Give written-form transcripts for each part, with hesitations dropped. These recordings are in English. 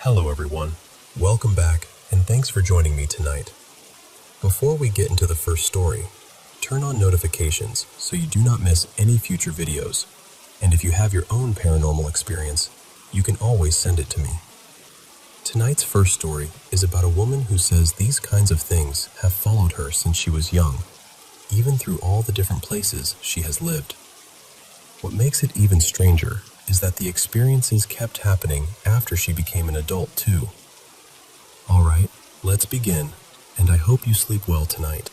Hello everyone, welcome back, and thanks for joining me tonight. Before we get into the first story, turn on notifications so you do not miss any future videos, and if you have your own paranormal experience, you can always send it to me. Tonight's first story is about a woman who says these kinds of things have followed her since she was young, even through all the different places she has lived. What makes it even stranger is that the experiences kept happening after she became an adult too. Alright, let's begin, and I hope you sleep well tonight.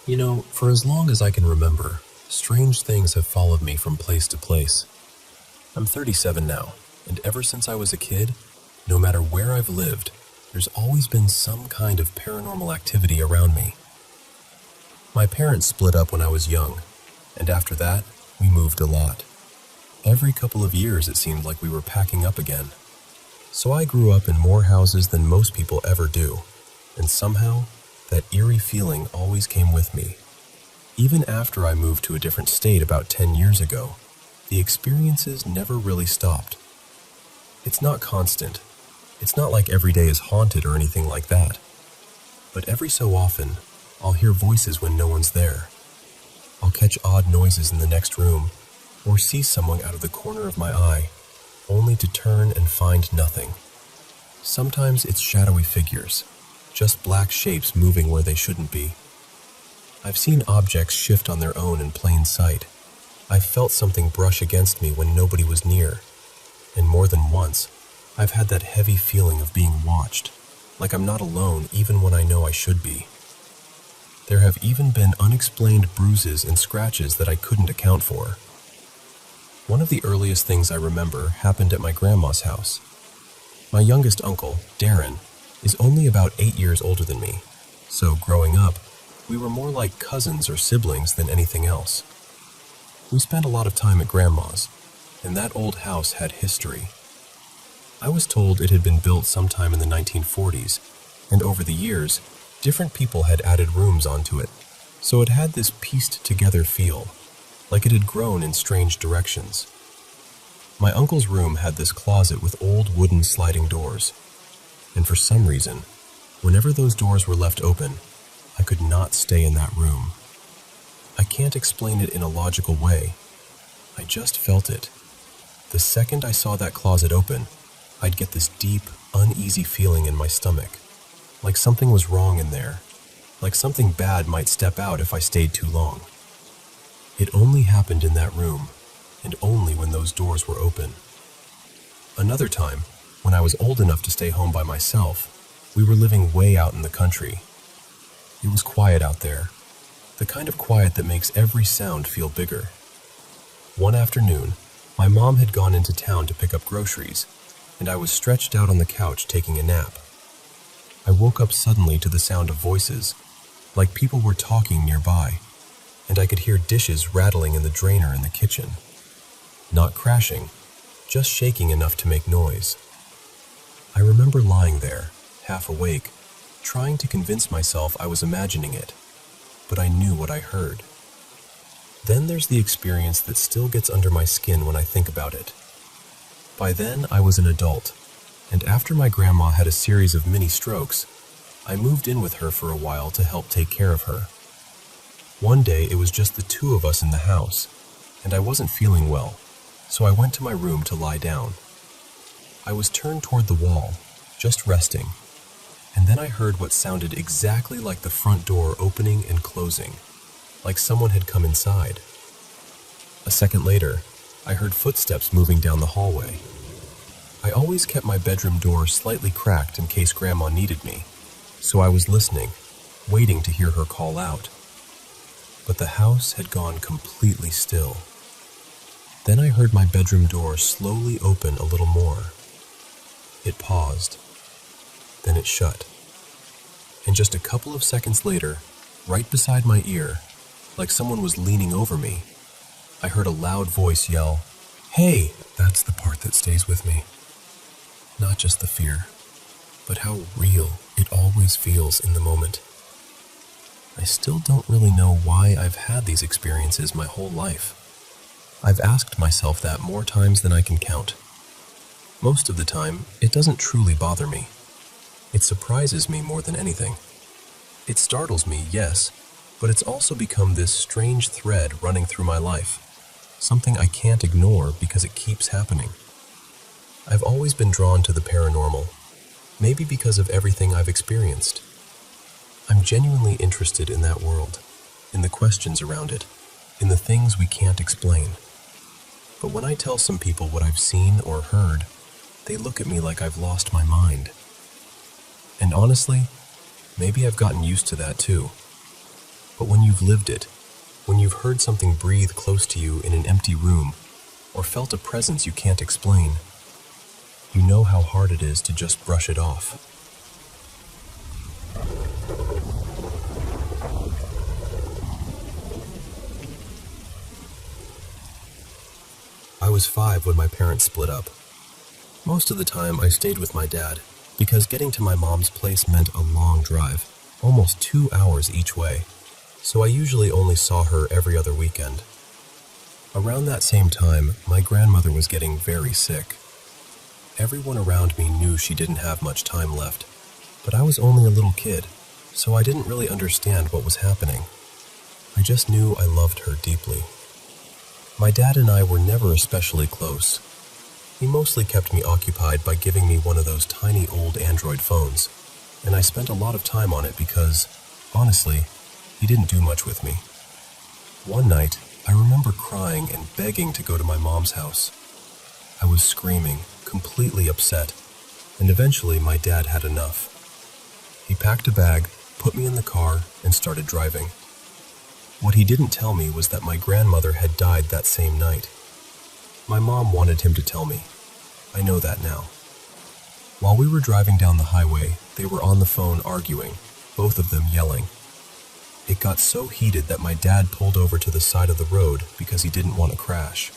You know, for as long as I can remember, strange things have followed me from place to place. I'm 37 now, and ever since I was a kid, no matter where I've lived, there's always been some kind of paranormal activity around me. My parents split up when I was young, and after that, we moved a lot. Every couple of years it seemed like we were packing up again. So I grew up in more houses than most people ever do, and somehow, that eerie feeling always came with me. Even after I moved to a different state about 10 years ago, the experiences never really stopped. It's not constant. It's not like every day is haunted or anything like that. But every so often, I'll hear voices when no one's there. I'll catch odd noises in the next room, or see someone out of the corner of my eye, only to turn and find nothing. Sometimes it's shadowy figures, just black shapes moving where they shouldn't be. I've seen objects shift on their own in plain sight. I've felt something brush against me when nobody was near, and more than once, I've had that heavy feeling of being watched, like I'm not alone even when I know I should be. There have even been unexplained bruises and scratches that I couldn't account for. One of the earliest things I remember happened at my grandma's house. My youngest uncle, Darren, is only about 8 years older than me, so growing up, we were more like cousins or siblings than anything else. We spent a lot of time at grandma's, and that old house had history. I was told it had been built sometime in the 1940s, and over the years, different people had added rooms onto it, so it had this pieced-together feel, like it had grown in strange directions. My uncle's room had this closet with old wooden sliding doors, and for some reason, whenever those doors were left open, I could not stay in that room. I can't explain it in a logical way. I just felt it. The second I saw that closet open, I'd get this deep, uneasy feeling in my stomach, like something was wrong in there, like something bad might step out if I stayed too long. It only happened in that room, and only when those doors were open. Another time, when I was old enough to stay home by myself, we were living way out in the country. It was quiet out there, the kind of quiet that makes every sound feel bigger. One afternoon, my mom had gone into town to pick up groceries, and I was stretched out on the couch taking a nap. I woke up suddenly to the sound of voices, like people were talking nearby, and I could hear dishes rattling in the drainer in the kitchen. Not crashing, just shaking enough to make noise. I remember lying there, half awake, trying to convince myself I was imagining it, but I knew what I heard. Then there's the experience that still gets under my skin when I think about it. By then, I was an adult, and after my grandma had a series of mini strokes, I moved in with her for a while to help take care of her. One day, it was just the two of us in the house, and I wasn't feeling well, so I went to my room to lie down. I was turned toward the wall, just resting, and then I heard what sounded exactly like the front door opening and closing, like someone had come inside. A second later, I heard footsteps moving down the hallway. I always kept my bedroom door slightly cracked in case Grandma needed me, so I was listening, waiting to hear her call out. But the house had gone completely still. Then I heard my bedroom door slowly open a little more. It paused. Then it shut. And just a couple of seconds later, right beside my ear, like someone was leaning over me, I heard a loud voice yell, "Hey!" That's the part that stays with me. Not just the fear, but how real it always feels in the moment. I still don't really know why I've had these experiences my whole life. I've asked myself that more times than I can count. Most of the time, it doesn't truly bother me. It surprises me more than anything. It startles me, yes, but it's also become this strange thread running through my life, something I can't ignore because it keeps happening. I've always been drawn to the paranormal, maybe because of everything I've experienced. I'm genuinely interested in that world, in the questions around it, in the things we can't explain. But when I tell some people what I've seen or heard, they look at me like I've lost my mind. And honestly, maybe I've gotten used to that too. But when you've lived it, when you've heard something breathe close to you in an empty room, or felt a presence you can't explain, you know how hard it is to just brush it off. I was 5 when my parents split up. Most of the time I stayed with my dad, because getting to my mom's place meant a long drive, almost 2 hours each way, so I usually only saw her every other weekend. Around that same time, my grandmother was getting very sick. Everyone around me knew she didn't have much time left, but I was only a little kid, so I didn't really understand what was happening. I just knew I loved her deeply. My dad and I were never especially close. He mostly kept me occupied by giving me one of those tiny old Android phones, and I spent a lot of time on it because, honestly, he didn't do much with me. One night, I remember crying and begging to go to my mom's house. I was screaming, completely upset, and eventually my dad had enough. He packed a bag, put me in the car, and started driving. What he didn't tell me was that my grandmother had died that same night. My mom wanted him to tell me. I know that now. While we were driving down the highway, they were on the phone arguing, both of them yelling. It got so heated that my dad pulled over to the side of the road because he didn't want to crash.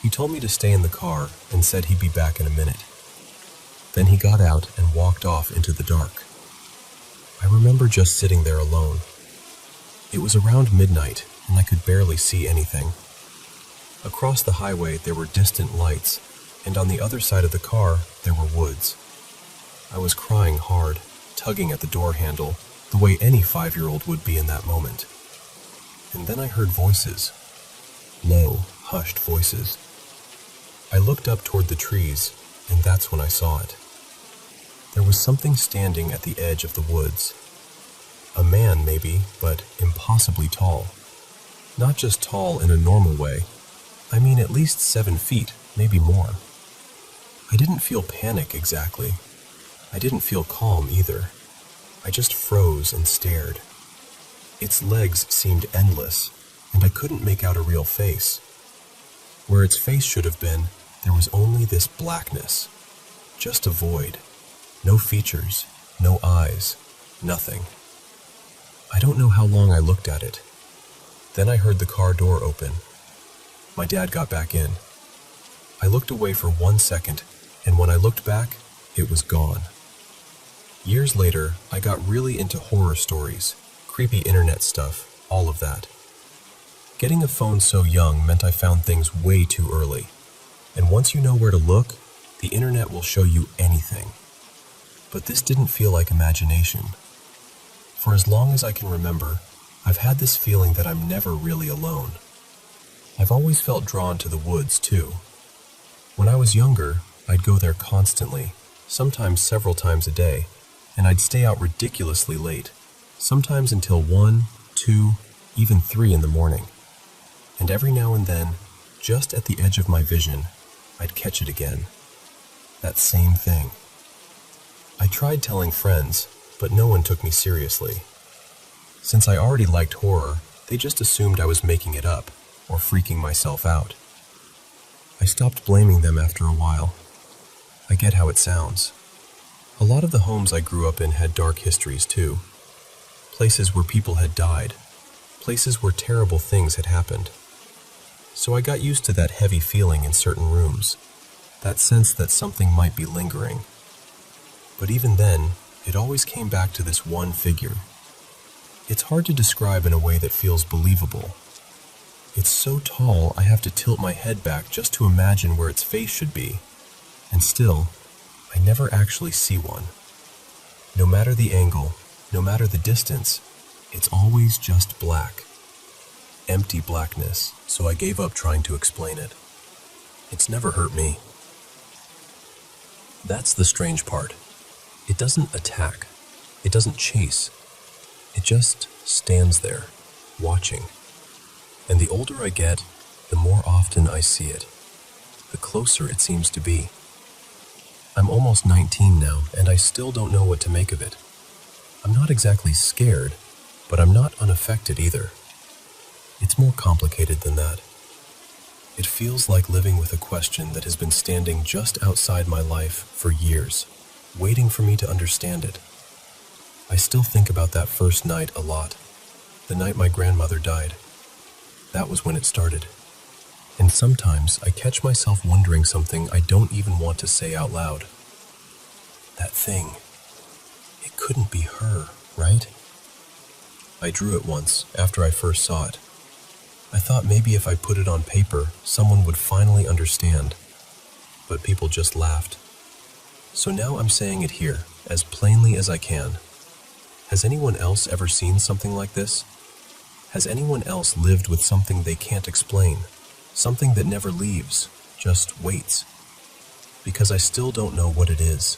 He told me to stay in the car and said he'd be back in a minute. Then he got out and walked off into the dark. I remember just sitting there alone. It was around midnight, and I could barely see anything. Across the highway there were distant lights, and on the other side of the car there were woods. I was crying hard, tugging at the door handle, the way any 5-year-old would be in that moment. And then I heard voices. Low, hushed voices. I looked up toward the trees, and that's when I saw it. There was something standing at the edge of the woods. A man, maybe, but impossibly tall. Not just tall in a normal way. I mean at least 7 feet, maybe more. I didn't feel panic exactly. I didn't feel calm either. I just froze and stared. Its legs seemed endless, and I couldn't make out a real face. Where its face should have been, there was only this blackness. Just a void. No features, no eyes, nothing. I don't know how long I looked at it. Then I heard the car door open. My dad got back in. I looked away for 1 second, and when I looked back, it was gone. Years later, I got really into horror stories, creepy internet stuff, all of that. Getting a phone so young meant I found things way too early. And once you know where to look, the internet will show you anything. But this didn't feel like imagination. For as long as I can remember, I've had this feeling that I'm never really alone. I've always felt drawn to the woods, too. When I was younger, I'd go there constantly, sometimes several times a day, and I'd stay out ridiculously late, sometimes until 1, 2, even 3 in the morning. And every now and then, just at the edge of my vision, I'd catch it again. That same thing. I tried telling friends, but no one took me seriously. Since I already liked horror, they just assumed I was making it up, or freaking myself out. I stopped blaming them after a while. I get how it sounds. A lot of the homes I grew up in had dark histories too. Places where people had died. Places where terrible things had happened. So I got used to that heavy feeling in certain rooms. That sense that something might be lingering. But even then, it always came back to this one figure. It's hard to describe in a way that feels believable. It's so tall I have to tilt my head back just to imagine where its face should be. And still, I never actually see one. No matter the angle, no matter the distance, it's always just black. Empty blackness, so I gave up trying to explain it. It's never hurt me. That's the strange part. It doesn't attack. It doesn't chase. It just stands there, watching. And the older I get, the more often I see it, the closer it seems to be. I'm almost 19 now, and I still don't know what to make of it. I'm not exactly scared, but I'm not unaffected either. It's more complicated than that. It feels like living with a question that has been standing just outside my life for years, waiting for me to understand it. I still think about that first night a lot, the night my grandmother died. That was when it started. And sometimes I catch myself wondering something I don't even want to say out loud. That thing. It couldn't be her, right? I drew it once, after I first saw it. I thought maybe if I put it on paper, someone would finally understand. But people just laughed. So now I'm saying it here, as plainly as I can. Has anyone else ever seen something like this? Has anyone else lived with something they can't explain? Something that never leaves, just waits? Because I still don't know what it is.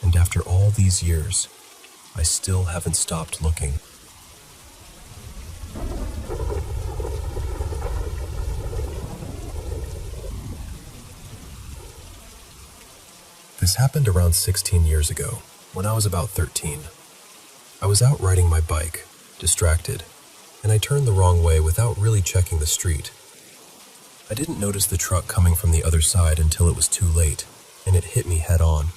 And after all these years, I still haven't stopped looking. This happened around 16 years ago, when I was about 13. I was out riding my bike, distracted, and I turned the wrong way without really checking the street. I didn't notice the truck coming from the other side until it was too late, and it hit me head on.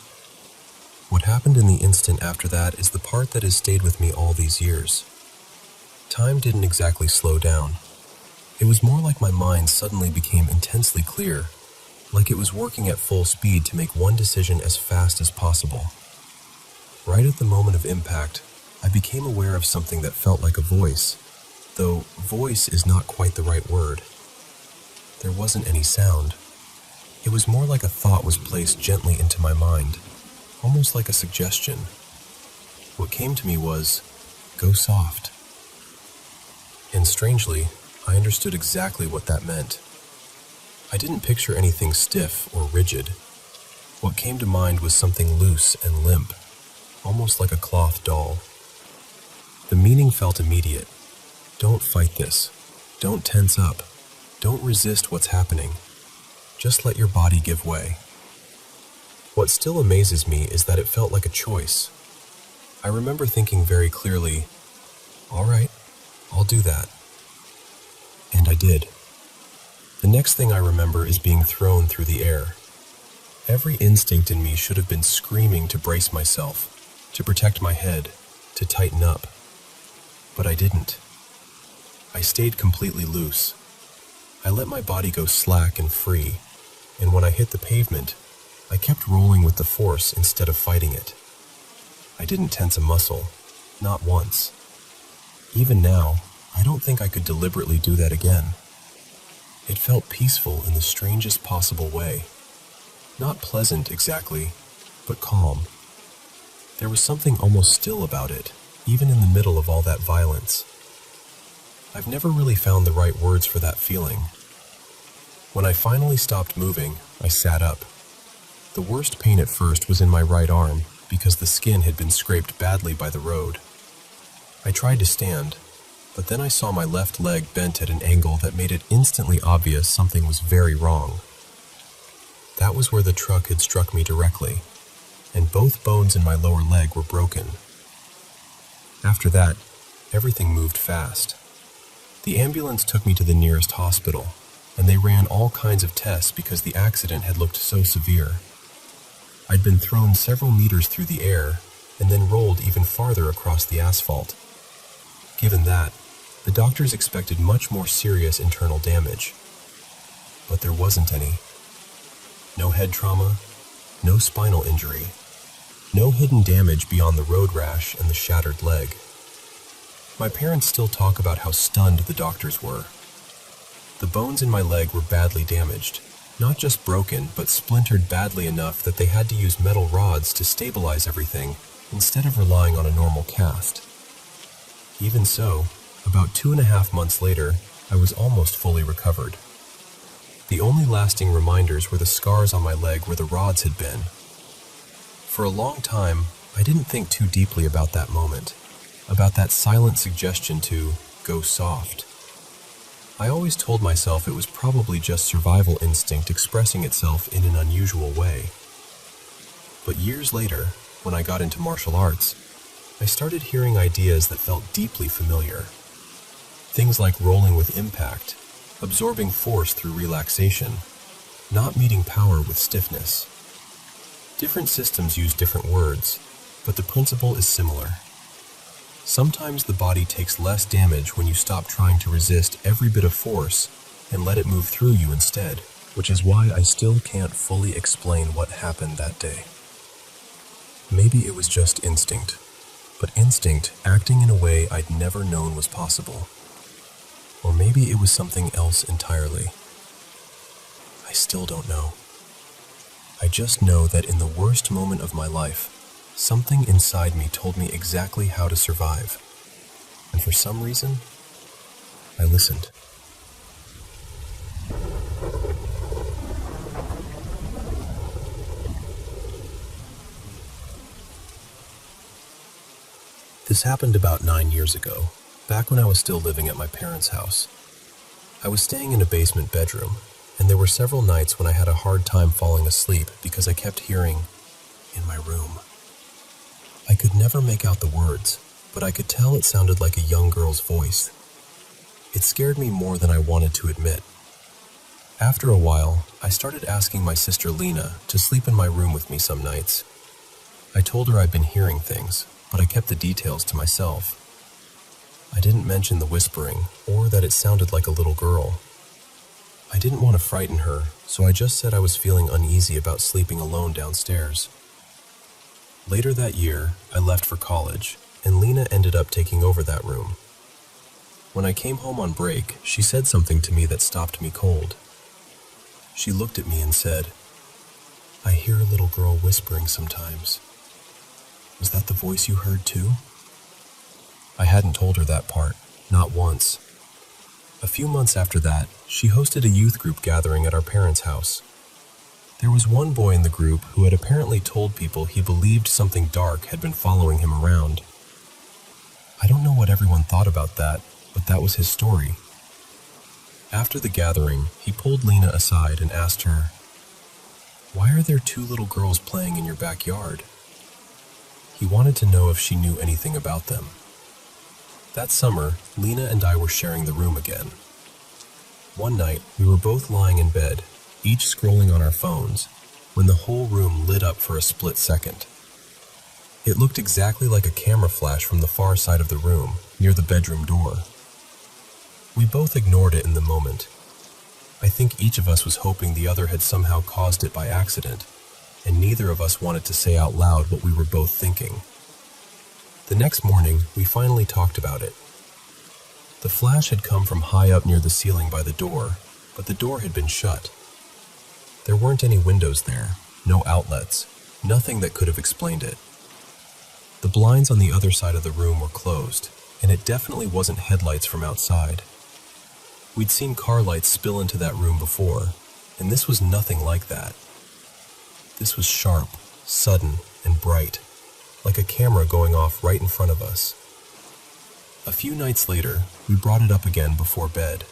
What happened in the instant after that is the part that has stayed with me all these years. Time didn't exactly slow down. It was more like my mind suddenly became intensely clear, like it was working at full speed to make one decision as fast as possible. Right at the moment of impact, I became aware of something that felt like a voice, though voice is not quite the right word. There wasn't any sound. It was more like a thought was placed gently into my mind, almost like a suggestion. What came to me was, go soft. And strangely, I understood exactly what that meant. I didn't picture anything stiff or rigid. What came to mind was something loose and limp, almost like a cloth doll. The meaning felt immediate. Don't fight this. Don't tense up. Don't resist what's happening. Just let your body give way. What still amazes me is that it felt like a choice. I remember thinking very clearly, all right, I'll do that. And I did. The next thing I remember is being thrown through the air. Every instinct in me should have been screaming to brace myself, to protect my head, to tighten up. But I didn't. I stayed completely loose. I let my body go slack and free, and when I hit the pavement, I kept rolling with the force instead of fighting it. I didn't tense a muscle, not once. Even now, I don't think I could deliberately do that again. It felt peaceful in the strangest possible way. Not pleasant exactly, but calm. There was something almost still about it, even in the middle of all that violence. I've never really found the right words for that feeling. When I finally stopped moving, I sat up. The worst pain at first was in my right arm because the skin had been scraped badly by the road. I tried to stand, but then I saw my left leg bent at an angle that made it instantly obvious something was very wrong. That was where the truck had struck me directly, and both bones in my lower leg were broken. After that, everything moved fast. The ambulance took me to the nearest hospital, and they ran all kinds of tests because the accident had looked so severe. I'd been thrown several meters through the air and then rolled even farther across the asphalt. Given that, the doctors expected much more serious internal damage. But there wasn't any. No head trauma, no spinal injury, no hidden damage beyond the road rash and the shattered leg. My parents still talk about how stunned the doctors were. The bones in my leg were badly damaged, not just broken, but splintered badly enough that they had to use metal rods to stabilize everything instead of relying on a normal cast. Even so, about 2.5 months later, I was almost fully recovered. The only lasting reminders were the scars on my leg where the rods had been. For a long time, I didn't think too deeply about that moment, about that silent suggestion to go soft. I always told myself it was probably just survival instinct expressing itself in an unusual way. But years later, when I got into martial arts, I started hearing ideas that felt deeply familiar. Things like rolling with impact, absorbing force through relaxation, not meeting power with stiffness. Different systems use different words, but the principle is similar. Sometimes the body takes less damage when you stop trying to resist every bit of force and let it move through you instead, which is why I still can't fully explain what happened that day. Maybe it was just instinct, but instinct acting in a way I'd never known was possible. Or maybe it was something else entirely. I still don't know. I just know that in the worst moment of my life, something inside me told me exactly how to survive. And for some reason, I listened. This happened about 9 years ago, back when I was still living at my parents' house. I was staying in a basement bedroom, and there were several nights when I had a hard time falling asleep because I kept hearing, "in my room." I could never make out the words, but I could tell it sounded like a young girl's voice. It scared me more than I wanted to admit. After a while, I started asking my sister Lena to sleep in my room with me some nights. I told her I'd been hearing things, but I kept the details to myself. I didn't mention the whispering, or that it sounded like a little girl. I didn't want to frighten her, so I just said I was feeling uneasy about sleeping alone downstairs. Later that year, I left for college, and Lena ended up taking over that room. When I came home on break, she said something to me that stopped me cold. She looked at me and said, "I hear a little girl whispering sometimes. Was that the voice you heard too?" I hadn't told her that part, not once. A few months after that, she hosted a youth group gathering at our parents' house. There was one boy in the group who had apparently told people he believed something dark had been following him around. I don't know what everyone thought about that, but that was his story. After the gathering, he pulled Lena aside and asked her, "Why are there 2 little girls playing in your backyard?" He wanted to know if she knew anything about them. That summer, Lena and I were sharing the room again. One night, we were both lying in bed, each scrolling on our phones, when the whole room lit up for a split second. It looked exactly like a camera flash from the far side of the room, near the bedroom door. We both ignored it in the moment. I think each of us was hoping the other had somehow caused it by accident, and neither of us wanted to say out loud what we were both thinking. The next morning, we finally talked about it. The flash had come from high up near the ceiling by the door, but the door had been shut. There weren't any windows there, no outlets, nothing that could have explained it. The blinds on the other side of the room were closed, and it definitely wasn't headlights from outside. We'd seen car lights spill into that room before, and this was nothing like that. This was sharp, sudden, and bright, like a camera going off right in front of us. A few nights later, we brought it up again before bed.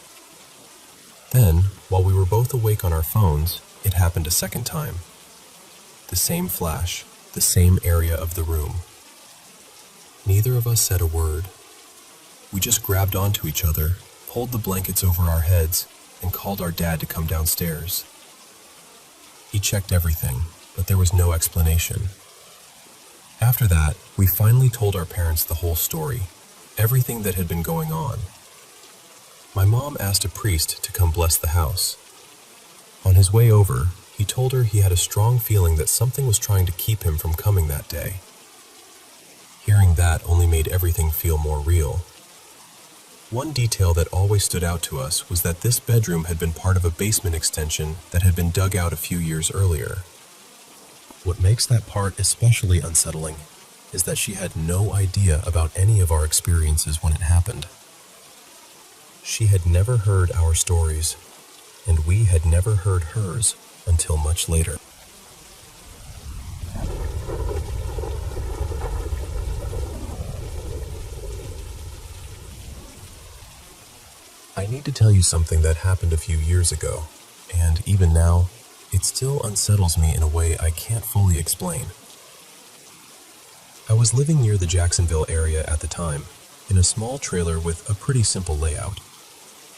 Then, while we were both awake on our phones, it happened a second time. The same flash, the same area of the room. Neither of us said a word. We just grabbed onto each other, pulled the blankets over our heads, and called our dad to come downstairs. He checked everything, but there was no explanation. After that, we finally told our parents the whole story, everything that had been going on. My mom asked a priest to come bless the house. On his way over, he told her he had a strong feeling that something was trying to keep him from coming that day. Hearing that only made everything feel more real, One detail that always stood out to us was that this bedroom had been part of a basement extension that had been dug out a few years earlier. What makes that part especially unsettling is that she had no idea about any of our experiences when it happened. She had never heard our stories, and we had never heard hers until much later. I need to tell you something that happened a few years ago, and even now, it still unsettles me in a way I can't fully explain. I was living near the Jacksonville area at the time, in a small trailer with a pretty simple layout.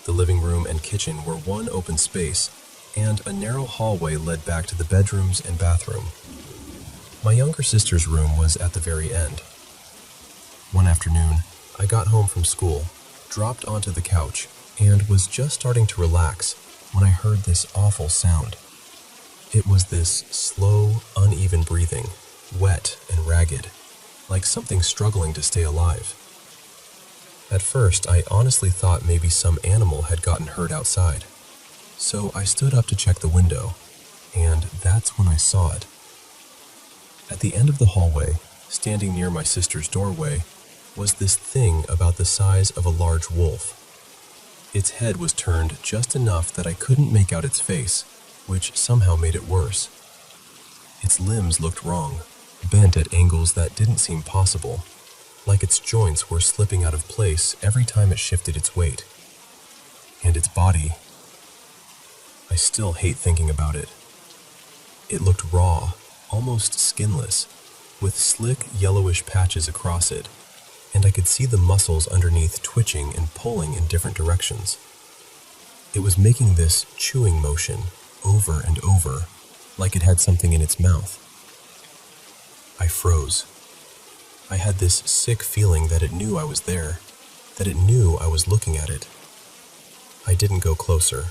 The living room and kitchen were one open space, and a narrow hallway led back to the bedrooms and bathroom. My younger sister's room was at the very end. One afternoon, I got home from school, dropped onto the couch, and was just starting to relax when I heard this awful sound. It was this slow, uneven breathing, wet and ragged, like something struggling to stay alive. At first, I honestly thought maybe some animal had gotten hurt outside, so I stood up to check the window, and that's when I saw it. At the end of the hallway, standing near my sister's doorway, was this thing about the size of a large wolf. Its head was turned just enough that I couldn't make out its face, which somehow made it worse. Its limbs looked wrong, bent at angles that didn't seem possible, like its joints were slipping out of place every time it shifted its weight. And its body, I still hate thinking about it. It looked raw, almost skinless, with slick yellowish patches across it, and I could see the muscles underneath twitching and pulling in different directions. It was making this chewing motion over and over, like it had something in its mouth. I froze. I had this sick feeling that it knew I was there, that it knew I was looking at it. I didn't go closer.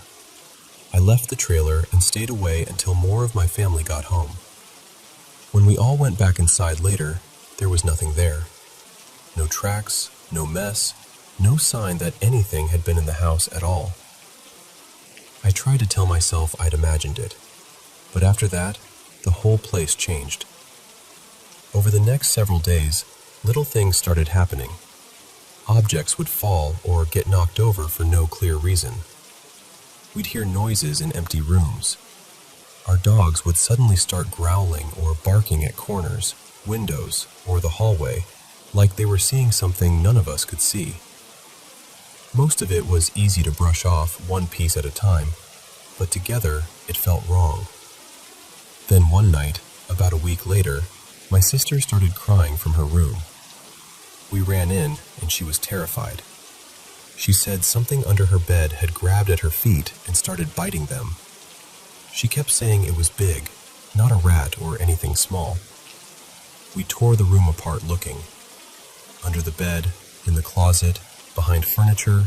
I left the trailer and stayed away until more of my family got home. When we all went back inside later, there was nothing there. No tracks, no mess, no sign that anything had been in the house at all. I tried to tell myself I'd imagined it, but after that, the whole place changed. Over the next several days, little things started happening. Objects would fall or get knocked over for no clear reason. We'd hear noises in empty rooms. Our dogs would suddenly start growling or barking at corners, windows, or the hallway, like they were seeing something none of us could see. Most of it was easy to brush off one piece at a time, but together it felt wrong. Then one night, about a week later, my sister started crying from her room. We ran in, and she was terrified. She said something under her bed had grabbed at her feet and started biting them. She kept saying it was big, not a rat or anything small. We tore the room apart looking. Under the bed, in the closet, behind furniture,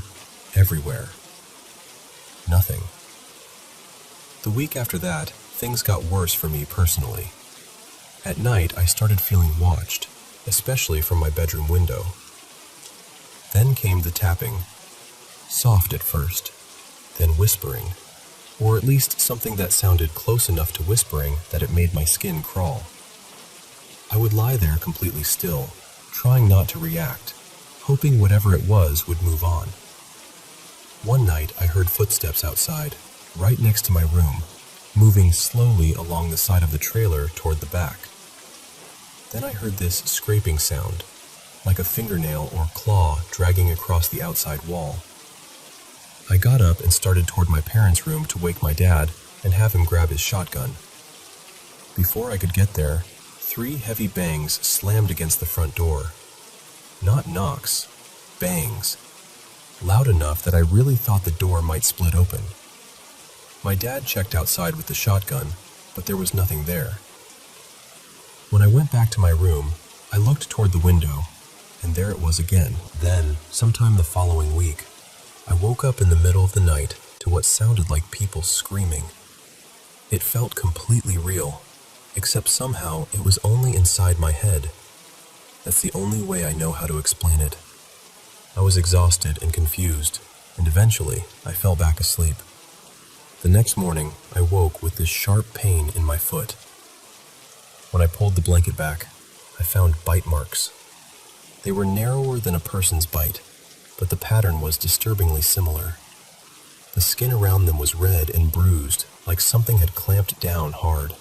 everywhere. Nothing. The week after that, things got worse for me personally. At night, I started feeling watched, especially from my bedroom window. Then came the tapping. Soft at first, then whispering, or at least something that sounded close enough to whispering that it made my skin crawl. I would lie there completely still, trying not to react, hoping whatever it was would move on. One night I heard footsteps outside, right next to my room, moving slowly along the side of the trailer toward the back. Then I heard this scraping sound, like a fingernail or claw dragging across the outside wall. I got up and started toward my parents' room to wake my dad and have him grab his shotgun. Before I could get there, 3 heavy bangs slammed against the front door. Not knocks, bangs. Loud enough that I really thought the door might split open. My dad checked outside with the shotgun, but there was nothing there. When I went back to my room, I looked toward the window, and there it was again. Then, sometime the following week, I woke up in the middle of the night to what sounded like people screaming. It felt completely real, except somehow it was only inside my head. That's the only way I know how to explain it. I was exhausted and confused, and eventually I fell back asleep. The next morning, I woke with this sharp pain in my foot. When I pulled the blanket back, I found bite marks. They were narrower than a person's bite, but the pattern was disturbingly similar. The skin around them was red and bruised, like something had clamped down hard.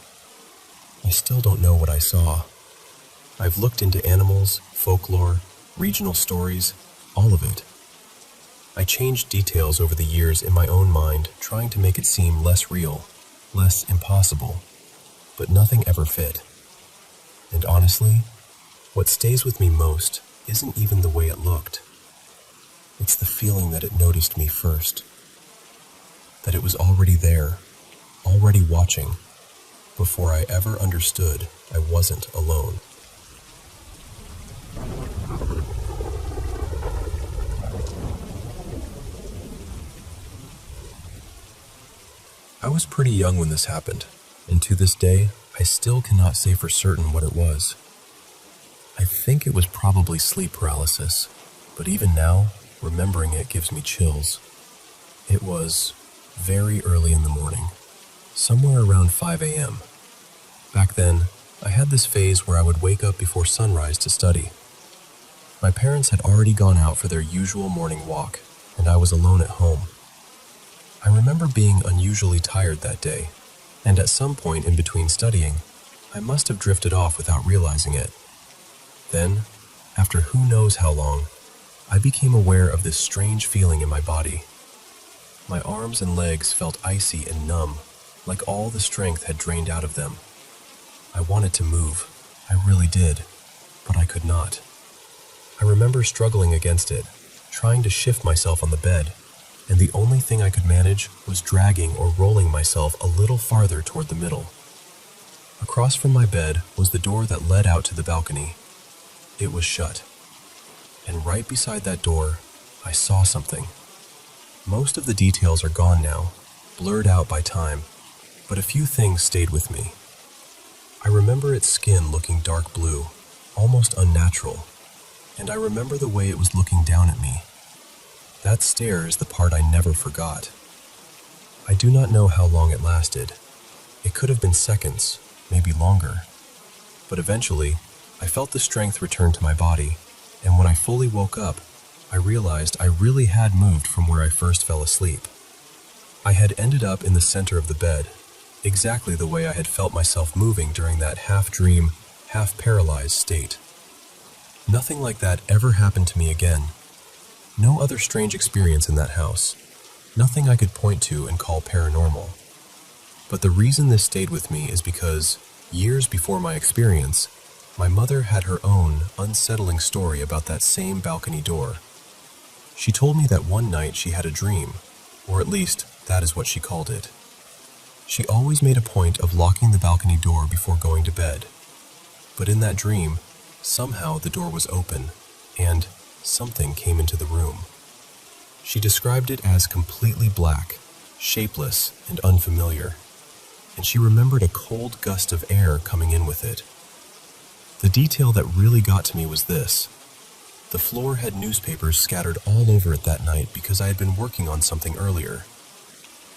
I still don't know what I saw. I've looked into animals, folklore, regional stories, all of it. I changed details over the years in my own mind, trying to make it seem less real, less impossible, but nothing ever fit. And honestly, what stays with me most isn't even the way it looked. It's the feeling that it noticed me first. That it was already there, already watching, before I ever understood I wasn't alone. I was pretty young when this happened, and to this day, I still cannot say for certain what it was. I think it was probably sleep paralysis, but even now, remembering it gives me chills. It was very early in the morning, somewhere around 5 a.m. Back then, I had this phase where I would wake up before sunrise to study. My parents had already gone out for their usual morning walk, and I was alone at home. I remember being unusually tired that day, and at some point in between studying, I must have drifted off without realizing it. Then, after who knows how long, I became aware of this strange feeling in my body. My arms and legs felt icy and numb, like all the strength had drained out of them. I wanted to move, I really did, but I could not. I remember struggling against it, trying to shift myself on the bed, and the only thing I could manage was dragging or rolling myself a little farther toward the middle. Across from my bed was the door that led out to the balcony. It was shut, and right beside that door, I saw something. Most of the details are gone now, blurred out by time, but a few things stayed with me. I remember its skin looking dark blue, almost unnatural, and I remember the way it was looking down at me. That stare is the part I never forgot. I do not know how long it lasted. It could have been seconds, maybe longer. But eventually, I felt the strength return to my body, and when I fully woke up, I realized I really had moved from where I first fell asleep. I had ended up in the center of the bed, exactly the way I had felt myself moving during that half-dream, half-paralyzed state. Nothing like that ever happened to me again. No other strange experience in that house. Nothing I could point to and call paranormal. But the reason this stayed with me is because, years before my experience, my mother had her own unsettling story about that same balcony door. She told me that one night she had a dream, or at least that is what she called it. She always made a point of locking the balcony door before going to bed. But in that dream, somehow the door was open, and something came into the room. She described it as completely black, shapeless, and unfamiliar, and she remembered a cold gust of air coming in with it. The detail that really got to me was this. The floor had newspapers scattered all over it that night because I had been working on something earlier.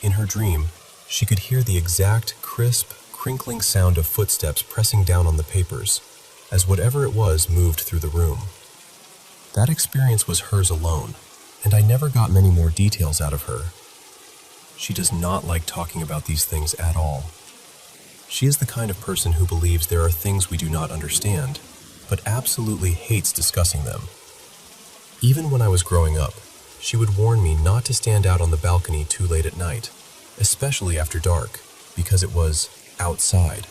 In her dream, she could hear the exact, crisp, crinkling sound of footsteps pressing down on the papers, as whatever it was moved through the room. That experience was hers alone, and I never got many more details out of her. She does not like talking about these things at all. She is the kind of person who believes there are things we do not understand, but absolutely hates discussing them. Even when I was growing up, she would warn me not to stand out on the balcony too late at night, especially after dark, because it was outside,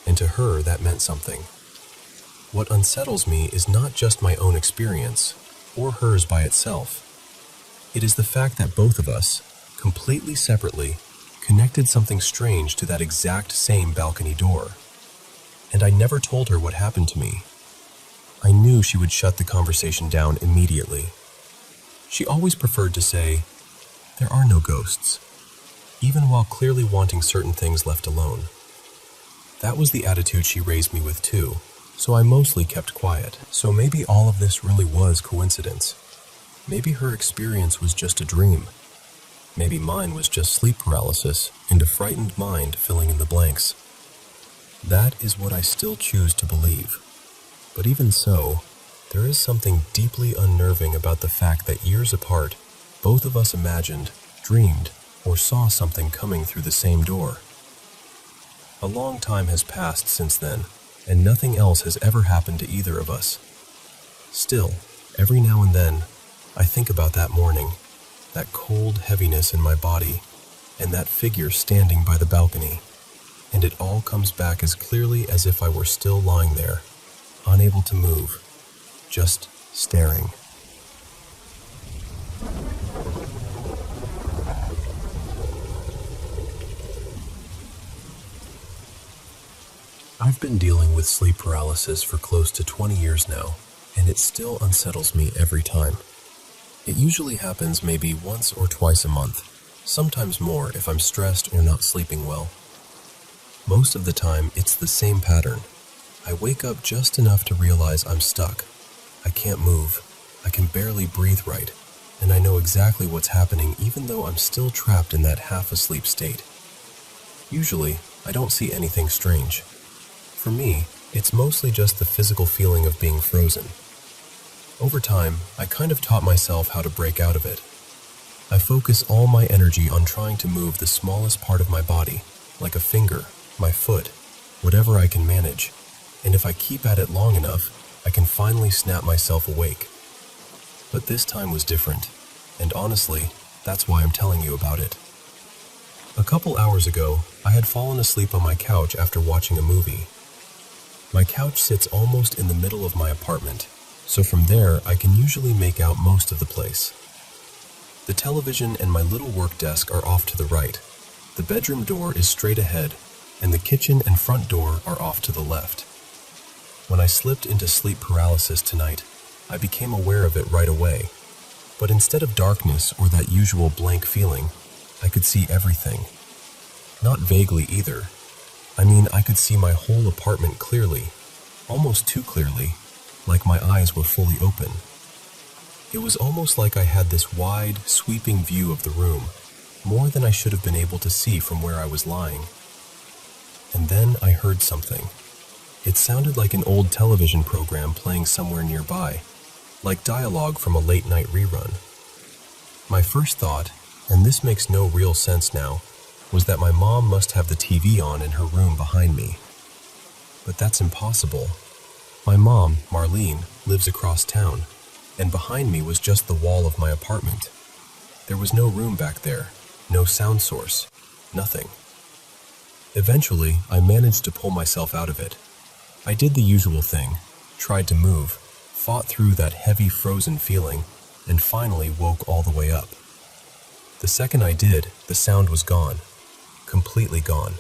and to her that meant something. What unsettles me is not just my own experience, or hers by itself. It is the fact that both of us, completely separately, connected something strange to that exact same balcony door. And I never told her what happened to me. I knew she would shut the conversation down immediately. She always preferred to say, "There are no ghosts," even while clearly wanting certain things left alone. That was the attitude she raised me with too, so I mostly kept quiet. So maybe all of this really was coincidence. Maybe her experience was just a dream. Maybe mine was just sleep paralysis and a frightened mind filling in the blanks. That is what I still choose to believe. But even so, there is something deeply unnerving about the fact that years apart, both of us imagined, dreamed, or saw something coming through the same door. A long time has passed since then, and nothing else has ever happened to either of us. Still, every now and then, I think about that morning, that cold heaviness in my body, and that figure standing by the balcony, and it all comes back as clearly as if I were still lying there, unable to move, just staring. I've been dealing with sleep paralysis for close to 20 years now, and it still unsettles me every time. It usually happens maybe once or twice a month, sometimes more if I'm stressed or not sleeping well. Most of the time, it's the same pattern. I wake up just enough to realize I'm stuck. I can't move. I can barely breathe right, and I know exactly what's happening even though I'm still trapped in that half-asleep state. Usually, I don't see anything strange. For me, it's mostly just the physical feeling of being frozen. Over time, I kind of taught myself how to break out of it. I focus all my energy on trying to move the smallest part of my body, like a finger, my foot, whatever I can manage, and if I keep at it long enough, I can finally snap myself awake. But this time was different, and honestly, that's why I'm telling you about it. A couple hours ago, I had fallen asleep on my couch after watching a movie. My couch sits almost in the middle of my apartment, so from there I can usually make out most of the place. The television and my little work desk are off to the right. The bedroom door is straight ahead, and the kitchen and front door are off to the left. When I slipped into sleep paralysis tonight, I became aware of it right away. But instead of darkness or that usual blank feeling, I could see everything. Not vaguely either. I mean, I could see my whole apartment clearly, almost too clearly, like my eyes were fully open. It was almost like I had this wide, sweeping view of the room, more than I should have been able to see from where I was lying. And then I heard something. It sounded like an old television program playing somewhere nearby, like dialogue from a late-night rerun. My first thought, and this makes no real sense now, was that my mom must have the TV on in her room behind me. But that's impossible. My mom, Marlene, lives across town, and behind me was just the wall of my apartment. There was no room back there, no sound source, nothing. Eventually, I managed to pull myself out of it. I did the usual thing, tried to move, fought through that heavy frozen feeling, and finally woke all the way up. The second I did, the sound was gone. Completely gone.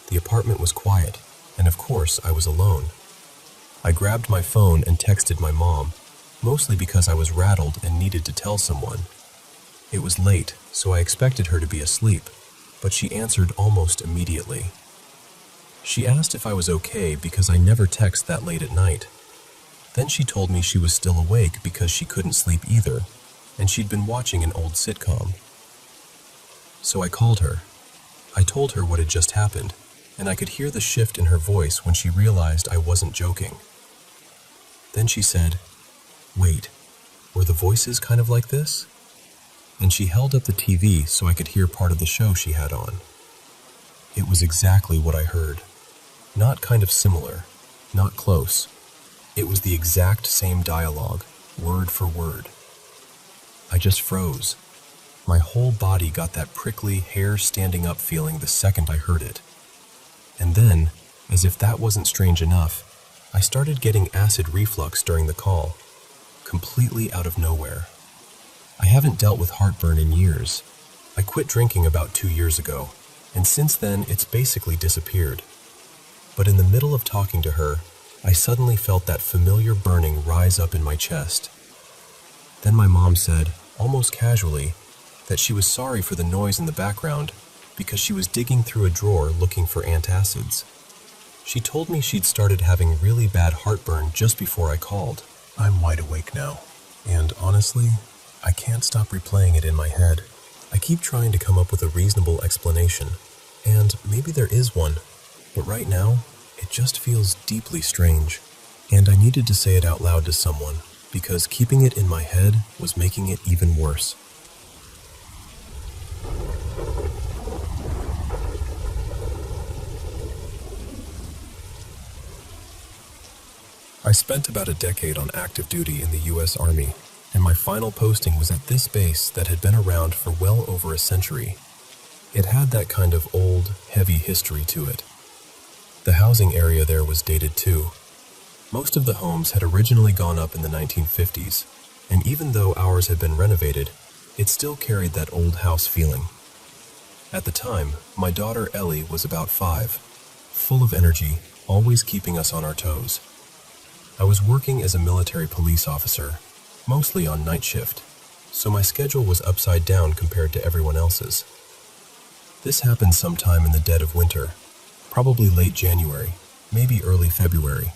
The apartment was quiet, and of course I was alone. I grabbed my phone and texted my mom, mostly because I was rattled and needed to tell someone. It was late, so I expected her to be asleep, but she answered almost immediately. She asked if I was okay because I never text that late at night. Then she told me she was still awake because she couldn't sleep either, and she'd been watching an old sitcom. So I called her. I told her what had just happened, and I could hear the shift in her voice when she realized I wasn't joking. Then she said, "Wait, were the voices kind of like this?" And she held up the TV so I could hear part of the show she had on. It was exactly what I heard. Not kind of similar, not close. It was the exact same dialogue, word for word. I just froze. My whole body got that prickly, hair-standing-up feeling the second I heard it. And then, as if that wasn't strange enough, I started getting acid reflux during the call, completely out of nowhere. I haven't dealt with heartburn in years. I quit drinking about 2 years ago, and since then it's basically disappeared. But in the middle of talking to her, I suddenly felt that familiar burning rise up in my chest. Then my mom said, almost casually, that she was sorry for the noise in the background because she was digging through a drawer looking for antacids. She told me she'd started having really bad heartburn just before I called. I'm wide awake now, and honestly, I can't stop replaying it in my head. I keep trying to come up with a reasonable explanation, and maybe there is one, but right now, it just feels deeply strange, and I needed to say it out loud to someone, because keeping it in my head was making it even worse. I spent about a decade on active duty in the U.S. Army, and my final posting was at this base that had been around for well over a century. It had that kind of old, heavy history to it. The housing area there was dated too. Most of the homes had originally gone up in the 1950s, and even though ours had been renovated, it still carried that old house feeling. At the time, my daughter Ellie was about 5, full of energy, always keeping us on our toes. I was working as a military police officer, mostly on night shift, so my schedule was upside down compared to everyone else's. This happened sometime in the dead of winter, probably late January, maybe early February.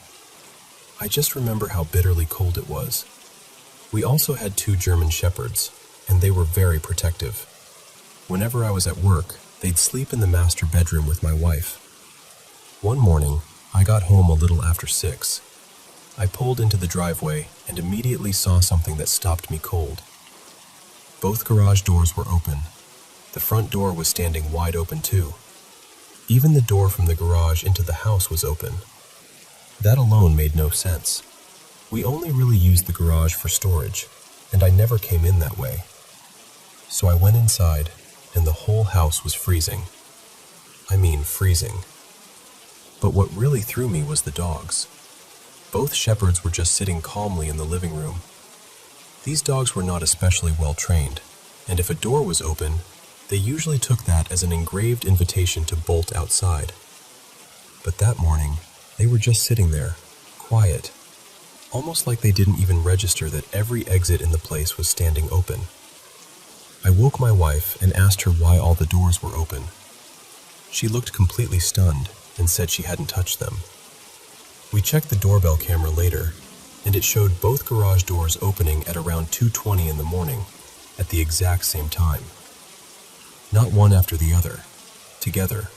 I just remember how bitterly cold it was. We also had 2 German shepherds, and they were very protective. Whenever I was at work, they'd sleep in the master bedroom with my wife. One morning, I got home a little after 6. I pulled into the driveway and immediately saw something that stopped me cold. Both garage doors were open. The front door was standing wide open too. Even the door from the garage into the house was open. That alone made no sense. We only really used the garage for storage, and I never came in that way. So I went inside, and the whole house was freezing. I mean freezing. But what really threw me was the dogs. Both shepherds were just sitting calmly in the living room. These dogs were not especially well trained, and if a door was open, they usually took that as an engraved invitation to bolt outside. But that morning, they were just sitting there, quiet, almost like they didn't even register that every exit in the place was standing open. I woke my wife and asked her why all the doors were open. She looked completely stunned and said she hadn't touched them. We checked the doorbell camera later, and it showed both garage doors opening at around 2:20 in the morning, at the exact same time. Not one after the other, together.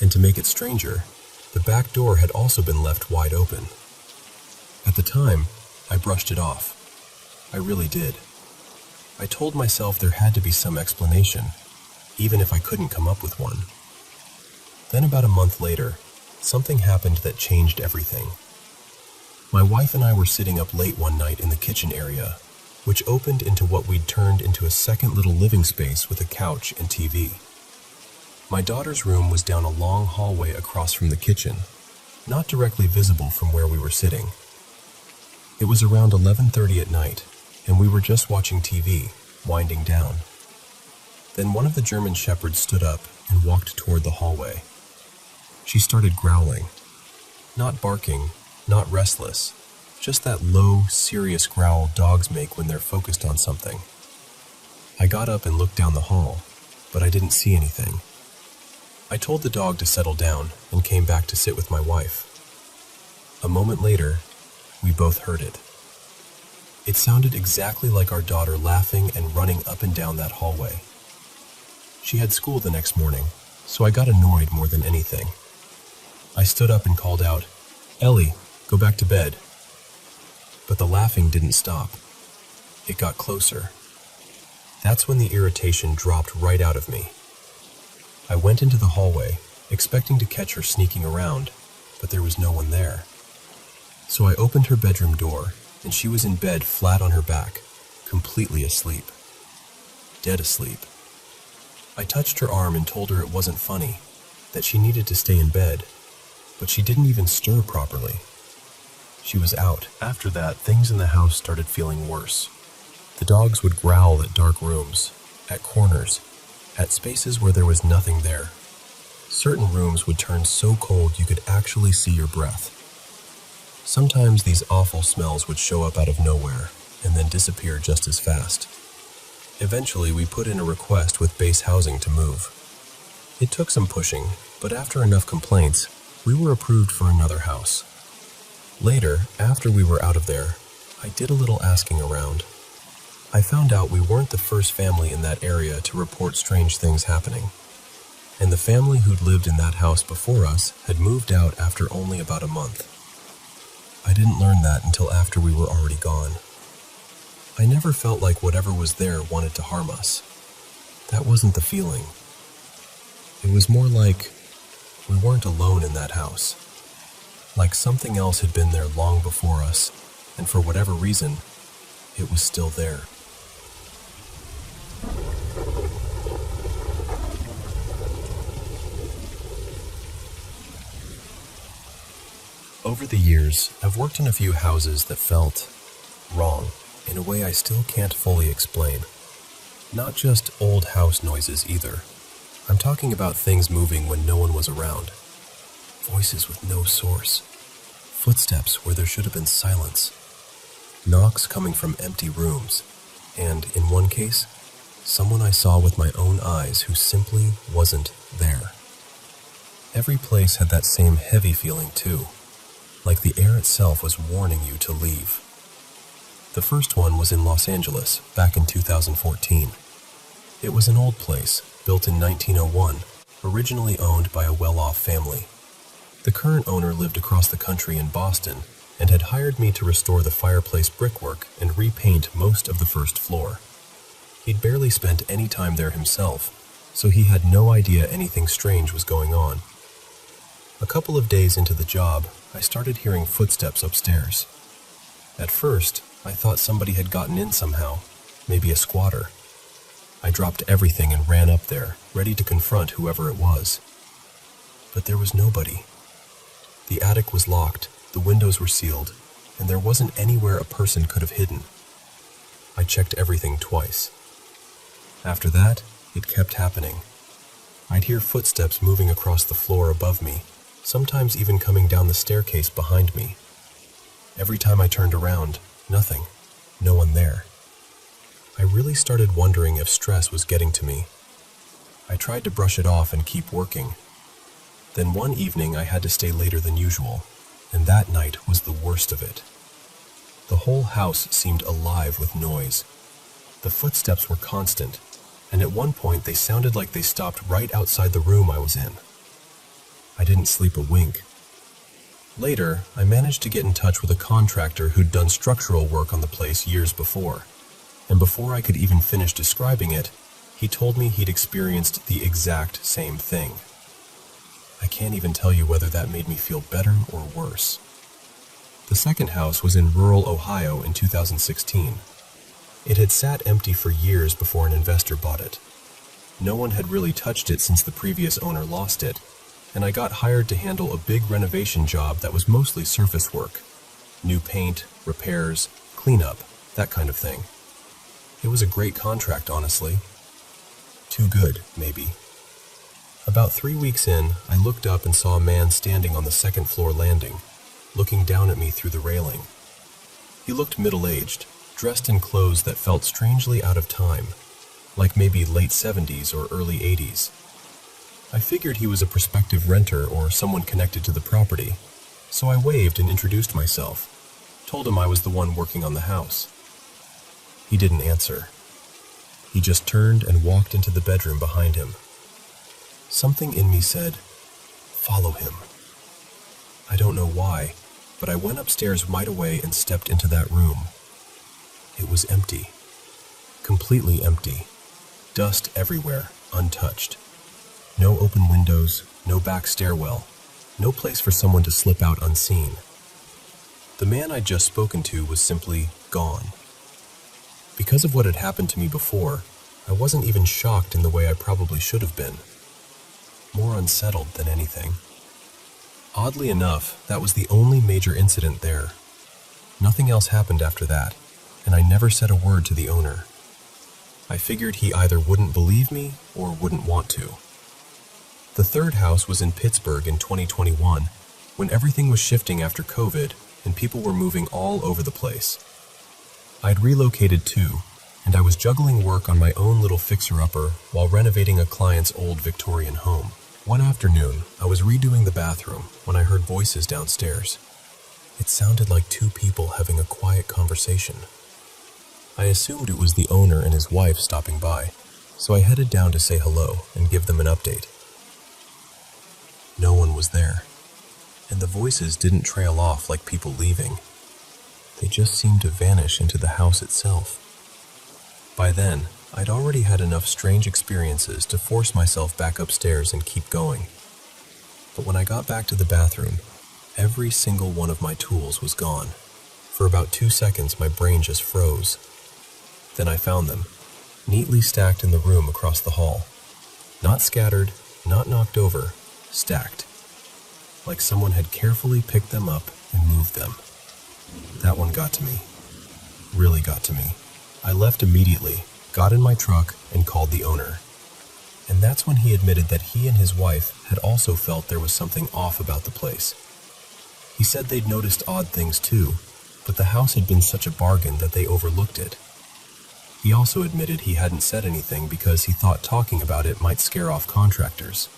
And to make it stranger, the back door had also been left wide open. At the time, I brushed it off. I really did. I told myself there had to be some explanation, even if I couldn't come up with one. Then about a month later, something happened that changed everything. My wife and I were sitting up late one night in the kitchen area, which opened into what we'd turned into a second little living space with a couch and TV. My daughter's room was down a long hallway across from the kitchen, not directly visible from where we were sitting. It was around 11:30 at night, and we were just watching TV, winding down. Then one of the German shepherds stood up and walked toward the hallway. She started growling. Not barking, not restless, just that low, serious growl dogs make when they're focused on something. I got up and looked down the hall, but I didn't see anything. I told the dog to settle down and came back to sit with my wife. A moment later, we both heard it. It sounded exactly like our daughter laughing and running up and down that hallway. She had school the next morning, so I got annoyed more than anything. I stood up and called out, "Ellie, go back to bed." But the laughing didn't stop. It got closer. That's when the irritation dropped right out of me. I went into the hallway, expecting to catch her sneaking around, but there was no one there. So I opened her bedroom door, and she was in bed flat on her back, completely asleep. Dead asleep. I touched her arm and told her it wasn't funny, that she needed to stay in bed, but she didn't even stir properly. She was out. After that, things in the house started feeling worse. The dogs would growl at dark rooms, at corners, at spaces where there was nothing there. Certain rooms would turn so cold you could actually see your breath. Sometimes these awful smells would show up out of nowhere and then disappear just as fast. Eventually, we put in a request with base housing to move. It took some pushing, but after enough complaints, we were approved for another house. Later, after we were out of there, I did a little asking around. I found out we weren't the first family in that area to report strange things happening, and the family who'd lived in that house before us had moved out after only about a month. I didn't learn that until after we were already gone. I never felt like whatever was there wanted to harm us. That wasn't the feeling. It was more like we weren't alone in that house. Like something else had been there long before us, and for whatever reason, it was still there. Over the years, I've worked in a few houses that felt wrong in a way I still can't fully explain. Not just old house noises either. I'm talking about things moving when no one was around. Voices with no source. Footsteps where there should have been silence. Knocks coming from empty rooms. And, in one case, someone I saw with my own eyes who simply wasn't there. Every place had that same heavy feeling too, like the air itself was warning you to leave. The first one was in Los Angeles, back in 2014. It was an old place, built in 1901, originally owned by a well-off family. The current owner lived across the country in Boston and had hired me to restore the fireplace brickwork and repaint most of the first floor. He'd barely spent any time there himself, so he had no idea anything strange was going on. A couple of days into the job, I started hearing footsteps upstairs. At first, I thought somebody had gotten in somehow, maybe a squatter. I dropped everything and ran up there, ready to confront whoever it was. But there was nobody. The attic was locked, the windows were sealed, and there wasn't anywhere a person could have hidden. I checked everything twice. After that, it kept happening. I'd hear footsteps moving across the floor above me, sometimes even coming down the staircase behind me. Every time I turned around, nothing, no one there. I really started wondering if stress was getting to me. I tried to brush it off and keep working. Then one evening I had to stay later than usual, and that night was the worst of it. The whole house seemed alive with noise. The footsteps were constant, and at one point they sounded like they stopped right outside the room I was in. I didn't sleep a wink. Later, I managed to get in touch with a contractor who'd done structural work on the place years before, and before I could even finish describing it, he told me he'd experienced the exact same thing. I can't even tell you whether that made me feel better or worse. The second house was in rural Ohio in 2016. It had sat empty for years before an investor bought it. No one had really touched it since the previous owner lost it, and I got hired to handle a big renovation job that was mostly surface work. New paint, repairs, cleanup, that kind of thing. It was a great contract, honestly. Too good, maybe. About 3 weeks in, I looked up and saw a man standing on the second floor landing, looking down at me through the railing. He looked middle-aged, dressed in clothes that felt strangely out of time, like maybe late 70s or early 80s. I figured he was a prospective renter or someone connected to the property, so I waved and introduced myself, told him I was the one working on the house. He didn't answer. He just turned and walked into the bedroom behind him. Something in me said, "Follow him." I don't know why, but I went upstairs right away and stepped into that room. It was empty. Completely empty. Dust everywhere, untouched. No open windows, no back stairwell, no place for someone to slip out unseen. The man I'd just spoken to was simply gone. Because of what had happened to me before, I wasn't even shocked in the way I probably should have been. More unsettled than anything. Oddly enough, that was the only major incident there. Nothing else happened after that, and I never said a word to the owner. I figured he either wouldn't believe me or wouldn't want to. The third house was in Pittsburgh in 2021, when everything was shifting after COVID and people were moving all over the place. I'd relocated too, and I was juggling work on my own little fixer-upper while renovating a client's old Victorian home. One afternoon, I was redoing the bathroom when I heard voices downstairs. It sounded like two people having a quiet conversation. I assumed it was the owner and his wife stopping by, so I headed down to say hello and give them an update. No one was there, and the voices didn't trail off like people leaving. They just seemed to vanish into the house itself. By then, I'd already had enough strange experiences to force myself back upstairs and keep going. But when I got back to the bathroom, every single one of my tools was gone. For about 2 seconds, my brain just froze. Then I found them, neatly stacked in the room across the hall. Not scattered, not knocked over, stacked. Like someone had carefully picked them up and moved them. That one got to me. Really got to me. I left immediately, got in my truck, and called the owner. And that's when he admitted that he and his wife had also felt there was something off about the place. He said they'd noticed odd things too, but the house had been such a bargain that they overlooked it. He also admitted he hadn't said anything because he thought talking about it might scare off contractors.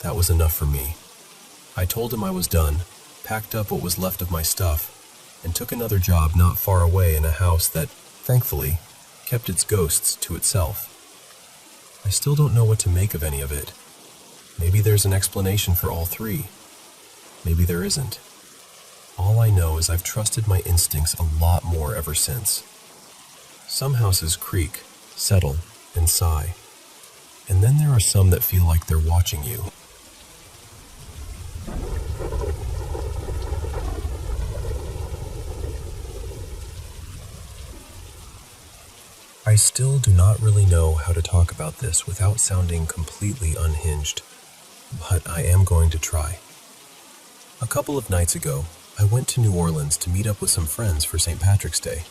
That was enough for me. I told him I was done, packed up what was left of my stuff, and took another job not far away in a house that, thankfully, kept its ghosts to itself. I still don't know what to make of any of it. Maybe there's an explanation for all three. Maybe there isn't. All I know is I've trusted my instincts a lot more ever since. Some houses creak, settle, and sigh. And then there are some that feel like they're watching you. I still do not really know how to talk about this without sounding completely unhinged, but I am going to try. A couple of nights ago, I went to New Orleans to meet up with some friends for St. Patrick's Day.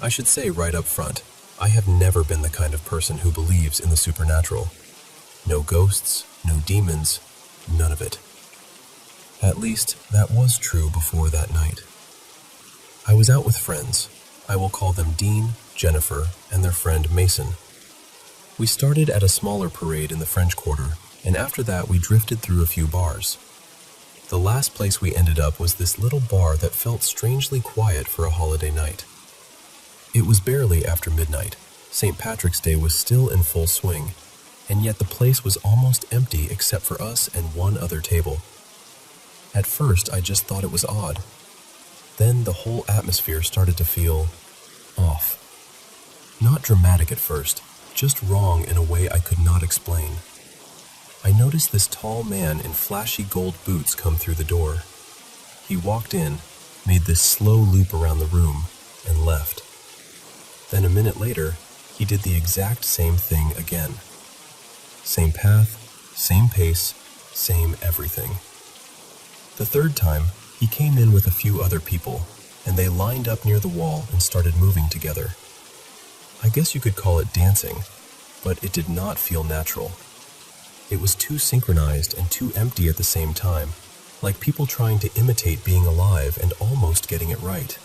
I should say right up front, I have never been the kind of person who believes in the supernatural. No ghosts, no demons, none of it. At least, that was true before that night. I was out with friends. I will call them Dean, Jennifer, and their friend Mason. We started at a smaller parade in the French Quarter, and after that we drifted through a few bars. The last place we ended up was this little bar that felt strangely quiet for a holiday night. It was barely after midnight. St. Patrick's Day was still in full swing, and yet the place was almost empty except for us and one other table. At first, I just thought it was odd. Then the whole atmosphere started to feel off. Not dramatic at first, just wrong in a way I could not explain. I noticed this tall man in flashy gold boots come through the door. He walked in, made this slow loop around the room, and left. Then a minute later, he did the exact same thing again. Same path, same pace, same everything. The third time, he came in with a few other people, and they lined up near the wall and started moving together. I guess you could call it dancing, but it did not feel natural. It was too synchronized and too empty at the same time, like people trying to imitate being alive and almost getting it right.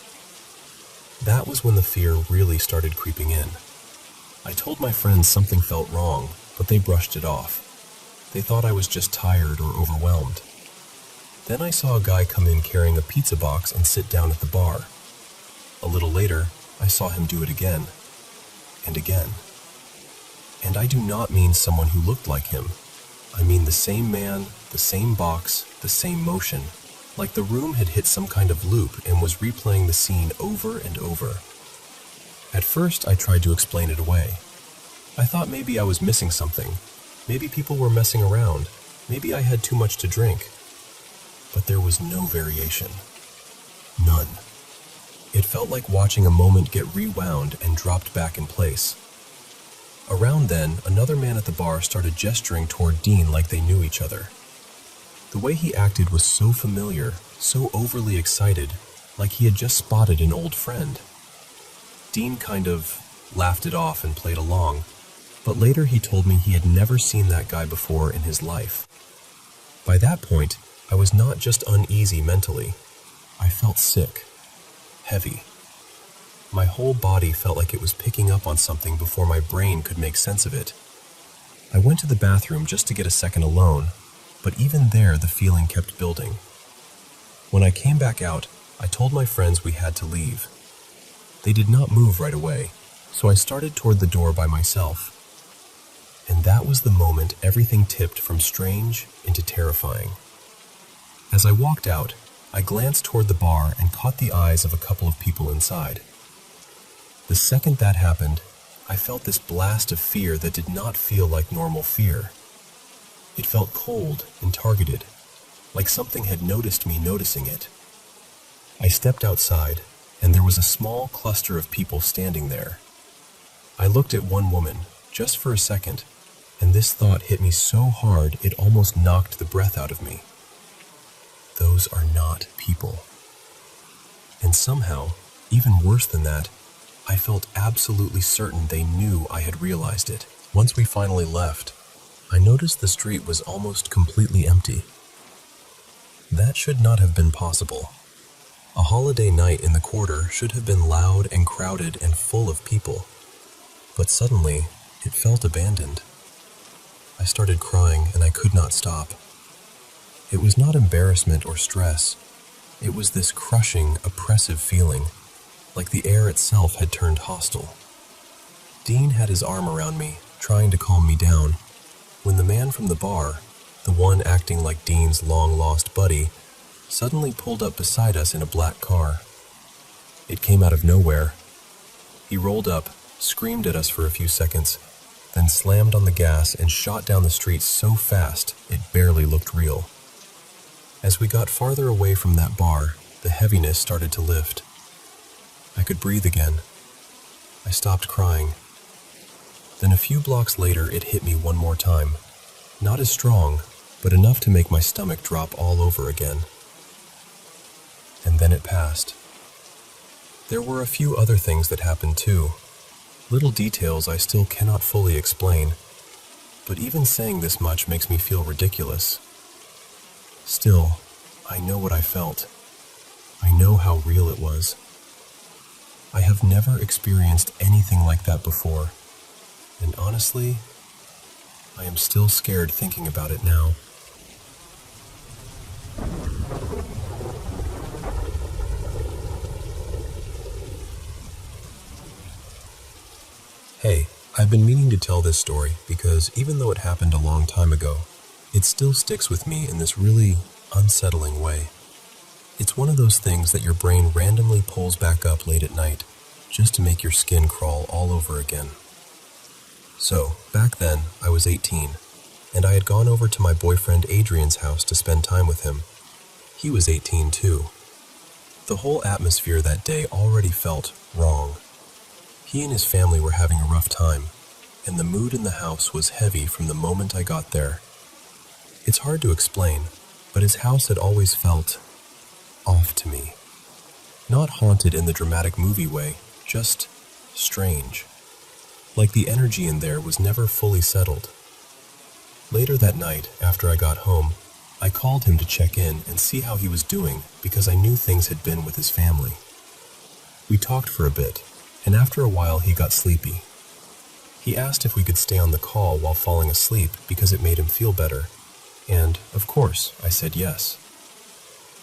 That was when the fear really started creeping in. I told my friends something felt wrong, but they brushed it off. They thought I was just tired or overwhelmed. Then I saw a guy come in carrying a pizza box and sit down at the bar. A little later, I saw him do it again, and again. And I do not mean someone who looked like him. I mean the same man, the same box, the same motion, like the room had hit some kind of loop and was replaying the scene over and over. At first, I tried to explain it away. I thought maybe I was missing something. Maybe people were messing around. Maybe I had too much to drink. But there was no variation. None. It felt like watching a moment get rewound and dropped back in place. Around then, another man at the bar started gesturing toward Dean like they knew each other. The way he acted was so familiar, so overly excited, like he had just spotted an old friend. Dean kind of laughed it off and played along, but later he told me he had never seen that guy before in his life. By that point, I was not just uneasy mentally. I felt sick, heavy. My whole body felt like it was picking up on something before my brain could make sense of it. I went to the bathroom just to get a second alone, but even there the feeling kept building. When I came back out, I told my friends we had to leave. They did not move right away, so I started toward the door by myself. And that was the moment everything tipped from strange into terrifying. As I walked out, I glanced toward the bar and caught the eyes of a couple of people inside. The second that happened, I felt this blast of fear that did not feel like normal fear. It felt cold and targeted, like something had noticed me noticing it. I stepped outside, and there was a small cluster of people standing there. I looked at one woman, just for a second, and this thought hit me so hard it almost knocked the breath out of me. Those are not people. And somehow, even worse than that, I felt absolutely certain they knew I had realized it. Once we finally left, I noticed the street was almost completely empty. That should not have been possible. A holiday night in the quarter should have been loud and crowded and full of people. But suddenly, it felt abandoned. I started crying and I could not stop. It was not embarrassment or stress. It was this crushing, oppressive feeling, like the air itself had turned hostile. Dean had his arm around me, trying to calm me down, when the man from the bar, the one acting like Dean's long-lost buddy, suddenly pulled up beside us in a black car. It came out of nowhere. He rolled up, screamed at us for a few seconds, then slammed on the gas and shot down the street so fast it barely looked real. As we got farther away from that bar, the heaviness started to lift. I could breathe again. I stopped crying. Then a few blocks later, it hit me one more time. Not as strong, but enough to make my stomach drop all over again. And then it passed. There were a few other things that happened too. Little details I still cannot fully explain, but even saying this much makes me feel ridiculous. Still, I know what I felt. I know how real it was. I have never experienced anything like that before, and honestly, I am still scared thinking about it now. Hey, I've been meaning to tell this story because even though it happened a long time ago, it still sticks with me in this really unsettling way. It's one of those things that your brain randomly pulls back up late at night just to make your skin crawl all over again. So, back then, I was 18, and I had gone over to my boyfriend Adrian's house to spend time with him. He was 18 too. The whole atmosphere that day already felt wrong. He and his family were having a rough time, and the mood in the house was heavy from the moment I got there. It's hard to explain, but his house had always felt off to me. Not haunted in the dramatic movie way, just strange. Like the energy in there was never fully settled. Later that night, after I got home, I called him to check in and see how he was doing because I knew things had been with his family. We talked for a bit, and after a while he got sleepy. He asked if we could stay on the call while falling asleep because it made him feel better, and, of course, I said yes.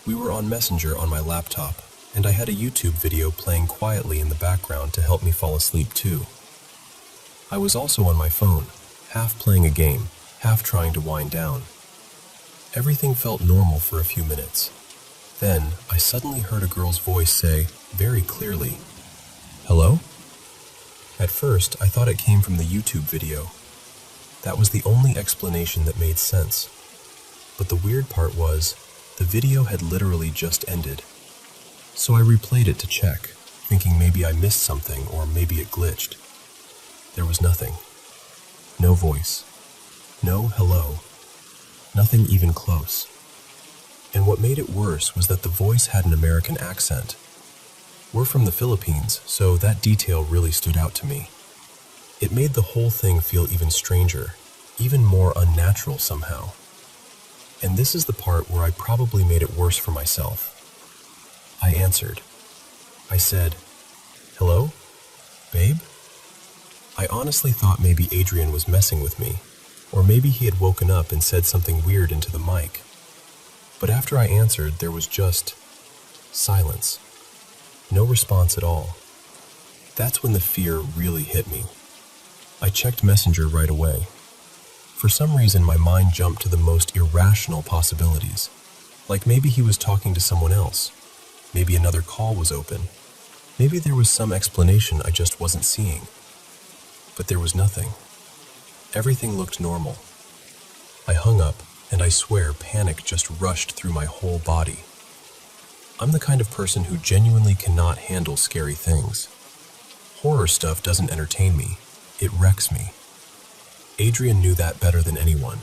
We were on Messenger on my laptop, and I had a YouTube video playing quietly in the background to help me fall asleep too. I was also on my phone, half playing a game, half trying to wind down. Everything felt normal for a few minutes. Then, I suddenly heard a girl's voice say, very clearly, "Hello?" At first, I thought it came from the YouTube video. That was the only explanation that made sense. But the weird part was, the video had literally just ended. So I replayed it to check, thinking maybe I missed something or maybe it glitched. There was nothing. No voice. No hello. Nothing even close. And what made it worse was that the voice had an American accent. We're from the Philippines, so that detail really stood out to me. It made the whole thing feel even stranger, even more unnatural somehow. And this is the part where I probably made it worse for myself. I answered. I said, "Hello? Babe?" I honestly thought maybe Adrian was messing with me, or maybe he had woken up and said something weird into the mic. But after I answered, there was just silence. No response at all. That's when the fear really hit me. I checked Messenger right away. For some reason, my mind jumped to the most irrational possibilities. Like maybe he was talking to someone else. Maybe another call was open. Maybe there was some explanation I just wasn't seeing. But there was nothing. Everything looked normal. I hung up, and I swear panic just rushed through my whole body. I'm the kind of person who genuinely cannot handle scary things. Horror stuff doesn't entertain me. It wrecks me. Adrian knew that better than anyone.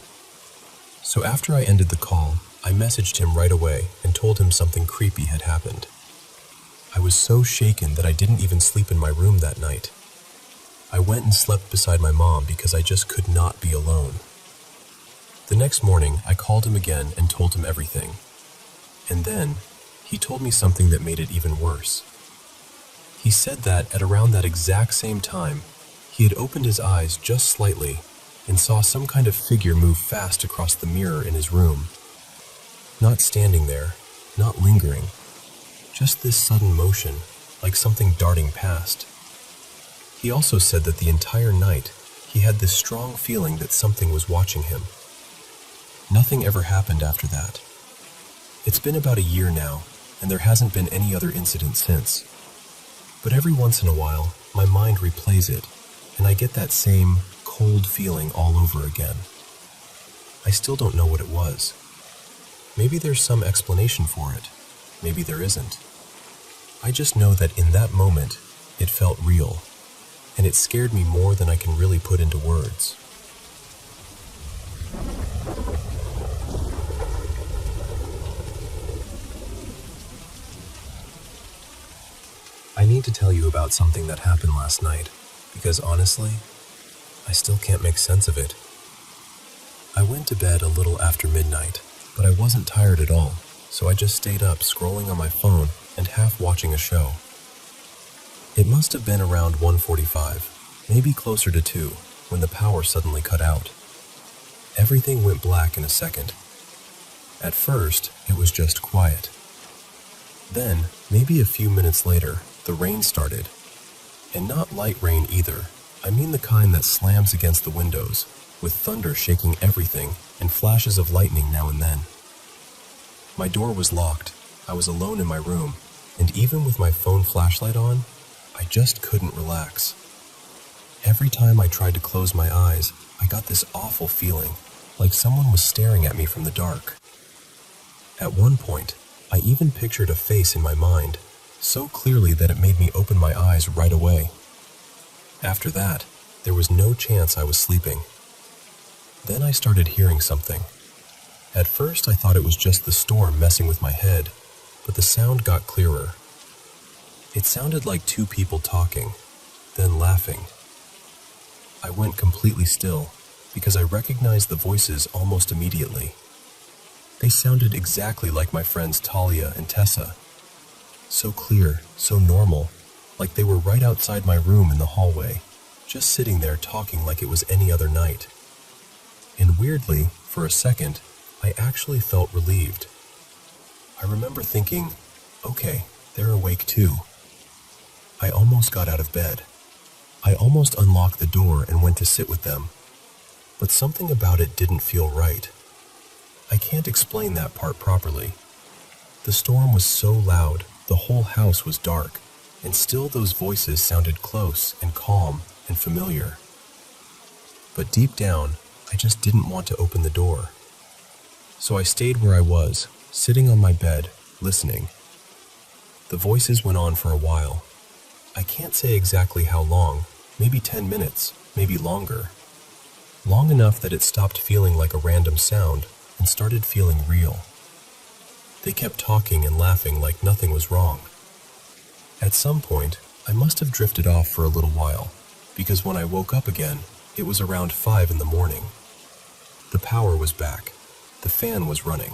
So after I ended the call, I messaged him right away and told him something creepy had happened. I was so shaken that I didn't even sleep in my room that night. I went and slept beside my mom because I just could not be alone. The next morning, I called him again and told him everything. And then, he told me something that made it even worse. He said that at around that exact same time, he had opened his eyes just slightly and saw some kind of figure move fast across the mirror in his room. Not standing there, not lingering, just this sudden motion, like something darting past. He also said that the entire night, he had this strong feeling that something was watching him. Nothing ever happened after that. It's been about a year now, and there hasn't been any other incident since. But every once in a while, my mind replays it, and I get that same cold feeling all over again. I still don't know what it was. Maybe there's some explanation for it. Maybe there isn't. I just know that in that moment, it felt real, and it scared me more than I can really put into words. I need to tell you about something that happened last night, because honestly, I still can't make sense of it. I went to bed a little after midnight, but I wasn't tired at all, so I just stayed up scrolling on my phone and half watching a show. It must have been around 1:45, maybe closer to 2, when the power suddenly cut out. Everything went black in a second. At first, it was just quiet. Then, maybe a few minutes later, the rain started. And not light rain either. I mean the kind that slams against the windows, with thunder shaking everything and flashes of lightning now and then. My door was locked. I was alone in my room, and even with my phone flashlight on, I just couldn't relax. Every time I tried to close my eyes, I got this awful feeling, like someone was staring at me from the dark. At one point, I even pictured a face in my mind, so clearly that it made me open my eyes right away. After that, there was no chance I was sleeping. Then I started hearing something. At first I thought it was just the storm messing with my head, but the sound got clearer. It sounded like two people talking, then laughing. I went completely still, because I recognized the voices almost immediately. They sounded exactly like my friends Talia and Tessa. So clear, so normal, like they were right outside my room in the hallway, just sitting there talking like it was any other night. And weirdly, for a second, I actually felt relieved. I remember thinking, okay, they're awake too. I almost got out of bed. I almost unlocked the door and went to sit with them. But something about it didn't feel right. I can't explain that part properly. The storm was so loud, the whole house was dark, and still those voices sounded close and calm and familiar. But deep down, I just didn't want to open the door. So I stayed where I was, sitting on my bed, listening. The voices went on for a while. I can't say exactly how long, maybe 10 minutes, maybe longer. Long enough that it stopped feeling like a random sound and started feeling real. They kept talking and laughing like nothing was wrong. At some point, I must have drifted off for a little while, because when I woke up again, it was around 5 in the morning. The power was back. The fan was running.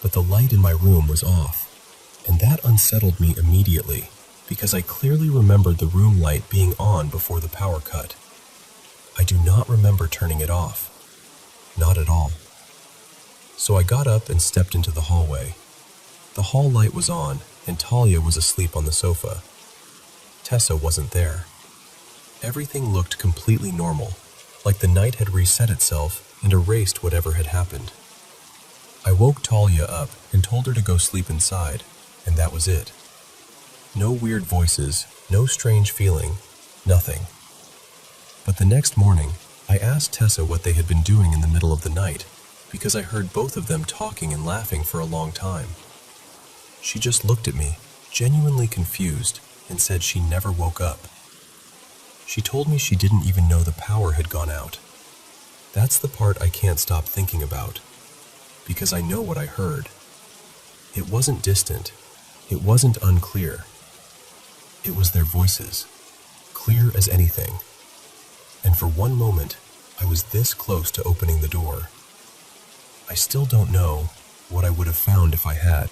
But the light in my room was off, and that unsettled me immediately, because I clearly remembered the room light being on before the power cut. I do not remember turning it off. Not at all. So I got up and stepped into the hallway. The hall light was on, and Talia was asleep on the sofa. Tessa wasn't there. Everything looked completely normal, like the night had reset itself and erased whatever had happened. I woke Talia up and told her to go sleep inside, and that was it. No weird voices, no strange feeling, nothing. But the next morning, I asked Tessa what they had been doing in the middle of the night, because I heard both of them talking and laughing for a long time. She just looked at me, genuinely confused, and said she never woke up. She told me she didn't even know the power had gone out. That's the part I can't stop thinking about, because I know what I heard. It wasn't distant. It wasn't unclear. It was their voices, clear as anything. And for one moment, I was this close to opening the door. I still don't know what I would have found if I had.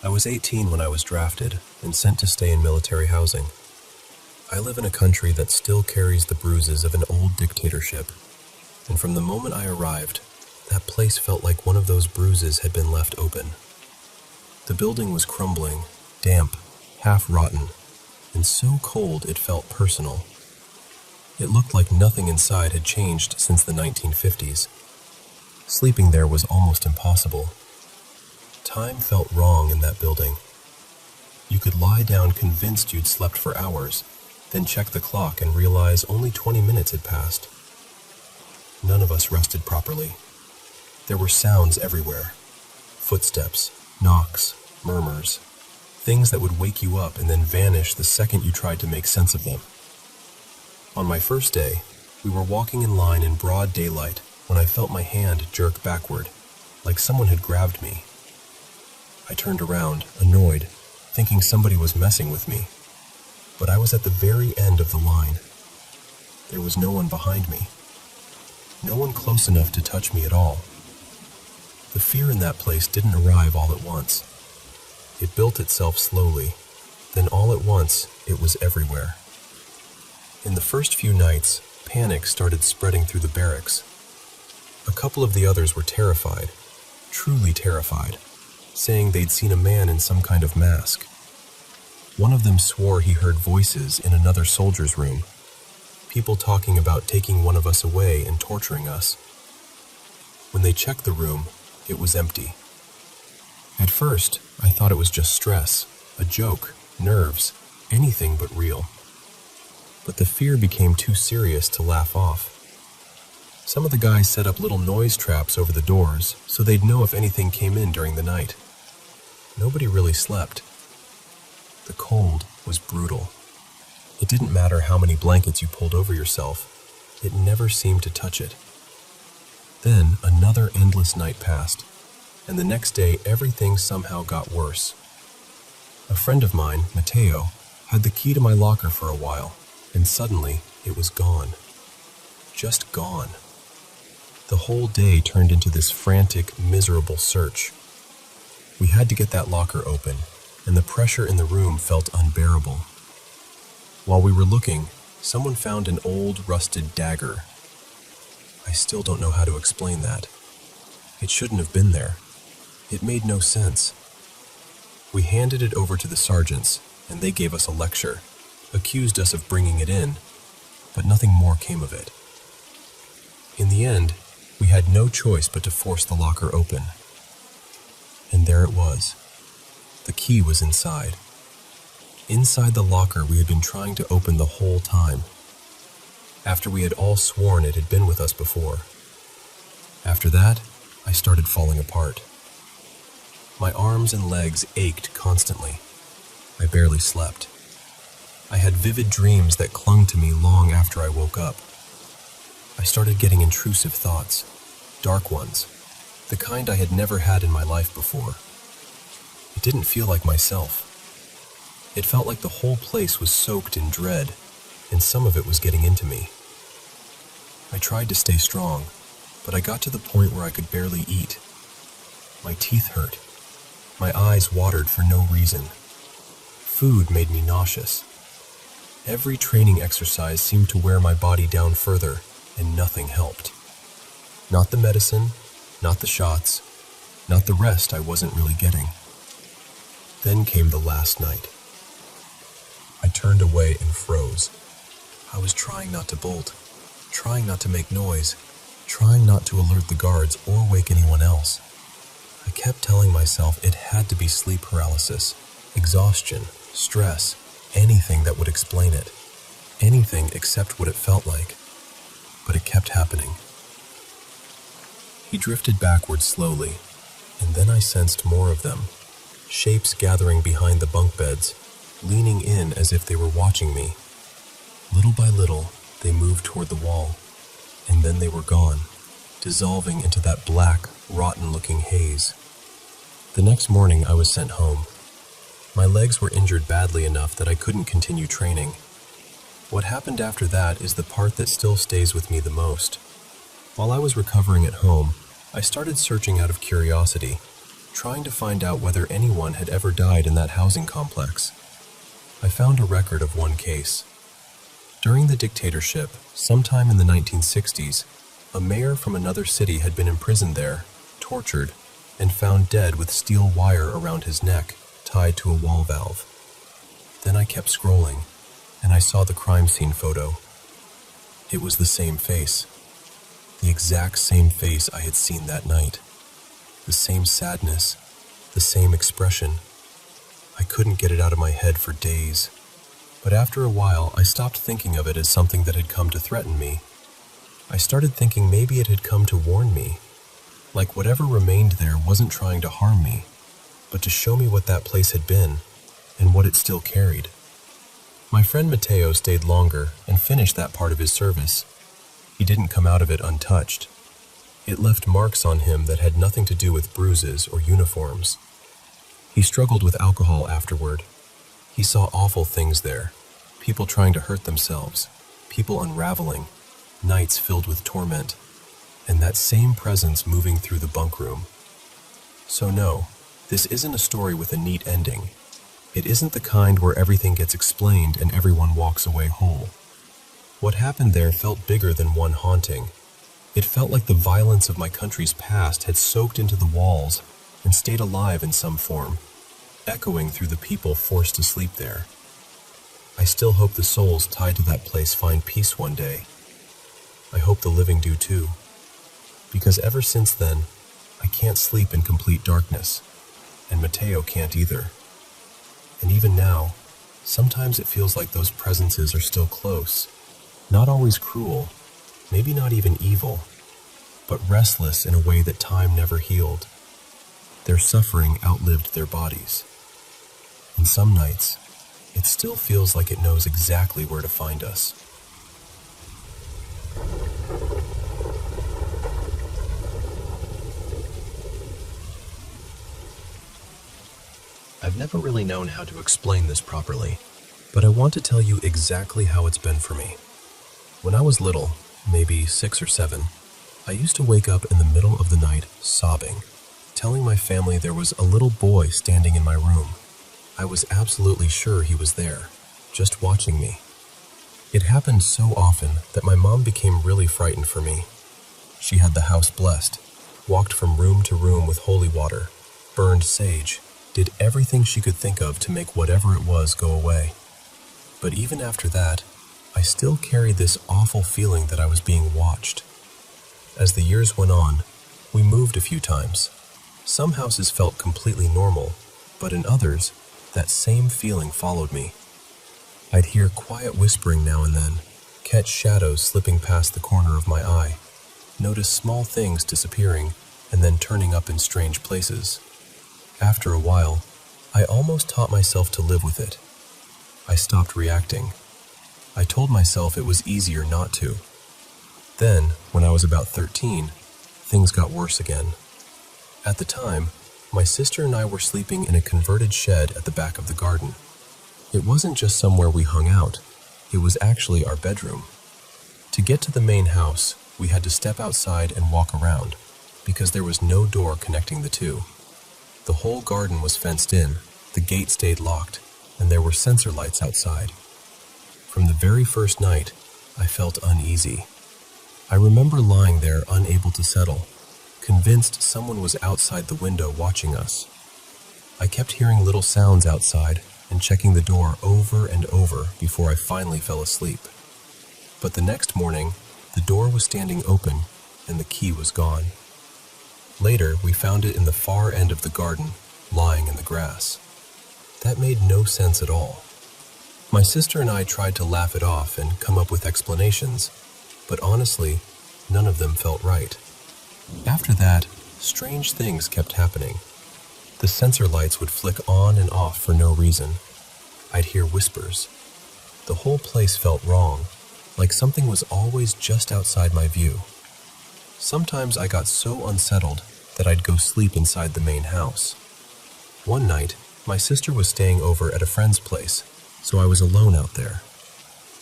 I was 18 when I was drafted and sent to stay in military housing. I live in a country that still carries the bruises of an old dictatorship, and from the moment I arrived, that place felt like one of those bruises had been left open. The building was crumbling, damp, half-rotten, and so cold it felt personal. It looked like nothing inside had changed since the 1950s. Sleeping there was almost impossible. Time felt wrong in that building. You could lie down convinced you'd slept for hours, then check the clock and realize only 20 minutes had passed. None of us rested properly. There were sounds everywhere. Footsteps, knocks, murmurs, things that would wake you up and then vanish the second you tried to make sense of them. On my first day, we were walking in line in broad daylight when I felt my hand jerk backward, like someone had grabbed me. I turned around, annoyed, thinking somebody was messing with me. But I was at the very end of the line. There was no one behind me. No one close enough to touch me at all. The fear in that place didn't arrive all at once. It built itself slowly. Then all at once, it was everywhere. In the first few nights, panic started spreading through the barracks. A couple of the others were terrified, truly terrified, saying they'd seen a man in some kind of mask. One of them swore he heard voices in another soldier's room, people talking about taking one of us away and torturing us. When they checked the room, it was empty. At first, I thought it was just stress, a joke, nerves, anything but real. But the fear became too serious to laugh off. Some of the guys set up little noise traps over the doors so they'd know if anything came in during the night. Nobody really slept. The cold was brutal. It didn't matter how many blankets you pulled over yourself, it never seemed to touch it. Then another endless night passed, and the next day everything somehow got worse. A friend of mine, Mateo, had the key to my locker for a while, and suddenly it was gone. Just gone. The whole day turned into this frantic, miserable search. We had to get that locker open, and the pressure in the room felt unbearable. While we were looking, someone found an old, rusted dagger. I still don't know how to explain that. It shouldn't have been there. It made no sense. We handed it over to the sergeants, and they gave us a lecture, accused us of bringing it in, but nothing more came of it. In the end, we had no choice but to force the locker open. And there it was. The key was inside. Inside the locker we had been trying to open the whole time, after we had all sworn it had been with us before. After that, I started falling apart. My arms and legs ached constantly. I barely slept. I had vivid dreams that clung to me long after I woke up. I started getting intrusive thoughts, dark ones, the kind I had never had in my life before. It didn't feel like myself. It felt like the whole place was soaked in dread, and some of it was getting into me. I tried to stay strong, but I got to the point where I could barely eat. My teeth hurt. My eyes watered for no reason. Food made me nauseous. Every training exercise seemed to wear my body down further, and nothing helped. Not the medicine, not the shots, not the rest I wasn't really getting. Then came the last night. I turned away and froze. I was trying not to bolt, trying not to make noise, trying not to alert the guards or wake anyone else. I kept telling myself it had to be sleep paralysis, exhaustion, stress, anything that would explain it. Anything except what it felt like. But it kept happening. He drifted backwards slowly, and then I sensed more of them. Shapes gathering behind the bunk beds, leaning in as if they were watching me. Little by little, they moved toward the wall, and then they were gone, dissolving into that black, rotten-looking haze. The next morning, I was sent home. My legs were injured badly enough that I couldn't continue training. What happened after that is the part that still stays with me the most. While I was recovering at home, I started searching out of curiosity, trying to find out whether anyone had ever died in that housing complex. I found a record of one case. During the dictatorship, sometime in the 1960s, a mayor from another city had been imprisoned there, tortured, and found dead with steel wire around his neck, tied to a wall valve. Then I kept scrolling, and I saw the crime scene photo. It was the same face. The exact same face I had seen that night. The same sadness, the same expression. I couldn't get it out of my head for days. But after a while, I stopped thinking of it as something that had come to threaten me. I started thinking maybe it had come to warn me. Like whatever remained there wasn't trying to harm me, but to show me what that place had been, and what it still carried. My friend Mateo stayed longer and finished that part of his service. He didn't come out of it untouched. It left marks on him that had nothing to do with bruises or uniforms. He struggled with alcohol afterward. He saw awful things there, people trying to hurt themselves, people unraveling, nights filled with torment, and that same presence moving through the bunk room. So no, this isn't a story with a neat ending. It isn't the kind where everything gets explained and everyone walks away whole. What happened there felt bigger than one haunting. It felt like the violence of my country's past had soaked into the walls and stayed alive in some form, echoing through the people forced to sleep there. I still hope the souls tied to that place find peace one day. I hope the living do too. Because ever since then, I can't sleep in complete darkness, and Mateo can't either. And even now, sometimes it feels like those presences are still close, not always cruel, maybe not even evil, but restless in a way that time never healed. Their suffering outlived their bodies. And some nights, it still feels like it knows exactly where to find us. I've never really known how to explain this properly, but I want to tell you exactly how it's been for me. When I was little, maybe 6 or 7, I used to wake up in the middle of the night sobbing, telling my family there was a little boy standing in my room. I was absolutely sure he was there, just watching me. It happened so often that my mom became really frightened for me. She had the house blessed, walked from room to room with holy water, burned sage, did everything she could think of to make whatever it was go away. But even after that, I still carried this awful feeling that I was being watched. As the years went on, we moved a few times. Some houses felt completely normal, but in others, that same feeling followed me. I'd hear quiet whispering now and then, catch shadows slipping past the corner of my eye, notice small things disappearing and then turning up in strange places. After a while, I almost taught myself to live with it. I stopped reacting. I told myself it was easier not to. Then, when I was about 13, things got worse again. At the time, my sister and I were sleeping in a converted shed at the back of the garden. It wasn't just somewhere we hung out. It was actually our bedroom. To get to the main house, we had to step outside and walk around, because there was no door connecting the two. The whole garden was fenced in, the gate stayed locked, and there were sensor lights outside. From the very first night, I felt uneasy. I remember lying there unable to settle, convinced someone was outside the window watching us. I kept hearing little sounds outside and checking the door over and over before I finally fell asleep. But the next morning, the door was standing open and the key was gone. Later, we found it in the far end of the garden, lying in the grass. That made no sense at all. My sister and I tried to laugh it off and come up with explanations, but honestly, none of them felt right. After that, strange things kept happening. The sensor lights would flick on and off for no reason. I'd hear whispers. The whole place felt wrong, like something was always just outside my view. Sometimes I got so unsettled that I'd go sleep inside the main house. One night, my sister was staying over at a friend's place, so I was alone out there.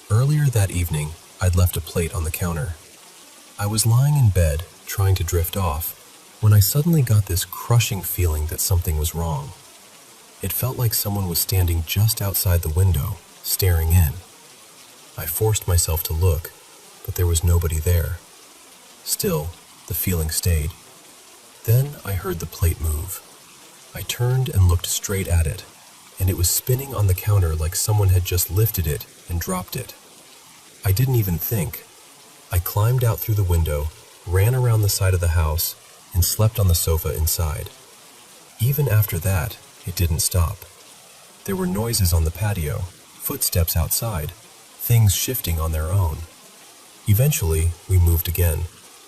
Earlier that evening, I'd left a plate on the counter. I was lying in bed, trying to drift off, when I suddenly got this crushing feeling that something was wrong. It felt like someone was standing just outside the window, staring in. I forced myself to look, but there was nobody there. Still, the feeling stayed. Then I heard the plate move. I turned and looked straight at it, and it was spinning on the counter like someone had just lifted it and dropped it. I didn't even think. I climbed out through the window, ran around the side of the house, and slept on the sofa inside. Even after that, it didn't stop. There were noises on the patio, footsteps outside, things shifting on their own. Eventually, we moved again,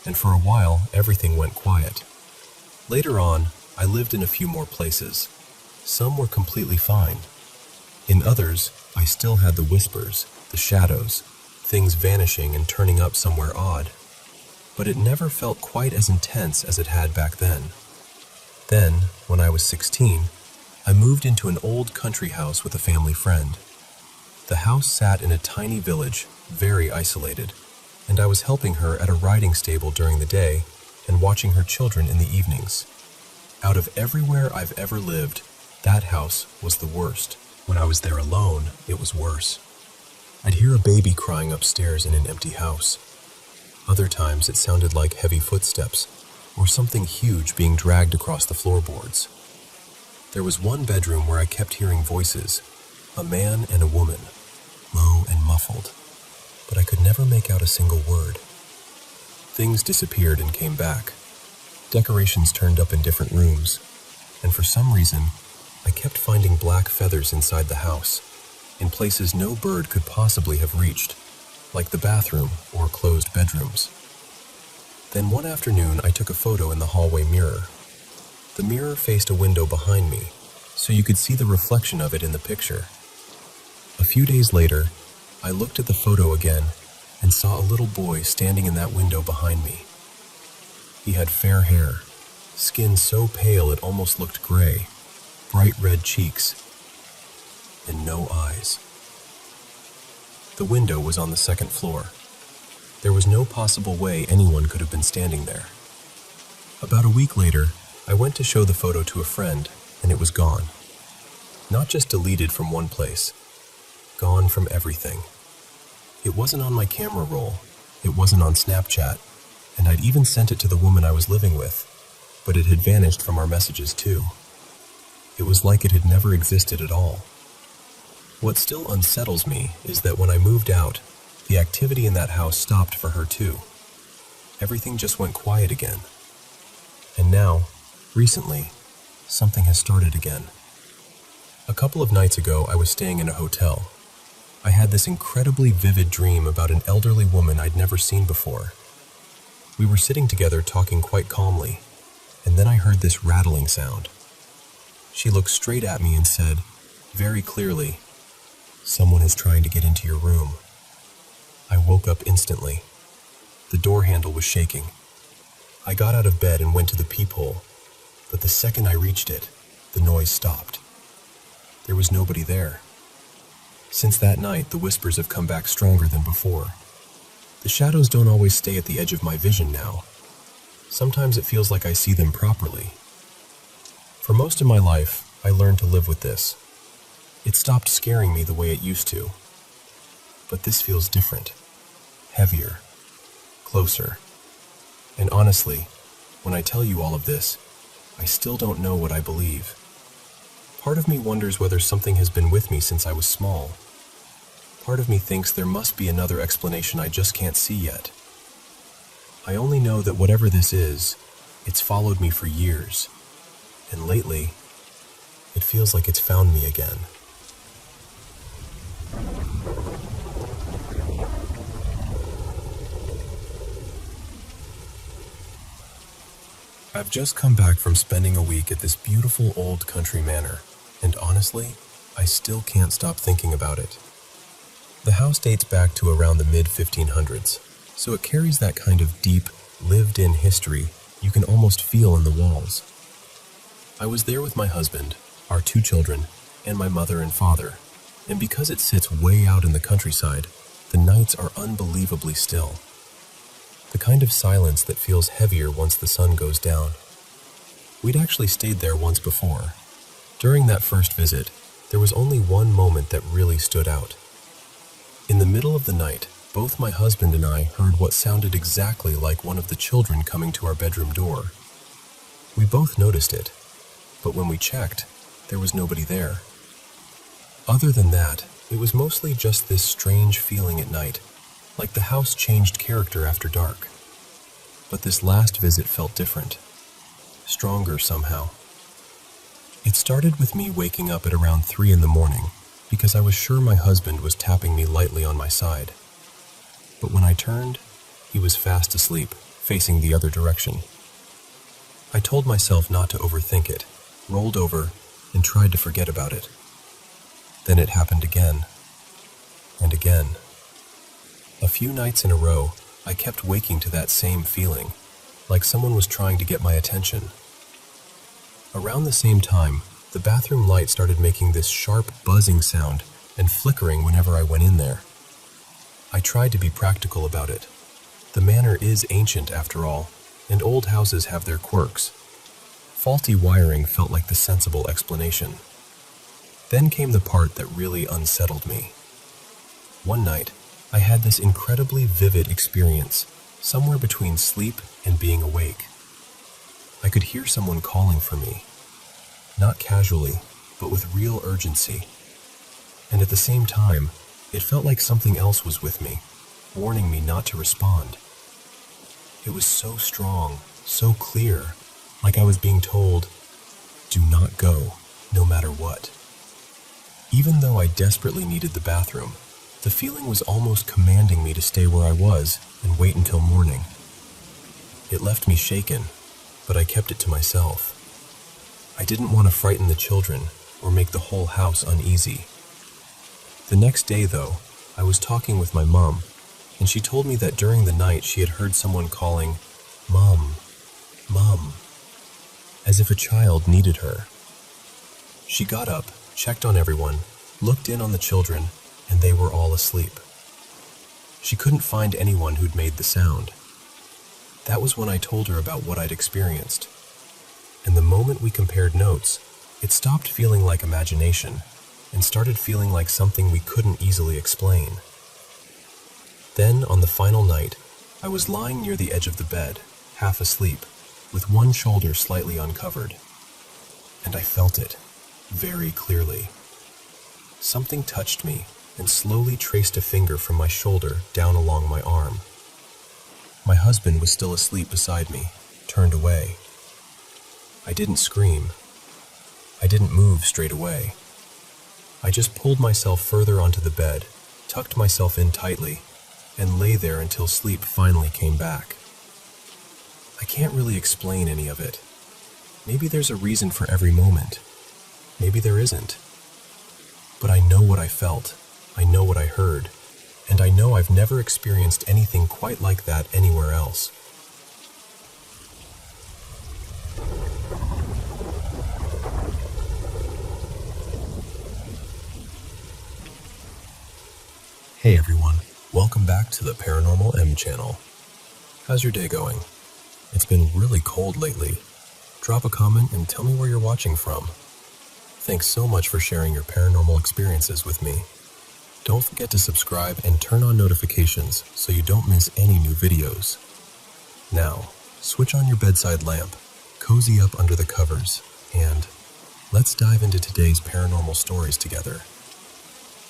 and for a while, everything went quiet. Later on, I lived in a few more places. Some were completely fine. In others, I still had the whispers, the shadows, things vanishing and turning up somewhere odd. But it never felt quite as intense as it had back then. Then, when I was 16, I moved into an old country house with a family friend. The house sat in a tiny village, very isolated, and I was helping her at a riding stable during the day and watching her children in the evenings. Out of everywhere I've ever lived, that house was the worst. When I was there alone, it was worse. I'd hear a baby crying upstairs in an empty house. Other times it sounded like heavy footsteps or something huge being dragged across the floorboards. There was one bedroom where I kept hearing voices, a man and a woman, low and muffled, but I could never make out a single word. Things disappeared and came back. Decorations turned up in different rooms, and for some reason, I kept finding black feathers inside the house, in places no bird could possibly have reached, like the bathroom or closed bedrooms. Then one afternoon, I took a photo in the hallway mirror. The mirror faced a window behind me, so you could see the reflection of it in the picture. A few days later, I looked at the photo again and saw a little boy standing in that window behind me. He had fair hair, skin so pale it almost looked gray, bright red cheeks, and no eyes. The window was on the second floor. There was no possible way anyone could have been standing there. About a week later, I went to show the photo to a friend, and it was gone. Not just deleted from one place, gone from everything. It wasn't on my camera roll, it wasn't on Snapchat, and I'd even sent it to the woman I was living with, but it had vanished from our messages too. It was like it had never existed at all. What still unsettles me is that when I moved out, the activity in that house stopped for her too. Everything just went quiet again. And now, recently, something has started again. A couple of nights ago, I was staying in a hotel. I had this incredibly vivid dream about an elderly woman I'd never seen before. We were sitting together talking quite calmly, and then I heard this rattling sound. She looked straight at me and said, very clearly, "Someone is trying to get into your room." I woke up instantly. The door handle was shaking. I got out of bed and went to the peephole, but the second I reached it, the noise stopped. There was nobody there. Since that night, the whispers have come back stronger than before. The shadows don't always stay at the edge of my vision now. Sometimes it feels like I see them properly. For most of my life, I learned to live with this. It stopped scaring me the way it used to. But this feels different, heavier, closer. And honestly, when I tell you all of this, I still don't know what I believe. Part of me wonders whether something has been with me since I was small. Part of me thinks there must be another explanation I just can't see yet. I only know that whatever this is, it's followed me for years. And lately, it feels like it's found me again. I've just come back from spending a week at this beautiful old country manor, and honestly, I still can't stop thinking about it. The house dates back to around the mid-1500s, so it carries that kind of deep, lived-in history you can almost feel in the walls. I was there with my husband, our 2 children, and my mother and father, and because it sits way out in the countryside, the nights are unbelievably still. The kind of silence that feels heavier once the sun goes down. We'd actually stayed there once before. During that first visit, there was only one moment that really stood out. In the middle of the night, both my husband and I heard what sounded exactly like one of the children coming to our bedroom door. We both noticed it, but when we checked, there was nobody there. Other than that, it was mostly just this strange feeling at night, like the house changed character after dark. But this last visit felt different, stronger somehow. It started with me waking up at around 3 in the morning because I was sure my husband was tapping me lightly on my side. But when I turned, he was fast asleep, facing the other direction. I told myself not to overthink it, rolled over, and tried to forget about it. Then it happened again, and again. A few nights in a row, I kept waking to that same feeling, like someone was trying to get my attention. Around the same time, the bathroom light started making this sharp buzzing sound and flickering whenever I went in there. I tried to be practical about it. The manor is ancient after all, and old houses have their quirks. Faulty wiring felt like the sensible explanation. Then came the part that really unsettled me. One night, I had this incredibly vivid experience, somewhere between sleep and being awake. I could hear someone calling for me, not casually, but with real urgency. And at the same time, it felt like something else was with me, warning me not to respond. It was so strong, so clear, like I was being told, do not go, no matter what. Even though I desperately needed the bathroom, the feeling was almost commanding me to stay where I was and wait until morning. It left me shaken, but I kept it to myself. I didn't want to frighten the children or make the whole house uneasy. The next day, though, I was talking with my mom, and she told me that during the night she had heard someone calling, "Mom, Mom," as if a child needed her. She got up, checked on everyone, looked in on the children, and they were all asleep. She couldn't find anyone who'd made the sound. That was when I told her about what I'd experienced. And the moment we compared notes, it stopped feeling like imagination and started feeling like something we couldn't easily explain. Then, on the final night, I was lying near the edge of the bed, half asleep, with one shoulder slightly uncovered. And I felt it, very clearly. Something touched me and slowly traced a finger from my shoulder down along my arm. My husband was still asleep beside me, turned away. I didn't scream. I didn't move straight away. I just pulled myself further onto the bed, tucked myself in tightly, and lay there until sleep finally came back. I can't really explain any of it. Maybe there's a reason for every moment. Maybe there isn't. But I know what I felt. I know what I heard, and I know I've never experienced anything quite like that anywhere else. Hey everyone, welcome back to the Paranormal M channel. How's your day going? It's been really cold lately. Drop a comment and tell me where you're watching from. Thanks so much for sharing your paranormal experiences with me. Don't forget to subscribe and turn on notifications so you don't miss any new videos. Now, switch on your bedside lamp, cozy up under the covers, and let's dive into today's paranormal stories together.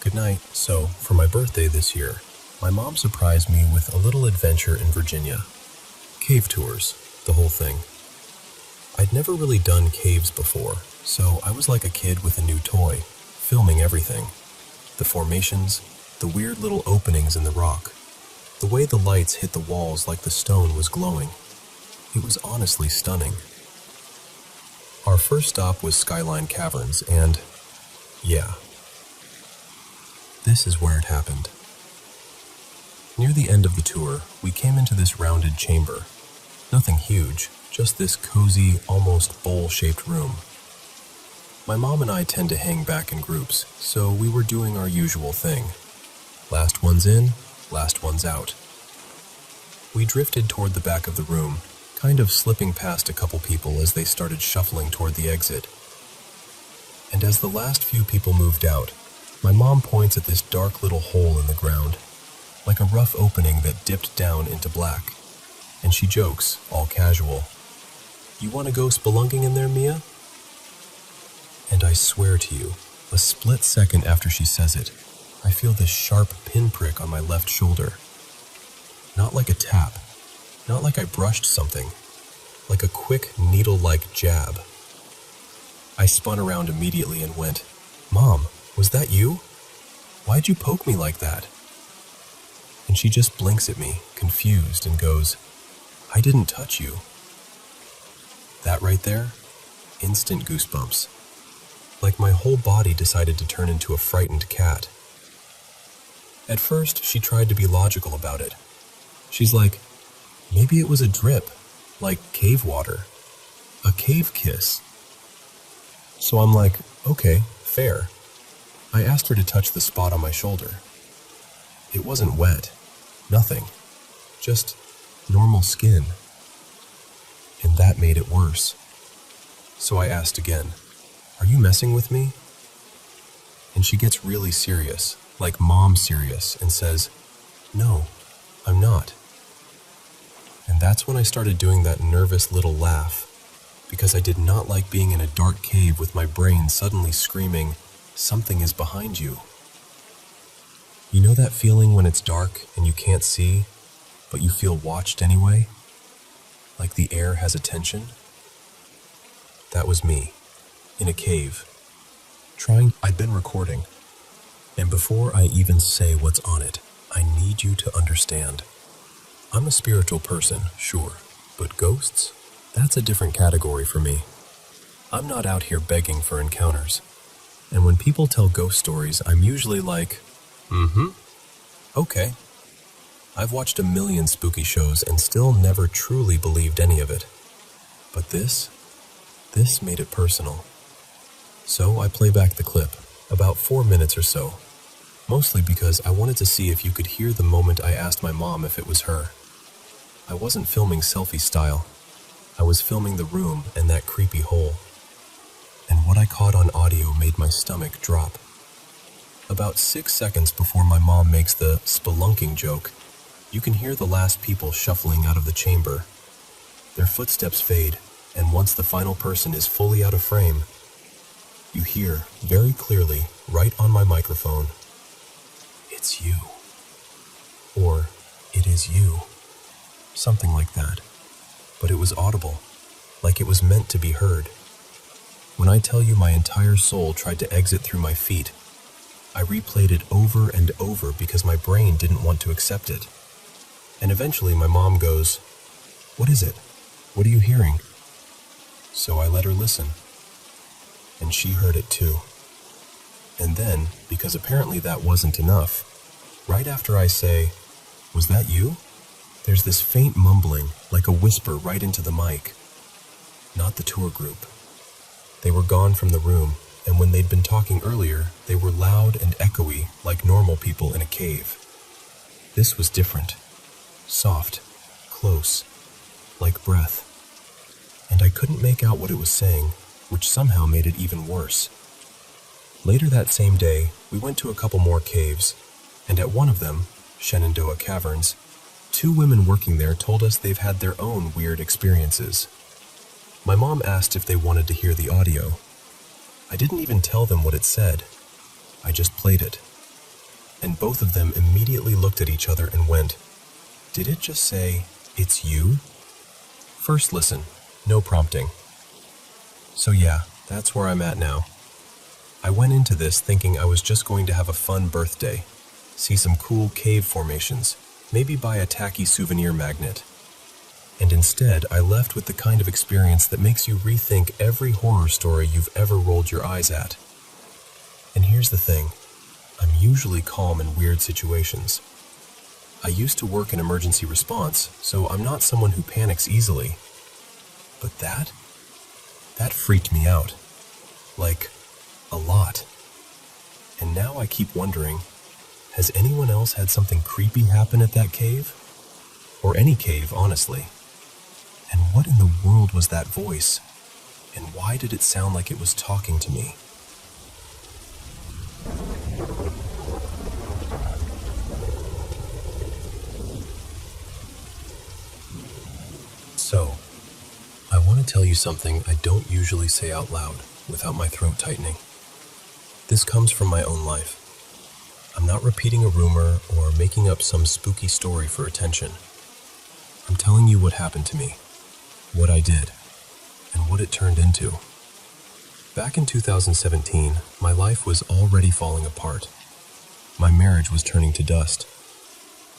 Good night. So, for my birthday this year, my mom surprised me with a little adventure in Virginia. Cave tours, the whole thing. I'd never really done caves before, so I was like a kid with a new toy, filming everything. The formations, the weird little openings in the rock, the way the lights hit the walls like the stone was glowing. It was honestly stunning. Our first stop was Skyline Caverns, and yeah, this is where it happened. Near the end of the tour, we came into this rounded chamber. Nothing huge, just this cozy, almost bowl-shaped room. My mom and I tend to hang back in groups, so we were doing our usual thing. Last one's in, last one's out. We drifted toward the back of the room, kind of slipping past a couple people as they started shuffling toward the exit. And as the last few people moved out, my mom points at this dark little hole in the ground, like a rough opening that dipped down into black. And she jokes, all casual, "You want to go spelunking in there, Mia?" And I swear to you, a split second after she says it, I feel this sharp pinprick on my left shoulder. Not like a tap, not like I brushed something, like a quick needle-like jab. I spun around immediately and went, "Mom, was that you? Why'd you poke me like that?" And she just blinks at me, confused, and goes, "I didn't touch you." That right there, instant goosebumps. Like my whole body decided to turn into a frightened cat. At first, she tried to be logical about it. She's like, maybe it was a drip, like cave water, a cave kiss. So I'm like, okay, fair. I asked her to touch the spot on my shoulder. It wasn't wet, nothing, just normal skin. And that made it worse. So I asked again, "Are you messing with me?" And she gets really serious, like mom serious, and says, "No, I'm not." And that's when I started doing that nervous little laugh, because I did not like being in a dark cave with my brain suddenly screaming, "Something is behind you." You know that feeling when it's dark and you can't see, but you feel watched anyway? Like the air has attention? That was me, in a cave. I'd been recording, and before I even say what's on it, I need you to understand. I'm a spiritual person, sure, but ghosts? That's a different category for me. I'm not out here begging for encounters. And when people tell ghost stories, I'm usually like, okay. I've watched a million spooky shows and still never truly believed any of it. But this made it personal. So I play back the clip, about 4 minutes or so, mostly because I wanted to see if you could hear the moment I asked my mom if it was her. I wasn't filming selfie style. I was filming the room and that creepy hole. And what I caught on audio made my stomach drop. About 6 seconds before my mom makes the spelunking joke, you can hear the last people shuffling out of the chamber. Their footsteps fade, and once the final person is fully out of frame, you hear, very clearly, right on my microphone, "It's you." Or, "It is you." Something like that. But it was audible, like it was meant to be heard. When I tell you my entire soul tried to exit through my feet, I replayed it over and over because my brain didn't want to accept it. And eventually my mom goes, "What is it? What are you hearing?" So I let her listen. And she heard it too. And then, because apparently that wasn't enough, right after I say, "Was that you?" there's this faint mumbling, like a whisper right into the mic. Not the tour group. They were gone from the room, and when they'd been talking earlier, they were loud and echoey like normal people in a cave. This was different. Soft, close, like breath. And I couldn't make out what it was saying, which somehow made it even worse. Later that same day, we went to a couple more caves, And at one of them, Shenandoah Caverns, 2 women working there told us they've had their own weird experiences. My mom asked if they wanted to hear the audio. I didn't even tell them what it said. I just played it. And both of them immediately looked at each other and went, "Did it just say, 'It's you?'" First listen, no prompting. So yeah, that's where I'm at now. I went into this thinking I was just going to have a fun birthday, see some cool cave formations, maybe buy a tacky souvenir magnet. And instead, I left with the kind of experience that makes you rethink every horror story you've ever rolled your eyes at. And here's the thing, I'm usually calm in weird situations. I used to work in emergency response, so I'm not someone who panics easily. But that freaked me out. Like, a lot. And now I keep wondering, has anyone else had something creepy happen at that cave? Or any cave, honestly. And what in the world was that voice? And why did it sound like it was talking to me? So, I want to tell you something I don't usually say out loud without my throat tightening. This comes from my own life. I'm not repeating a rumor or making up some spooky story for attention. I'm telling you what happened to me, what I did, and what it turned into. Back in 2017, my life was already falling apart. My marriage was turning to dust.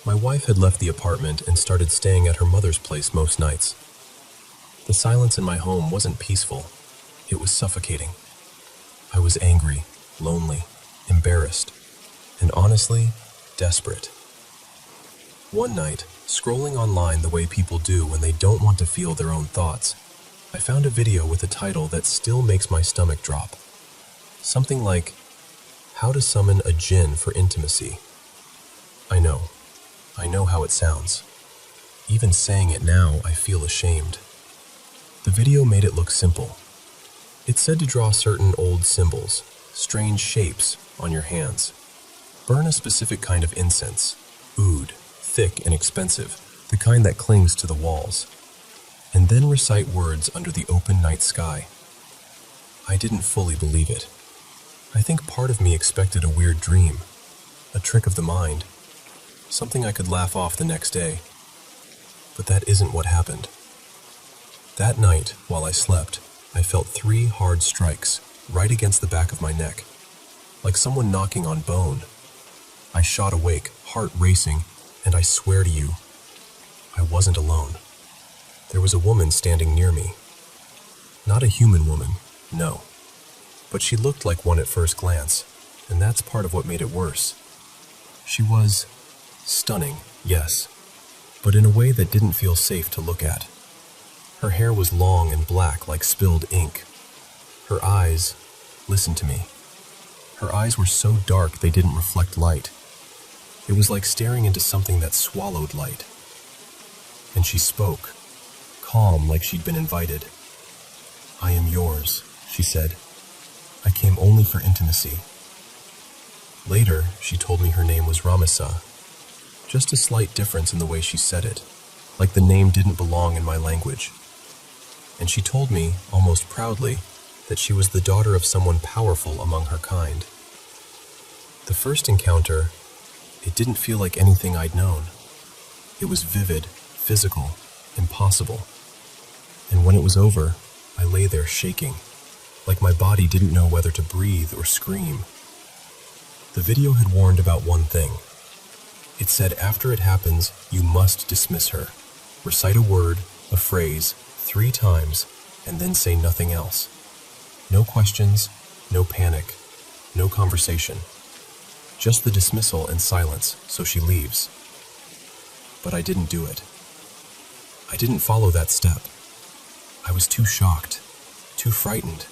My wife had left the apartment and started staying at her mother's place most nights. The silence in my home wasn't peaceful. It was suffocating. I was angry, lonely, embarrassed, and honestly, desperate. One night, scrolling online the way people do when they don't want to feel their own thoughts, I found a video with a title that still makes my stomach drop. Something like, "How to Summon a Djinn for Intimacy." I know how it sounds. Even saying it now, I feel ashamed. The video made it look simple. It said to draw certain old symbols, strange shapes, on your hands. Burn a specific kind of incense, oud, thick and expensive, the kind that clings to the walls. And then recite words under the open night sky. I didn't fully believe it. I think part of me expected a weird dream, a trick of the mind, something I could laugh off the next day. But that isn't what happened. That night, while I slept, I felt 3 hard strikes right against the back of my neck, like someone knocking on bone. I shot awake, heart racing, and I swear to you, I wasn't alone. There was a woman standing near me. Not a human woman, no. But she looked like one at first glance, and that's part of what made it worse. She was stunning, yes, but in a way that didn't feel safe to look at. Her hair was long and black like spilled ink. Her eyes, listen to me. Her eyes were so dark they didn't reflect light. It was like staring into something that swallowed light. And she spoke, calm like she'd been invited. "I am yours," she said. "I came only for intimacy." Later, she told me her name was Ramisa. Just a slight difference in the way she said it, like the name didn't belong in my language. And she told me, almost proudly, that she was the daughter of someone powerful among her kind. The first encounter, it didn't feel like anything I'd known. It was vivid, physical, impossible. And when it was over, I lay there shaking, like my body didn't know whether to breathe or scream. The video had warned about one thing. It said after it happens, you must dismiss her. Recite a word, a phrase, 3 times, and then say nothing else. No questions, no panic, no conversation. Just the dismissal and silence, so she leaves. But I didn't do it. I didn't follow that step. I was too shocked, too frightened.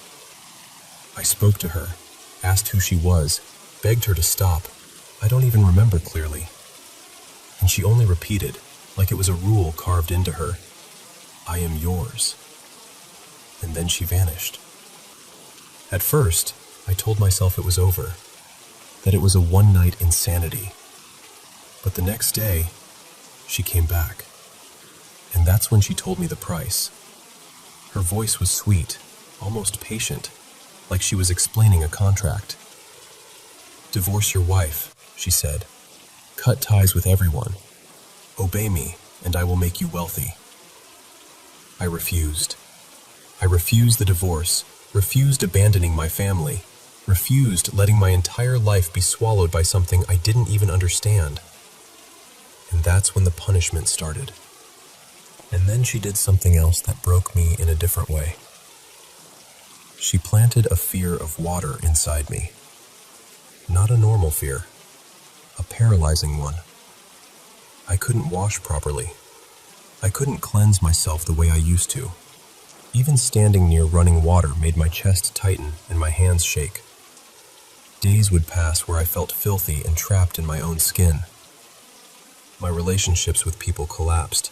I spoke to her, asked who she was, begged her to stop. I don't even remember clearly. And she only repeated, like it was a rule carved into her, "I am yours." And then she vanished. At first, I told myself it was over, that it was a one-night insanity, But the next day, she came back. And that's when she told me the price. Her voice was sweet, almost patient, like she was explaining a contract. "Divorce your wife," she said. "Cut ties with everyone. Obey me, and I will make you wealthy." I refused. I refused the divorce, refused abandoning my family, refused letting my entire life be swallowed by something I didn't even understand. And that's when the punishment started. And then she did something else that broke me in a different way. She planted a fear of water inside me. Not a normal fear, a paralyzing one. I couldn't wash properly. I couldn't cleanse myself the way I used to. Even standing near running water made my chest tighten and my hands shake. Days would pass where I felt filthy and trapped in my own skin. My relationships with people collapsed.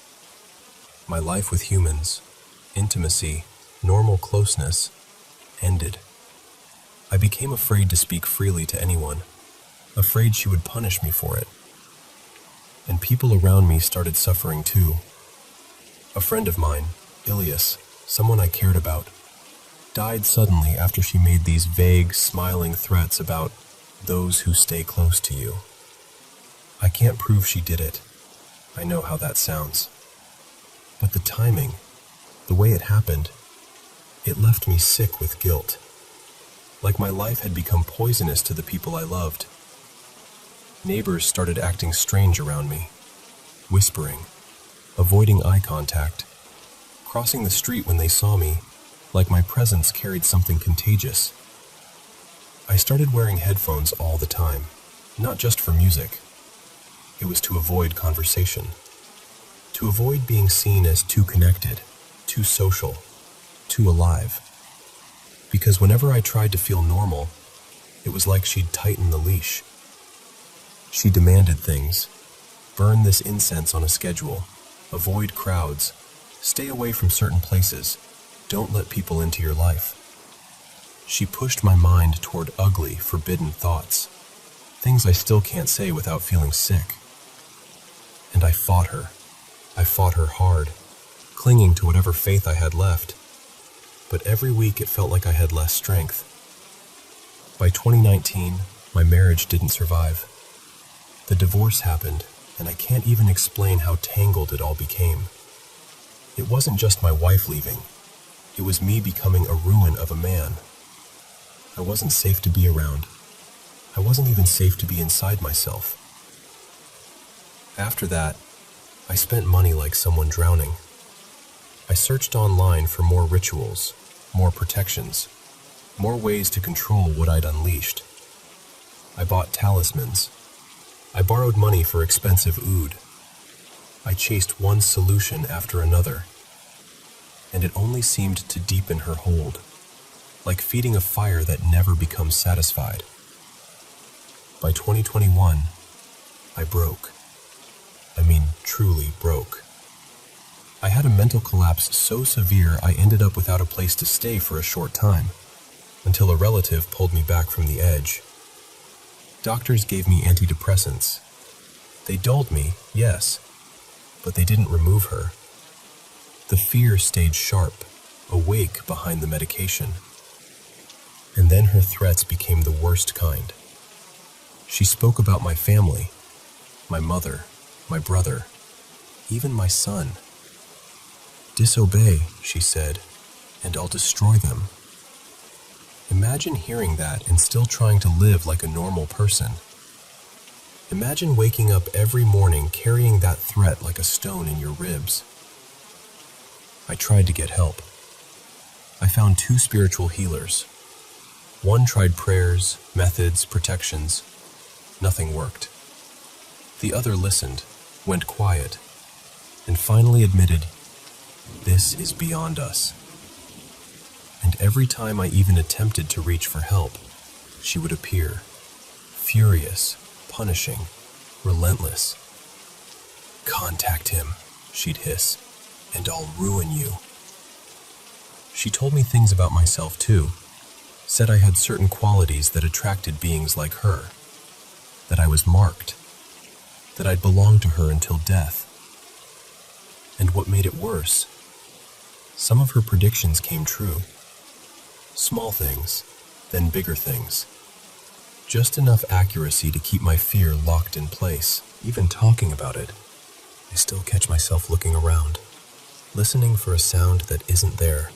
My life with humans, intimacy, normal closeness, ended. I became afraid to speak freely to anyone, afraid she would punish me for it. And people around me started suffering too. A friend of mine, Ilias, someone I cared about, died suddenly after she made these vague, smiling threats about those who stay close to you. I can't prove she did it. I know how that sounds. But the timing, the way it happened, it left me sick with guilt. Like my life had become poisonous to the people I loved. Neighbors started acting strange around me, whispering, avoiding eye contact, crossing the street when they saw me, like my presence carried something contagious. I started wearing headphones all the time, not just for music. It was to avoid conversation, to avoid being seen as too connected, too social, too alive. Because whenever I tried to feel normal, it was like she'd tighten the leash. She demanded things. Burn this incense on a schedule. Avoid crowds. Stay away from certain places. Don't let people into your life. She pushed my mind toward ugly, forbidden thoughts. Things I still can't say without feeling sick. And I fought her. I fought her hard, clinging to whatever faith I had left. But every week it felt like I had less strength. By 2019, my marriage didn't survive. The divorce happened, and I can't even explain how tangled it all became. It wasn't just my wife leaving. It was me becoming a ruin of a man. I wasn't safe to be around. I wasn't even safe to be inside myself. After that, I spent money like someone drowning. I searched online for more rituals, more protections, more ways to control what I'd unleashed. I bought talismans. I borrowed money for expensive oud. I chased one solution after another. And it only seemed to deepen her hold, like feeding a fire that never becomes satisfied. By 2021, I broke. I mean, truly broke. I had a mental collapse so severe I ended up without a place to stay for a short time, until a relative pulled me back from the edge. Doctors gave me antidepressants. They dulled me, yes, but they didn't remove her. The fear stayed sharp, awake behind the medication. And then her threats became the worst kind. She spoke about my family, my mother, my brother, even my son. "Disobey," she said, "and I'll destroy them." Imagine hearing that and still trying to live like a normal person. Imagine waking up every morning carrying that threat like a stone in your ribs. I tried to get help. I found 2 spiritual healers. One tried prayers, methods, protections. Nothing worked. The other listened, went quiet, and finally admitted, "This is beyond us." And every time I even attempted to reach for help, she would appear, furious, punishing, relentless. "Contact him," she'd hiss, "and I'll ruin you." She told me things about myself too, said I had certain qualities that attracted beings like her, that I was marked. that I'd belong to her until death. And what made it worse, some of her predictions came true. Small things, then bigger things. Just enough accuracy to keep my fear locked in place. Even talking about it, I still catch myself looking around, listening for a sound that isn't there.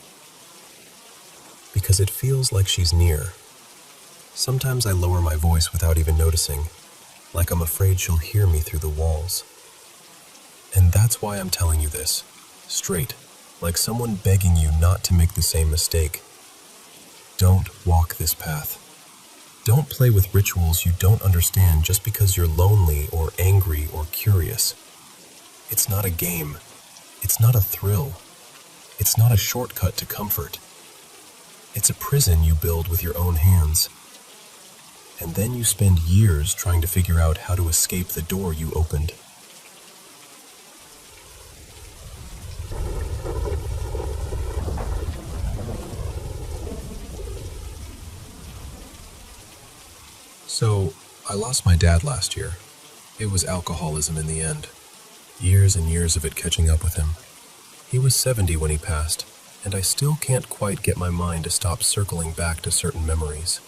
Because it feels like she's near. Sometimes I lower my voice without even noticing, like I'm afraid she'll hear me through the walls. And that's why I'm telling you this, straight, like someone begging you not to make the same mistake. Don't walk this path. Don't play with rituals you don't understand just because you're lonely or angry or curious. It's not a game. It's not a thrill. It's not a shortcut to comfort. It's a prison you build with your own hands. And then you spend years trying to figure out how to escape the door you opened. So, I lost my dad last year. It was alcoholism in the end. Years and years of it catching up with him. He was 70 when he passed, and I still can't quite get my mind to stop circling back to certain memories.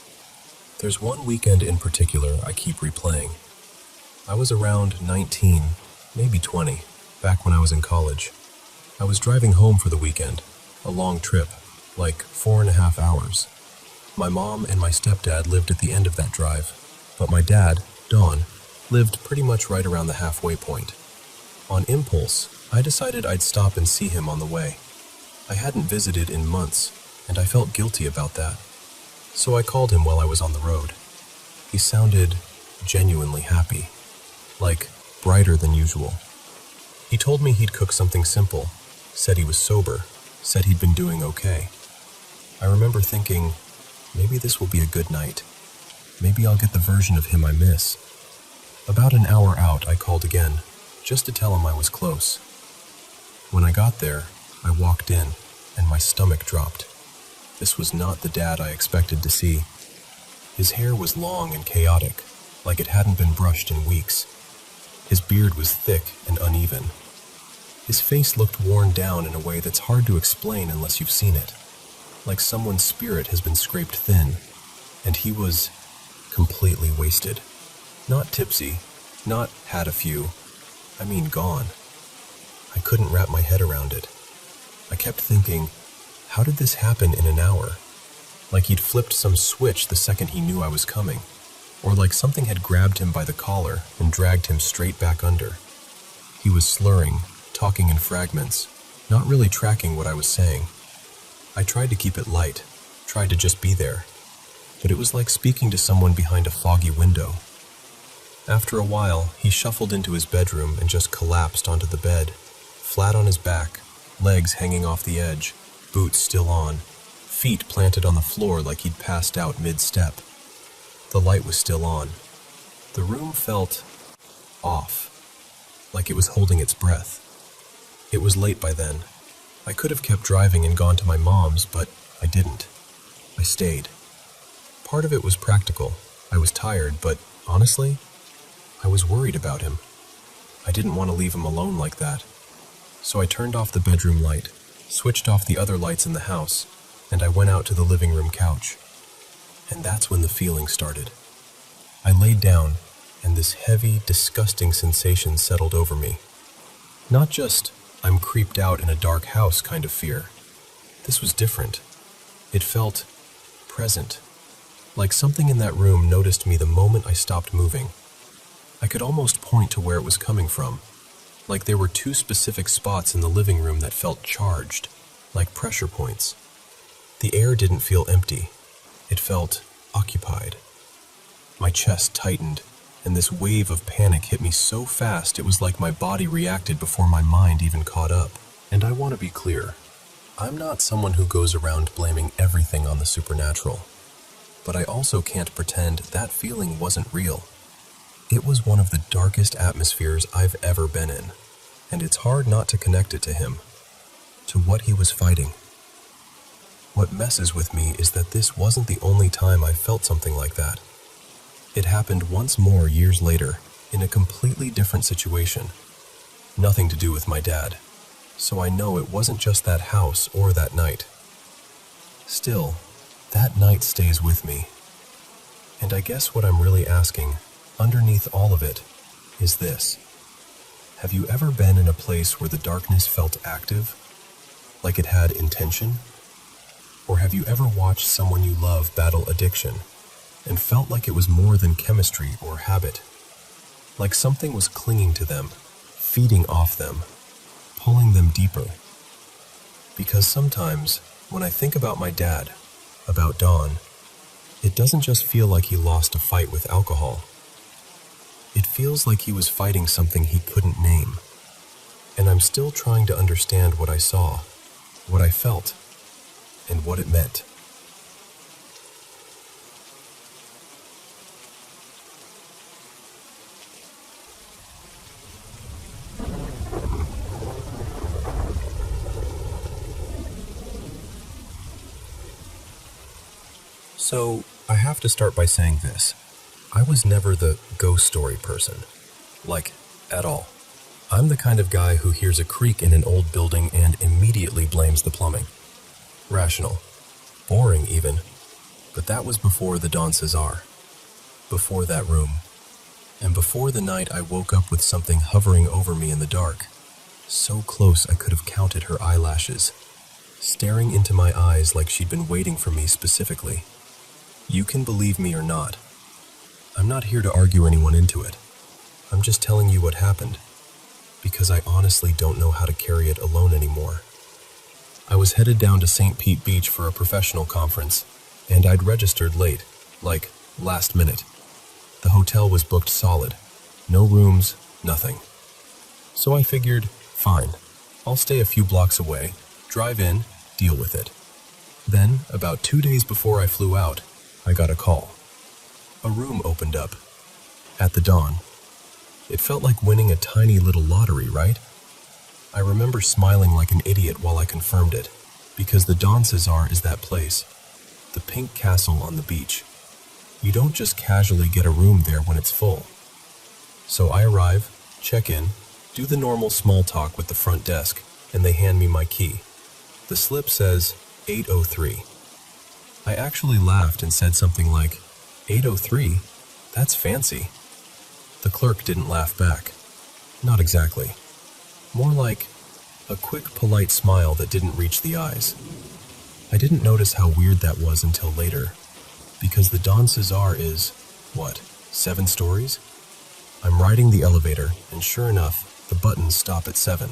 There's one weekend in particular I keep replaying. I was around 19, maybe 20, back when I was in college. I was driving home for the weekend, a long trip, like 4.5 hours. My mom and my stepdad lived at the end of that drive, but my dad, Don, lived pretty much right around the halfway point. On impulse, I decided I'd stop and see him on the way. I hadn't visited in months, and I felt guilty about that. So I called him while I was on the road. He sounded genuinely happy, like brighter than usual. He told me he'd cook something simple, said he was sober, said he'd been doing okay. I remember thinking, maybe this will be a good night. Maybe I'll get the version of him I miss. About an hour out, I called again, just to tell him I was close. When I got there, I walked in, and my stomach dropped. This was not the dad I expected to see. His hair was long and chaotic, like it hadn't been brushed in weeks. His beard was thick and uneven. His face looked worn down in a way that's hard to explain unless you've seen it. Like someone's spirit has been scraped thin, and he was completely wasted. Not tipsy, not had a few, I mean gone. I couldn't wrap my head around it. I kept thinking, how did this happen in an hour? Like he'd flipped some switch the second he knew I was coming, or like something had grabbed him by the collar and dragged him straight back under. He was slurring, talking in fragments, not really tracking what I was saying. I tried to keep it light, tried to just be there, but it was like speaking to someone behind a foggy window. After a while, he shuffled into his bedroom and just collapsed onto the bed, flat on his back, legs hanging off the edge, boots still on, feet planted on the floor like he'd passed out mid-step. The light was still on. The room felt off, like it was holding its breath. It was late by then. I could have kept driving and gone to my mom's, but I didn't. I stayed. Part of it was practical. I was tired, but honestly, I was worried about him. I didn't want to leave him alone like that. So I turned off the bedroom light, switched off the other lights in the house, and I went out to the living room couch. And that's when the feeling started. I laid down, and this heavy, disgusting sensation settled over me. Not just, I'm creeped out in a dark house kind of fear. This was different. It felt present, like something in that room noticed me the moment I stopped moving. I could almost point to where it was coming from, like there were two specific spots in the living room that felt charged, like pressure points. The air didn't feel empty. It felt occupied. My chest tightened, and this wave of panic hit me so fast it was like my body reacted before my mind even caught up. And I want to be clear, I'm not someone who goes around blaming everything on the supernatural, but I also can't pretend that feeling wasn't real. It was one of the darkest atmospheres I've ever been in, and it's hard not to connect it to him, to what he was fighting. What messes with me is that this wasn't the only time I felt something like that. It happened once more years later, in a completely different situation. Nothing to do with my dad. So I know it wasn't just that house or that night. Still, that night stays with me. And I guess what I'm really asking, underneath all of it, is this. Have you ever been in a place where the darkness felt active? Like it had intention? Or have you ever watched someone you love battle addiction and felt like it was more than chemistry or habit? Like something was clinging to them, feeding off them, pulling them deeper. Because sometimes, when I think about my dad, about Don, it doesn't just feel like he lost a fight with alcohol. It feels like he was fighting something he couldn't name. And I'm still trying to understand what I saw, what I felt, and what it meant. So, I have to start by saying this. I was never the ghost story person. Like, at all. I'm the kind of guy who hears a creak in an old building and immediately blames the plumbing. Rational. Boring, even. But that was before the Don Cesar. Before that room. And before the night I woke up with something hovering over me in the dark. So close I could have counted her eyelashes. Staring into my eyes like she'd been waiting for me specifically. You can believe me or not. I'm not here to argue anyone into it. I'm just telling you what happened. Because I honestly don't know how to carry it alone anymore. I was headed down to St. Pete Beach for a professional conference, and I'd registered late, like last minute. The hotel was booked solid. No rooms, nothing. So I figured, fine, I'll stay a few blocks away, drive in, deal with it. Then, about 2 days before I flew out, I got a call. A room opened up. At the Dawn. It felt like winning a tiny little lottery, right? I remember smiling like an idiot while I confirmed it, because the Don Cesar is that place. The pink castle on the beach. You don't just casually get a room there when it's full. So I arrive, check in, do the normal small talk with the front desk, and they hand me my key. The slip says 803. I actually laughed and said something like, 803? That's fancy. The clerk didn't laugh back. Not exactly. More like a quick, polite smile that didn't reach the eyes. I didn't notice how weird that was until later, because the Don Cesar is, 7 stories? I'm riding the elevator, and sure enough, the buttons stop at 7.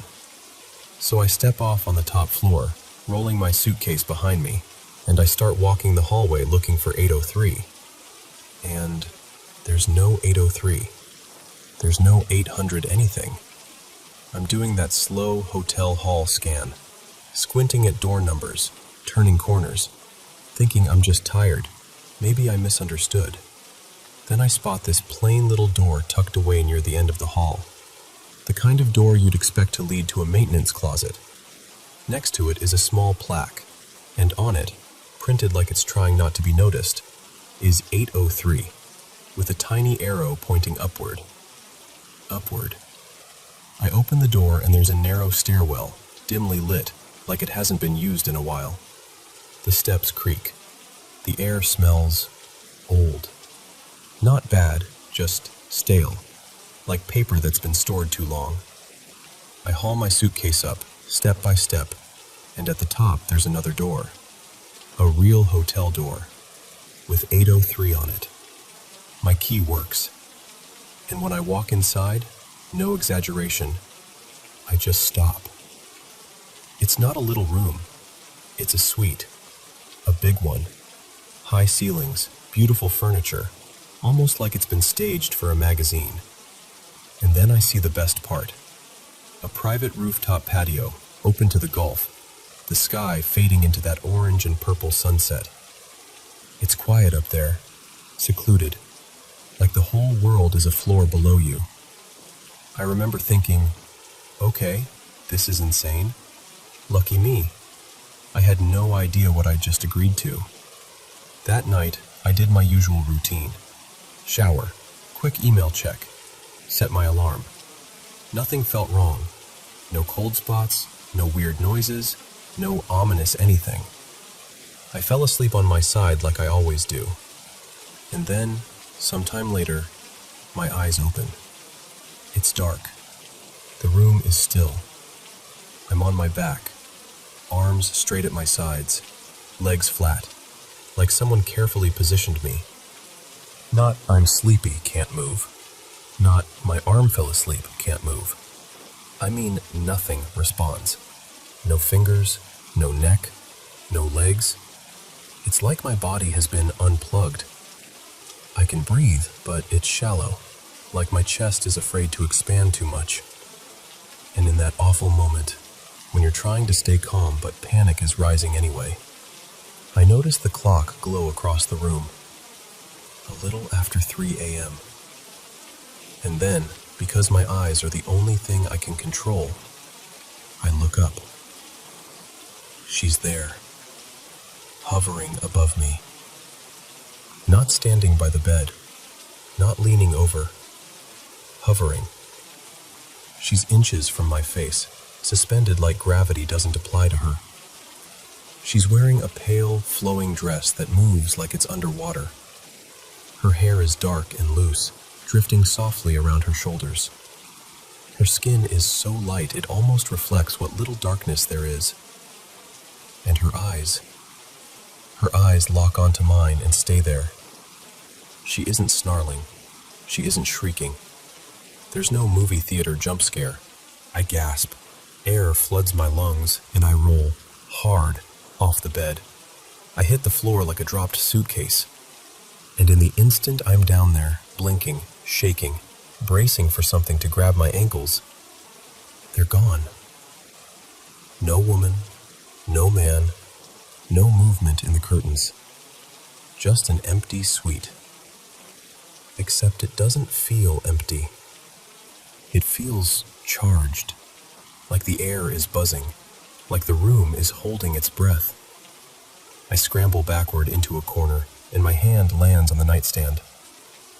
So I step off on the top floor, rolling my suitcase behind me, and I start walking the hallway looking for 803. And there's no 803. There's no 800 anything. I'm doing that slow hotel hall scan, squinting at door numbers, turning corners, thinking I'm just tired. Maybe I misunderstood. Then I spot this plain little door tucked away near the end of the hall. The kind of door you'd expect to lead to a maintenance closet. Next to it is a small plaque, and on it, printed like it's trying not to be noticed, is 803, with a tiny arrow pointing upward. Upward. I open the door and there's a narrow stairwell, dimly lit, like it hasn't been used in a while. The steps creak. The air smells old. Not bad, just stale, like paper that's been stored too long. I haul my suitcase up, step by step, and at the top there's another door. A real hotel door, with 803 on it. My key works. And when I walk inside, no exaggeration, I just stop. It's not a little room. It's a suite. A big one. High ceilings, beautiful furniture, almost like it's been staged for a magazine. And then I see the best part. A private rooftop patio, open to the Gulf, the sky fading into that orange and purple sunset. It's quiet up there, secluded, like the whole world is a floor below you. I remember thinking, okay, this is insane. Lucky me. I had no idea what I'd just agreed to. That night, I did my usual routine. Shower, quick email check, set my alarm. Nothing felt wrong. No cold spots, no weird noises, no ominous anything. I fell asleep on my side like I always do. And then, sometime later, my eyes open. It's dark. The room is still. I'm on my back, arms straight at my sides, legs flat, like someone carefully positioned me. Not I'm sleepy, can't move. Not my arm fell asleep, can't move. I mean nothing responds. No fingers, no neck, no legs. It's like my body has been unplugged. I can breathe, but it's shallow, like my chest is afraid to expand too much. And in that awful moment, when you're trying to stay calm but panic is rising anyway, I notice the clock glow across the room. A little after 3 a.m. And then, because my eyes are the only thing I can control, I look up. She's there, hovering above me. Not standing by the bed, not leaning over, hovering. She's inches from my face, suspended like gravity doesn't apply to her. She's wearing a pale, flowing dress that moves like it's underwater. Her hair is dark and loose, drifting softly around her shoulders. Her skin is so light it almost reflects what little darkness there is. And her eyes lock onto mine and stay there. She isn't snarling. She isn't shrieking. There's no movie theater jump scare. I gasp. Air floods my lungs, and I roll, hard, off the bed. I hit the floor like a dropped suitcase. And in the instant I'm down there, blinking, shaking, bracing for something to grab my ankles, they're gone. No woman, no man, no movement in the curtains. Just an empty suite. Except it doesn't feel empty. It feels charged, like the air is buzzing, like the room is holding its breath. I scramble backward into a corner, and my hand lands on the nightstand.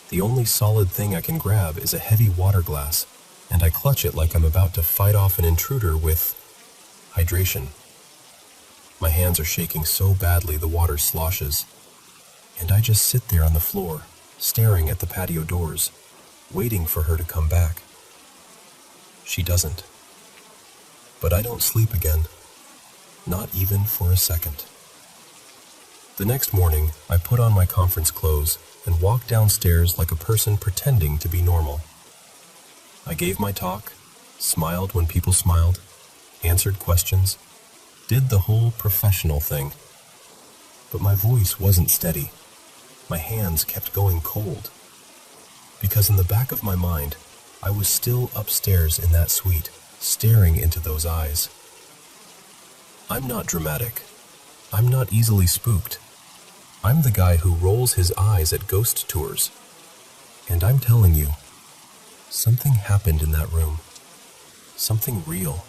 The only solid thing I can grab is a heavy water glass, and I clutch it like I'm about to fight off an intruder with hydration. My hands are shaking so badly the water sloshes, and I just sit there on the floor, staring at the patio doors, waiting for her to come back. She doesn't. But I don't sleep again, not even for a second. The next morning, I put on my conference clothes and walked downstairs like a person pretending to be normal. I gave my talk, smiled when people smiled, answered questions, did the whole professional thing. But my voice wasn't steady. My hands kept going cold. Because in the back of my mind, I was still upstairs in that suite, staring into those eyes. I'm not dramatic. I'm not easily spooked. I'm the guy who rolls his eyes at ghost tours. And I'm telling you, something happened in that room. Something real.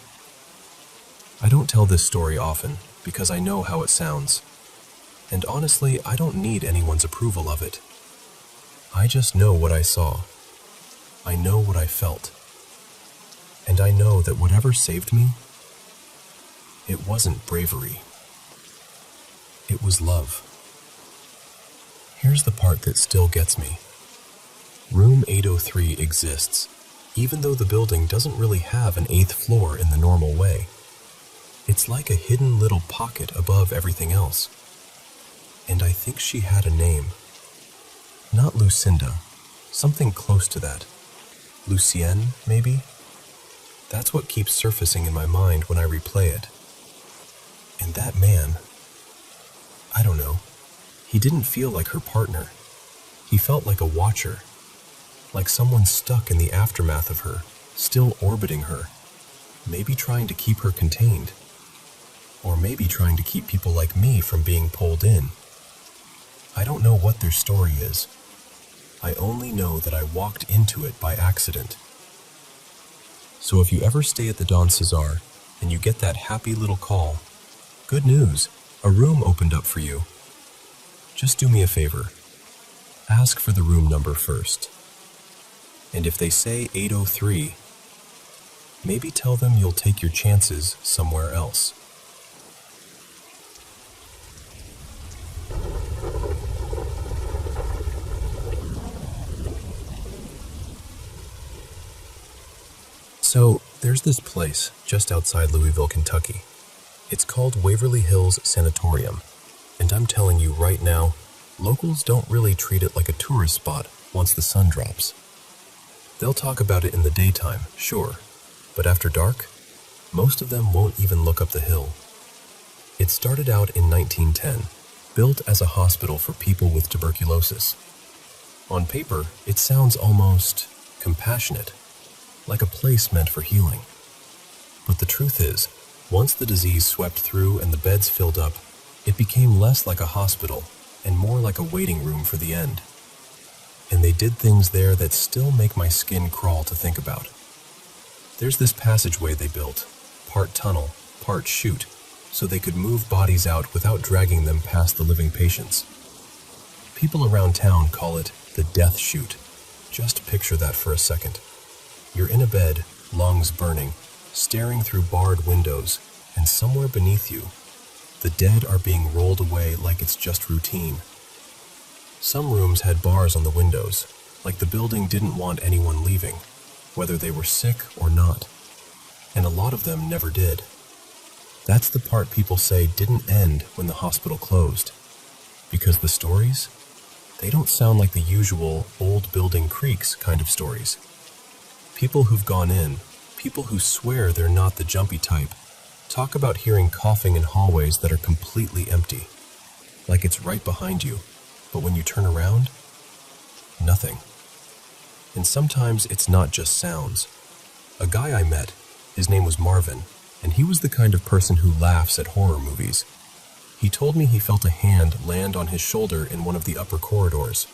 I don't tell this story often because I know how it sounds. And honestly, I don't need anyone's approval of it. I just know what I saw. I know what I felt. And I know that whatever saved me, it wasn't bravery. It was love. Here's the part that still gets me. Room 803 exists, even though the building doesn't really have an 8th floor in the normal way. It's like a hidden little pocket above everything else. And I think she had a name. Not Lucinda, something close to that. Lucienne, maybe? That's what keeps surfacing in my mind when I replay it. And that man, I don't know, he didn't feel like her partner. He felt like a watcher, like someone stuck in the aftermath of her, still orbiting her, maybe trying to keep her contained, or maybe trying to keep people like me from being pulled in. I don't know what their story is. I only know that I walked into it by accident. So if you ever stay at the Don Cesar and you get that happy little call, good news, a room opened up for you. Just do me a favor. Ask for the room number first. And if they say 803, maybe tell them you'll take your chances somewhere else. So, there's this place just outside Louisville, Kentucky. It's called Waverly Hills Sanatorium, and I'm telling you right now, locals don't really treat it like a tourist spot once the sun drops. They'll talk about it in the daytime, sure, but after dark, most of them won't even look up the hill. It started out in 1910, built as a hospital for people with tuberculosis. On paper, it sounds almost compassionate, like a place meant for healing. But the truth is, once the disease swept through and the beds filled up, it became less like a hospital and more like a waiting room for the end. And they did things there that still make my skin crawl to think about. There's this passageway they built, part tunnel, part chute, so they could move bodies out without dragging them past the living patients. People around town call it the death chute. Just picture that for a second. You're in a bed, lungs burning, staring through barred windows, and somewhere beneath you, the dead are being rolled away like it's just routine. Some rooms had bars on the windows, like the building didn't want anyone leaving, whether they were sick or not. And a lot of them never did. That's the part people say didn't end when the hospital closed. Because the stories, they don't sound like the usual old building creaks kind of stories. People who've gone in, people who swear they're not the jumpy type, talk about hearing coughing in hallways that are completely empty, like it's right behind you, but when you turn around, nothing. And sometimes it's not just sounds. A guy I met, his name was Marvin, and he was the kind of person who laughs at horror movies. He told me he felt a hand land on his shoulder in one of the upper corridors.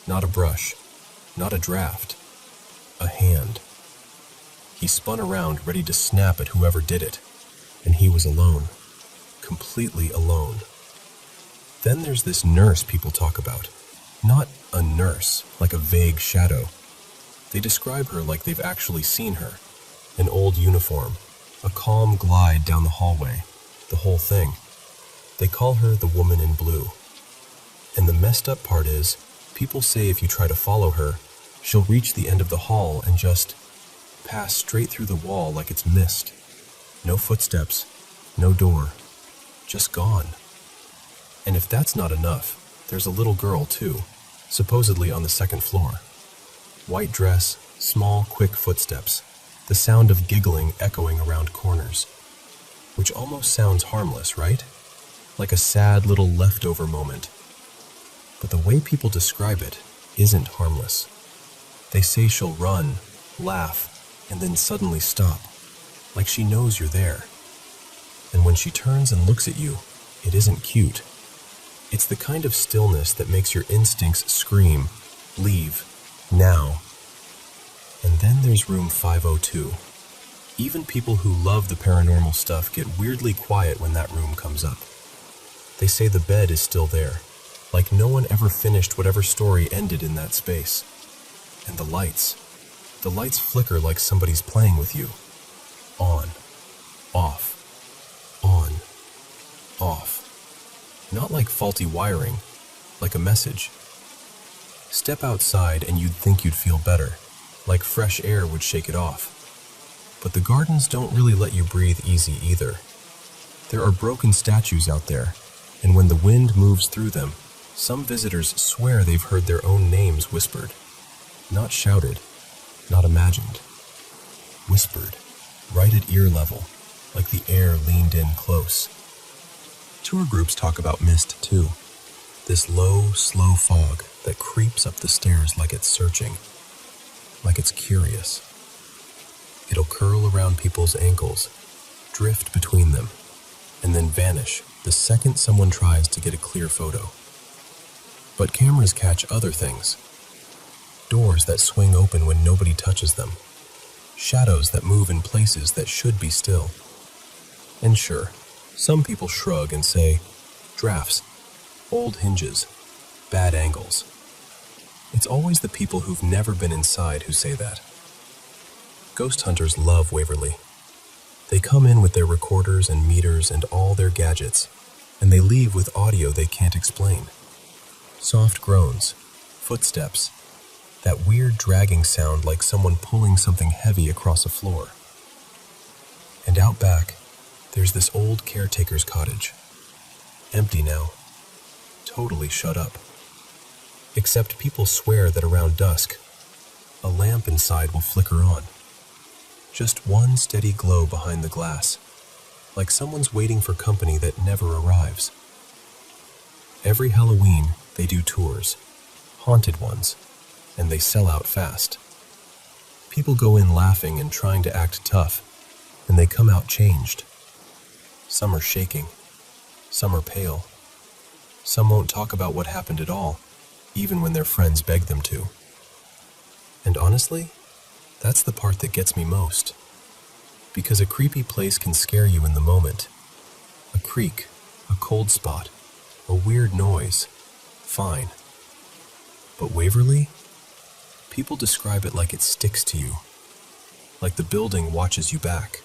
Not a brush, not a draft, a hand. He spun around ready to snap at whoever did it, and he was alone, completely alone. Then there's this nurse people talk about. Not a nurse, like a vague shadow. They describe her like they've actually seen her. An old uniform, a calm glide down the hallway, the whole thing. They call her the woman in blue. And the messed up part is, people say if you try to follow her, she'll reach the end of the hall and just pass straight through the wall like it's mist. No footsteps, no door, just gone. And if that's not enough, there's a little girl too, supposedly on the second floor. White dress, small, quick footsteps, the sound of giggling echoing around corners. Which almost sounds harmless, right? Like a sad little leftover moment. But the way people describe it isn't harmless. They say she'll run, laugh, and then suddenly stop, like she knows you're there. And when she turns and looks at you, it isn't cute. It's the kind of stillness that makes your instincts scream, leave, now. And then there's room 502. Even people who love the paranormal stuff get weirdly quiet when that room comes up. They say the bed is still there, like no one ever finished whatever story ended in that space. And the lights flicker like somebody's playing with you. On, off, on, off. Not like faulty wiring, like a message. Step outside and you'd think you'd feel better, like fresh air would shake it off. But the gardens don't really let you breathe easy either. There are broken statues out there, and when the wind moves through them, some visitors swear they've heard their own names whispered. Not shouted, not imagined. Whispered, right at ear level, like the air leaned in close. Tour groups talk about mist too. This low, slow fog that creeps up the stairs like it's searching, like it's curious. It'll curl around people's ankles, drift between them, and then vanish the second someone tries to get a clear photo. But cameras catch other things. Doors that swing open when nobody touches them. Shadows that move in places that should be still. And sure, some people shrug and say, drafts, old hinges, bad angles. It's always the people who've never been inside who say that. Ghost hunters love Waverly. They come in with their recorders and meters and all their gadgets, and they leave with audio they can't explain. Soft groans, footsteps, that weird dragging sound like someone pulling something heavy across a floor. And out back, there's this old caretaker's cottage. Empty now. Totally shut up. Except people swear that around dusk, a lamp inside will flicker on. Just one steady glow behind the glass, like someone's waiting for company that never arrives. Every Halloween, they do tours, haunted ones, and they sell out fast. People go in laughing and trying to act tough, and they come out changed. Some are shaking, some are pale. Some won't talk about what happened at all, even when their friends beg them to. And honestly, that's the part that gets me most. Because a creepy place can scare you in the moment. A creak, a cold spot, a weird noise, fine. But Waverly? People describe it like it sticks to you. Like the building watches you back.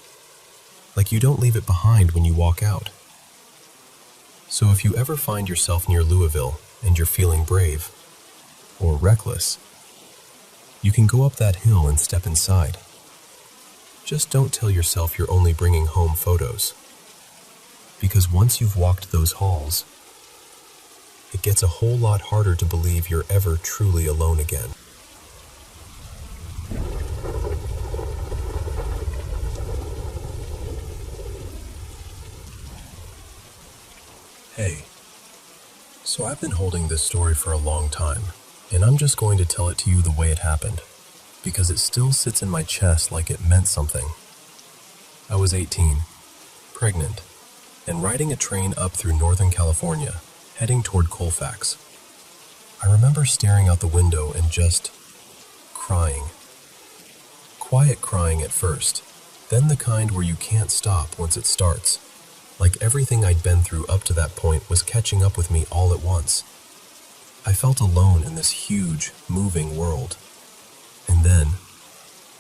Like you don't leave it behind when you walk out. So if you ever find yourself near Louisville and you're feeling brave, or reckless, you can go up that hill and step inside. Just don't tell yourself you're only bringing home photos. Because once you've walked those halls, it gets a whole lot harder to believe you're ever truly alone again. Hey, so I've been holding this story for a long time, and I'm just going to tell it to you the way it happened, because it still sits in my chest like it meant something. I was 18, pregnant, and riding a train up through Northern California, heading toward Colfax. I remember staring out the window and just crying. Quiet crying at first, then the kind where you can't stop once it starts. Like everything I'd been through up to that point was catching up with me all at once. I felt alone in this huge, moving world. And then,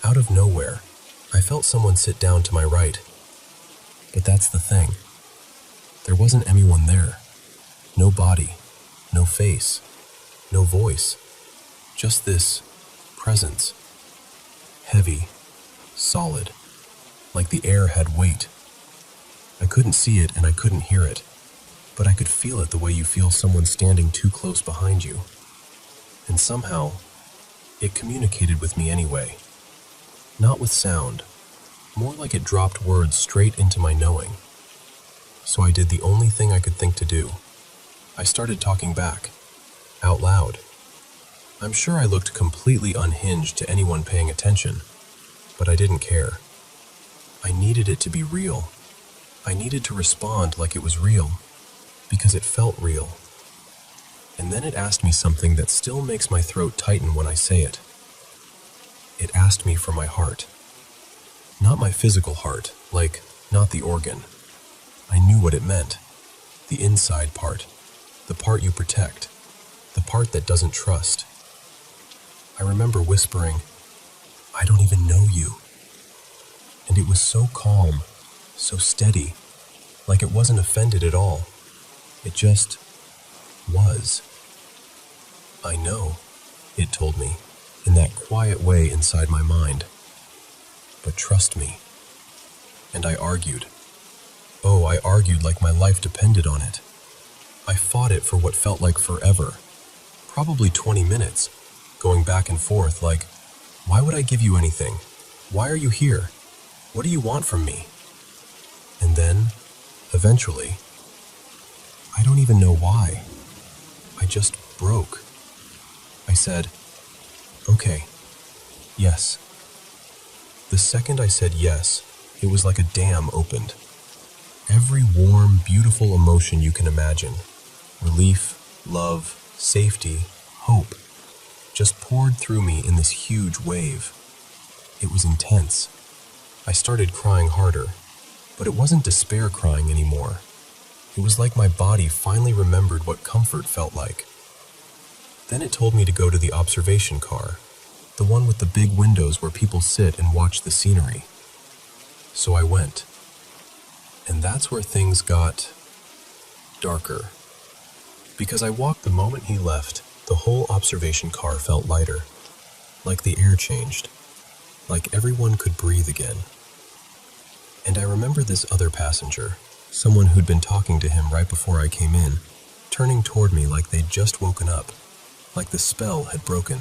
out of nowhere, I felt someone sit down to my right. But that's the thing. There wasn't anyone there. No body, no face, no voice. Just this presence. Heavy, solid, like the air had weight. I couldn't see it and I couldn't hear it, but I could feel it the way you feel someone standing too close behind you. And somehow, it communicated with me anyway. Not with sound, more like it dropped words straight into my knowing. So I did the only thing I could think to do. I started talking back, out loud. I'm sure I looked completely unhinged to anyone paying attention, but I didn't care. I needed it to be real. I needed to respond like it was real, because it felt real. And then it asked me something that still makes my throat tighten when I say it. It asked me for my heart. Not my physical heart, not the organ. I knew what it meant. The inside part. The part you protect. The part that doesn't trust. I remember whispering, "I don't even know you." And it was so calm, so steady, like it wasn't offended at all. It just was. "I know," it told me, in that quiet way inside my mind. "But trust me." And I argued. Oh, I argued like my life depended on it. I fought it for what felt like forever, probably 20 minutes, going back and forth like, why would I give you anything? Why are you here? What do you want from me? And then, eventually, I don't even know why. I just broke. I said, "Okay, yes." The second I said yes, it was like a dam opened. Every warm, beautiful emotion you can imagine, relief, love, safety, hope, just poured through me in this huge wave. It was intense. I started crying harder, but it wasn't despair crying anymore. It was like my body finally remembered what comfort felt like. Then it told me to go to the observation car, the one with the big windows where people sit and watch the scenery. So I went. And that's where things got darker. Because I walked the moment he left, the whole observation car felt lighter, like the air changed, like everyone could breathe again. And I remember this other passenger, someone who'd been talking to him right before I came in, turning toward me like they'd just woken up, like the spell had broken.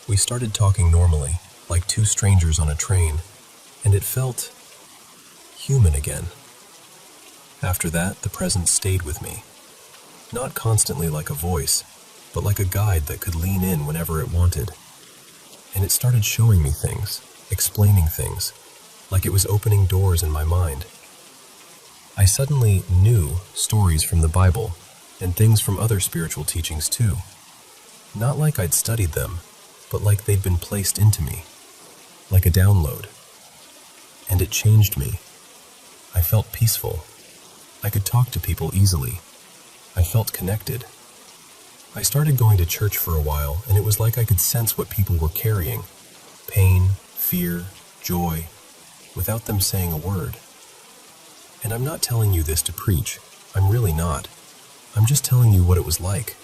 We started talking normally, like two strangers on a train, and it felt human again. After that, the presence stayed with me. Not constantly like a voice, but like a guide that could lean in whenever it wanted. And it started showing me things, explaining things, like it was opening doors in my mind. I suddenly knew stories from the Bible and things from other spiritual teachings too. Not like I'd studied them, but like they'd been placed into me, like a download. And it changed me. I felt peaceful. I could talk to people easily. I felt connected. I started going to church for a while, and it was like I could sense what people were carrying. Pain, fear, joy, without them saying a word. And I'm not telling you this to preach. I'm really not. I'm just telling you what it was like.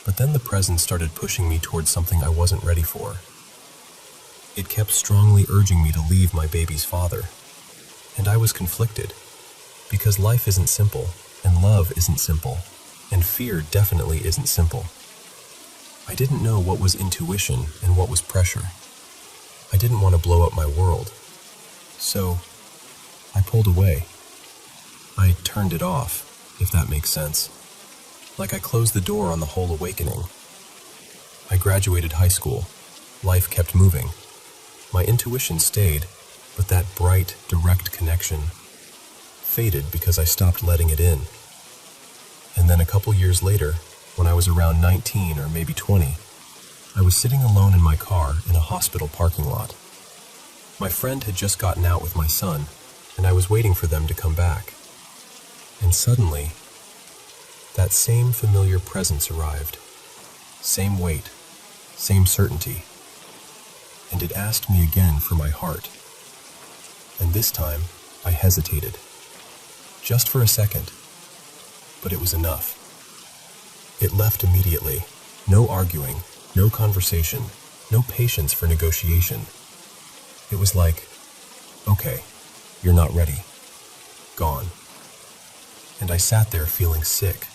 But then the presence started pushing me towards something I wasn't ready for. It kept strongly urging me to leave my baby's father. And I was conflicted. Because life isn't simple, and love isn't simple, and fear definitely isn't simple. I didn't know what was intuition and what was pressure. I didn't want to blow up my world. So, I pulled away. I turned it off, if that makes sense. Like I closed the door on the whole awakening. I graduated high school. Life kept moving. My intuition stayed, but that bright, direct connection faded because I stopped letting it in. And then a couple years later, when I was around 19 or maybe 20, I was sitting alone in my car in a hospital parking lot. My friend had just gotten out with my son, and I was waiting for them to come back. And suddenly, that same familiar presence arrived. Same weight, same certainty. And it asked me again for my heart. And this time, I hesitated. Just for a second. But it was enough. It left immediately. No arguing, no conversation, no patience for negotiation. It was like, okay, you're not ready. Gone. And I sat there feeling sick,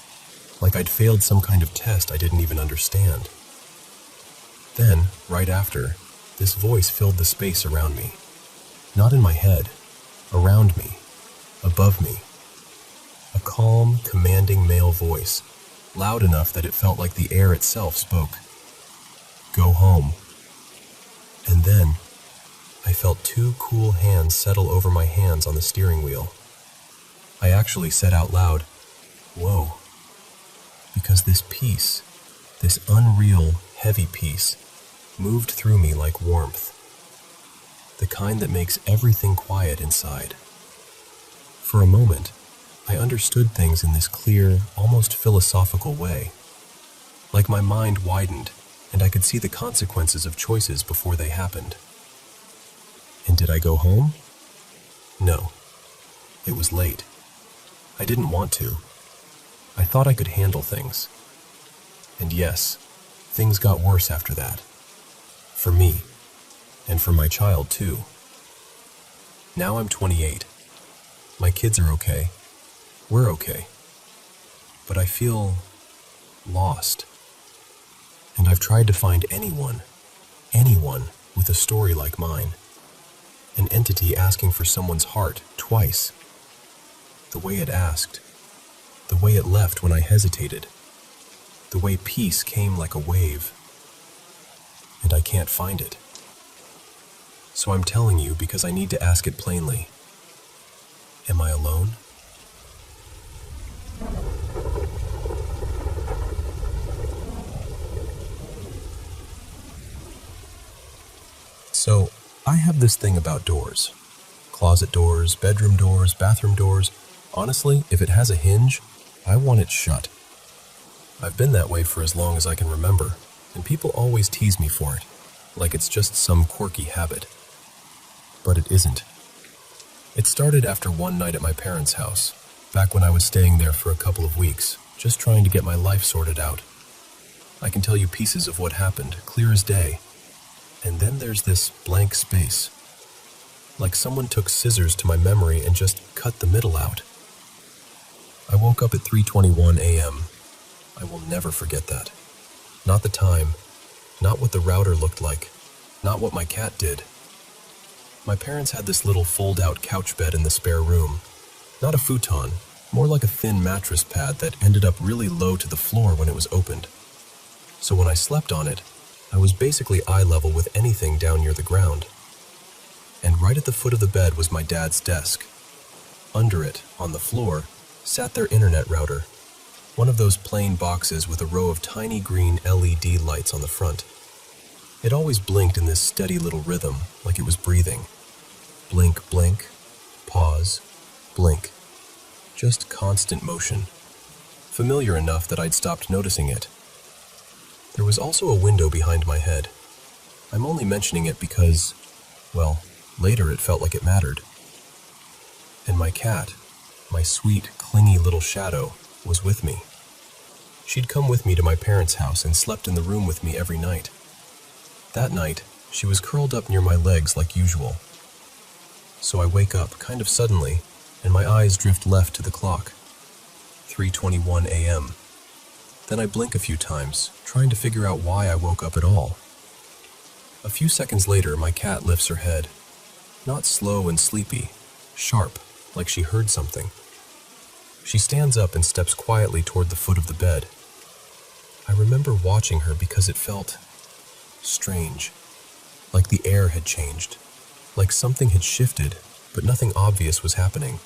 like I'd failed some kind of test I didn't even understand. Then, right after, this voice filled the space around me. Not in my head, around me, above me. A calm, commanding male voice, loud enough that it felt like the air itself spoke. Go home. And then, I felt two cool hands settle over my hands on the steering wheel. I actually said out loud, whoa. Because this peace, this unreal, heavy peace, moved through me like warmth. The kind that makes everything quiet inside. For a moment, I understood things in this clear, almost philosophical way. Like my mind widened, and I could see the consequences of choices before they happened. And did I go home? No. It was late. I didn't want to. I thought I could handle things. And yes, things got worse after that. For me, and for my child too. Now I'm 28. My kids are okay. We're okay. But I feel lost. And I've tried to find anyone with a story like mine. An entity asking for someone's heart twice. The way it asked. The way it left when I hesitated. The way peace came like a wave. And I can't find it. So I'm telling you because I need to ask it plainly. Am I alone? So, I have this thing about doors. Closet doors, bedroom doors, bathroom doors. Honestly, if it has a hinge, I want it shut. I've been that way for as long as I can remember, and people always tease me for it, like it's just some quirky habit. But it isn't. It started after one night at my parents' house, back when I was staying there for a couple of weeks, just trying to get my life sorted out. I can tell you pieces of what happened, clear as day. And then there's this blank space. Like someone took scissors to my memory and just cut the middle out. I woke up at 3:21 a.m. I will never forget that. Not the time, not what the router looked like, not what my cat did. My parents had this little fold-out couch bed in the spare room. Not a futon, more like a thin mattress pad that ended up really low to the floor when it was opened. So when I slept on it, I was basically eye level with anything down near the ground. And right at the foot of the bed was my dad's desk. Under it, on the floor, sat their internet router, one of those plain boxes with a row of tiny green LED lights on the front. It always blinked in this steady little rhythm, like it was breathing. Blink, blink, pause, blink. Just constant motion. Familiar enough that I'd stopped noticing it. There was also a window behind my head. I'm only mentioning it because, well, later it felt like it mattered. And my cat, my sweet, clingy little shadow, was with me. She'd come with me to my parents' house and slept in the room with me every night. That night, she was curled up near my legs like usual. So I wake up kind of suddenly, and my eyes drift left to the clock. 3:21 a.m. Then I blink a few times, trying to figure out why I woke up at all. A few seconds later, my cat lifts her head. Not slow and sleepy, sharp, like she heard something. She stands up and steps quietly toward the foot of the bed. I remember watching her because it felt strange, like the air had changed, like something had shifted, but nothing obvious was happening.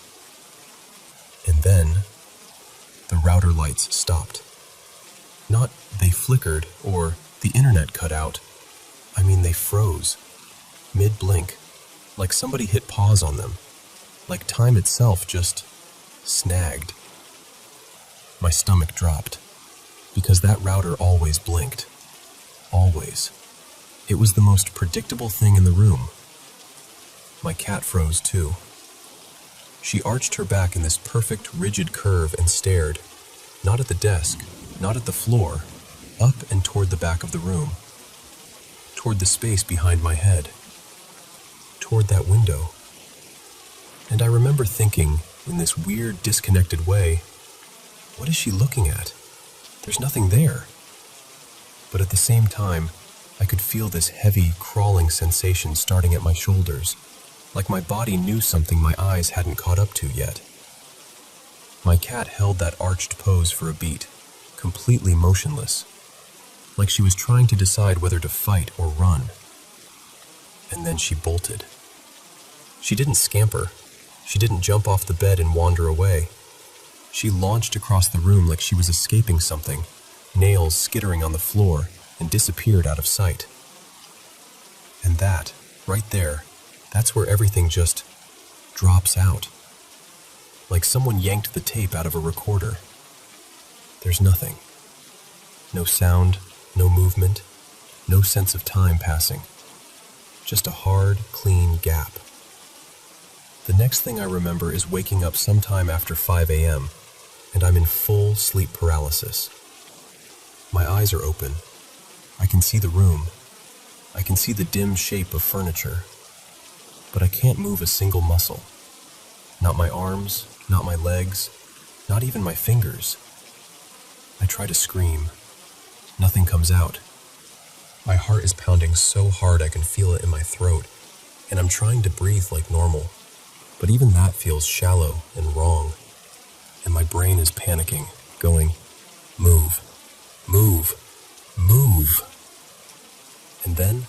And then, the router lights stopped. Not they flickered or the internet cut out. I mean, they froze, mid-blink, like somebody hit pause on them, like time itself just snagged. My stomach dropped, because that router always blinked. Always. It was the most predictable thing in the room. My cat froze too. She arched her back in this perfect, rigid curve and stared, not at the desk, not at the floor, up and toward the back of the room, toward the space behind my head, toward that window. And I remember thinking, in this weird, disconnected way, what is she looking at? There's nothing there. But at the same time, I could feel this heavy, crawling sensation starting at my shoulders, like my body knew something my eyes hadn't caught up to yet. My cat held that arched pose for a beat, completely motionless, like she was trying to decide whether to fight or run. And then she bolted. She didn't scamper. She didn't jump off the bed and wander away. She launched across the room like she was escaping something, nails skittering on the floor, and disappeared out of sight. And that, right there, that's where everything just drops out. Like someone yanked the tape out of a recorder. There's nothing. No sound, no movement, no sense of time passing. Just a hard, clean gap. The next thing I remember is waking up sometime after 5 a.m., and I'm in full sleep paralysis. My eyes are open. I can see the room. I can see the dim shape of furniture. But I can't move a single muscle. Not my arms, not my legs, not even my fingers. I try to scream. Nothing comes out. My heart is pounding so hard I can feel it in my throat, and I'm trying to breathe like normal. But even that feels shallow and wrong. And my brain is panicking, going, move, move, move. And then,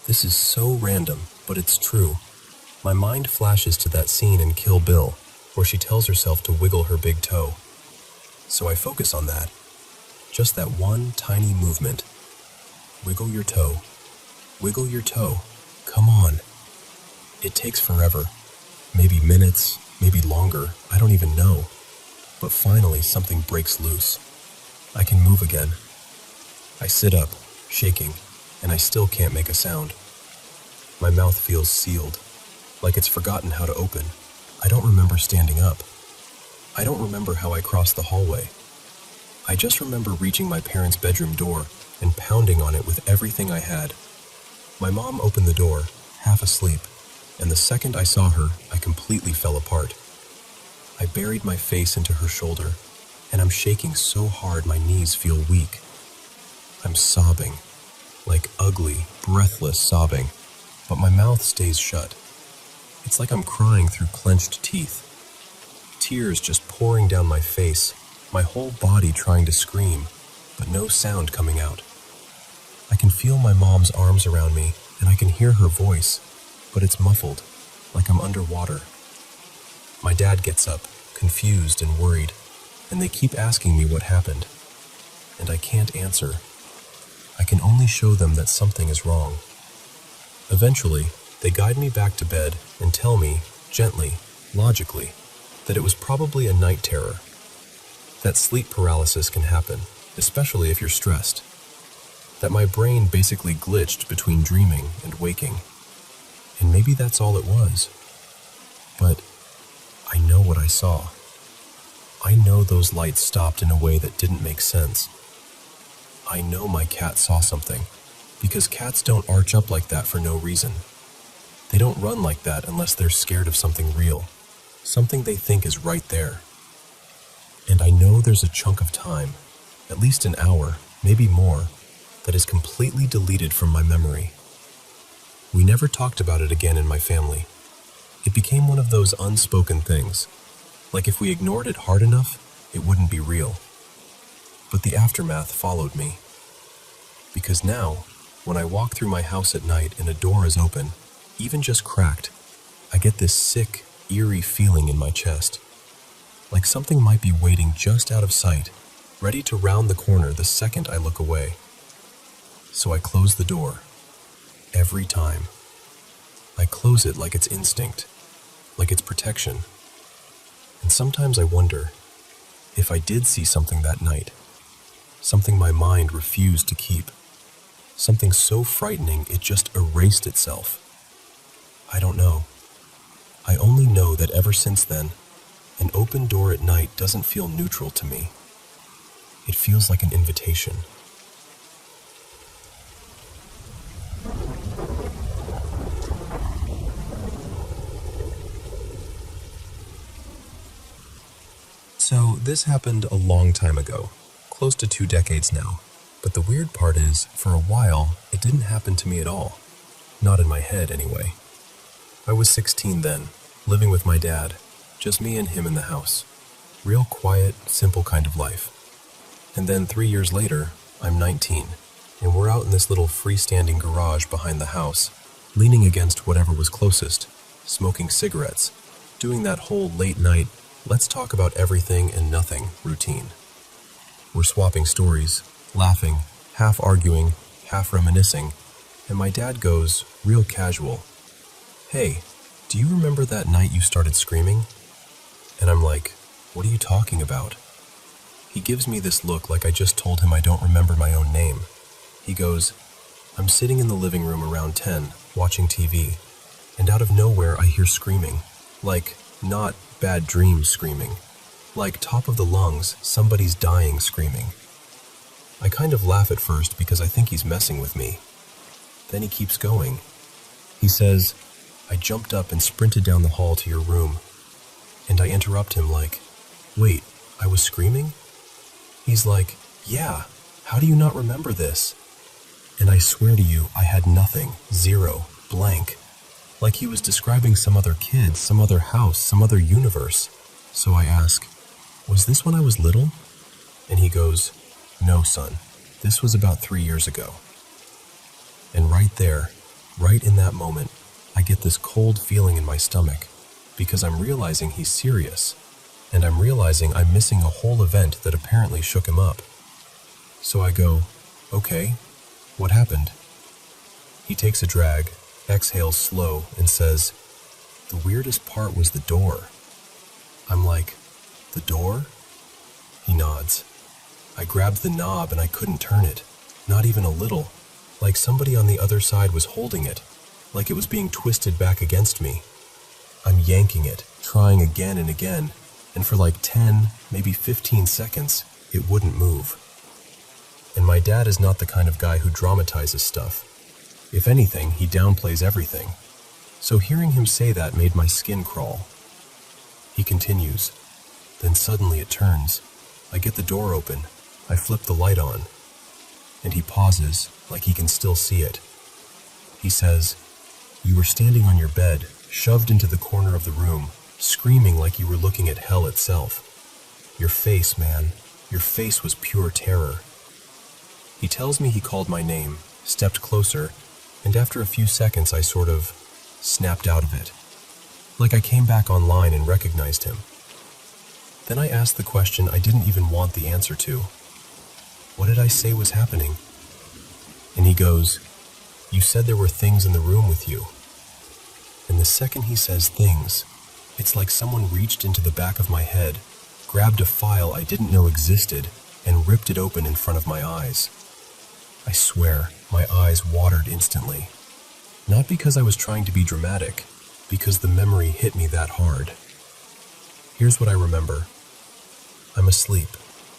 this is so random, but it's true. My mind flashes to that scene in Kill Bill, where she tells herself to wiggle her big toe. So I focus on that. Just that one tiny movement. Wiggle your toe. Wiggle your toe. Come on. It takes forever. Maybe minutes, maybe longer, I don't even know. But finally something breaks loose. I can move again. I sit up, shaking, and I still can't make a sound. My mouth feels sealed, like it's forgotten how to open. I don't remember standing up. I don't remember how I crossed the hallway. I just remember reaching my parents' bedroom door and pounding on it with everything I had. My mom opened the door, half asleep, and the second I saw her, I completely fell apart. I buried my face into her shoulder, and I'm shaking so hard my knees feel weak. I'm sobbing, like ugly, breathless sobbing, but my mouth stays shut. It's like I'm crying through clenched teeth. Tears just pouring down my face, my whole body trying to scream, but no sound coming out. I can feel my mom's arms around me, and I can hear her voice, but it's muffled, like I'm underwater. My dad gets up, confused and worried, and they keep asking me what happened, and I can't answer. I can only show them that something is wrong. Eventually, they guide me back to bed and tell me, gently, logically, that it was probably a night terror, that sleep paralysis can happen, especially if you're stressed, that my brain basically glitched between dreaming and waking, and maybe that's all it was. But I know what I saw. I know those lights stopped in a way that didn't make sense. I know my cat saw something, because cats don't arch up like that for no reason. They don't run like that unless they're scared of something real, something they think is right there. And I know there's a chunk of time, at least an hour, maybe more, that is completely deleted from my memory. We never talked about it again in my family. It became one of those unspoken things, like if we ignored it hard enough, it wouldn't be real. But the aftermath followed me. Because now, when I walk through my house at night and a door is open, even just cracked, I get this sick, eerie feeling in my chest. Like something might be waiting just out of sight, ready to round the corner the second I look away. So I close the door. Every time. I close it like it's instinct, like it's protection. And sometimes I wonder if I did see something that night, something my mind refused to keep, something so frightening it just erased itself. I don't know. I only know that ever since then, an open door at night doesn't feel neutral to me. It feels like an invitation. So this happened a long time ago, close to 2 decades now. But the weird part is, for a while, it didn't happen to me at all. Not in my head, anyway. I was 16 then, living with my dad, just me and him in the house. Real quiet, simple kind of life. And then 3 years later, I'm 19, and we're out in this little freestanding garage behind the house, leaning against whatever was closest, smoking cigarettes, doing that whole late night, let's talk about everything and nothing routine. We're swapping stories, laughing, half arguing, half reminiscing, and my dad goes, real casual, "Hey, do you remember that night you started screaming?" And I'm like, "What are you talking about?" He gives me this look like I just told him I don't remember my own name. He goes, "I'm sitting in the living room around 10, watching TV, and out of nowhere I hear screaming, like not bad dreams screaming, like top of the lungs, somebody's dying screaming." I kind of laugh at first because I think he's messing with me. Then he keeps going. He says, "I jumped up and sprinted down the hall to your room." And I interrupt him like, "Wait, I was screaming?" He's like, "Yeah, how do you not remember this?" And I swear to you, I had nothing, zero, blank. Like he was describing some other kid, some other house, some other universe. So I ask, "Was this when I was little?" And he goes, "No, son, this was about 3 years ago." And right there, right in that moment, I get this cold feeling in my stomach because I'm realizing he's serious, and I'm realizing I'm missing a whole event that apparently shook him up. So I go, "Okay, what happened?" He takes a drag, exhales slow, and says, "The weirdest part was the door." I'm like, "The door?" He nods. I grabbed the knob and I couldn't turn it, not even a little, like somebody on the other side was holding it, like it was being twisted back against me. I'm yanking it, trying again and again, and for like 10, maybe 15 seconds, it wouldn't move. And my dad is not the kind of guy who dramatizes stuff. If anything, he downplays everything. So hearing him say that made my skin crawl. He continues. Then suddenly it turns. I get the door open. I flip the light on. And he pauses, like he can still see it. He says, "You were standing on your bed, shoved into the corner of the room, screaming like you were looking at hell itself. Your face, man, your face was pure terror." He tells me he called my name, stepped closer, and after a few seconds I sort of snapped out of it. Like I came back online and recognized him. Then I asked the question I didn't even want the answer to. What did I say was happening? And he goes, "You said there were things in the room with you." And the second he says things, it's like someone reached into the back of my head, grabbed a file I didn't know existed, and ripped it open in front of my eyes. I swear, my eyes watered instantly. Not because I was trying to be dramatic, because the memory hit me that hard. Here's what I remember. I'm asleep.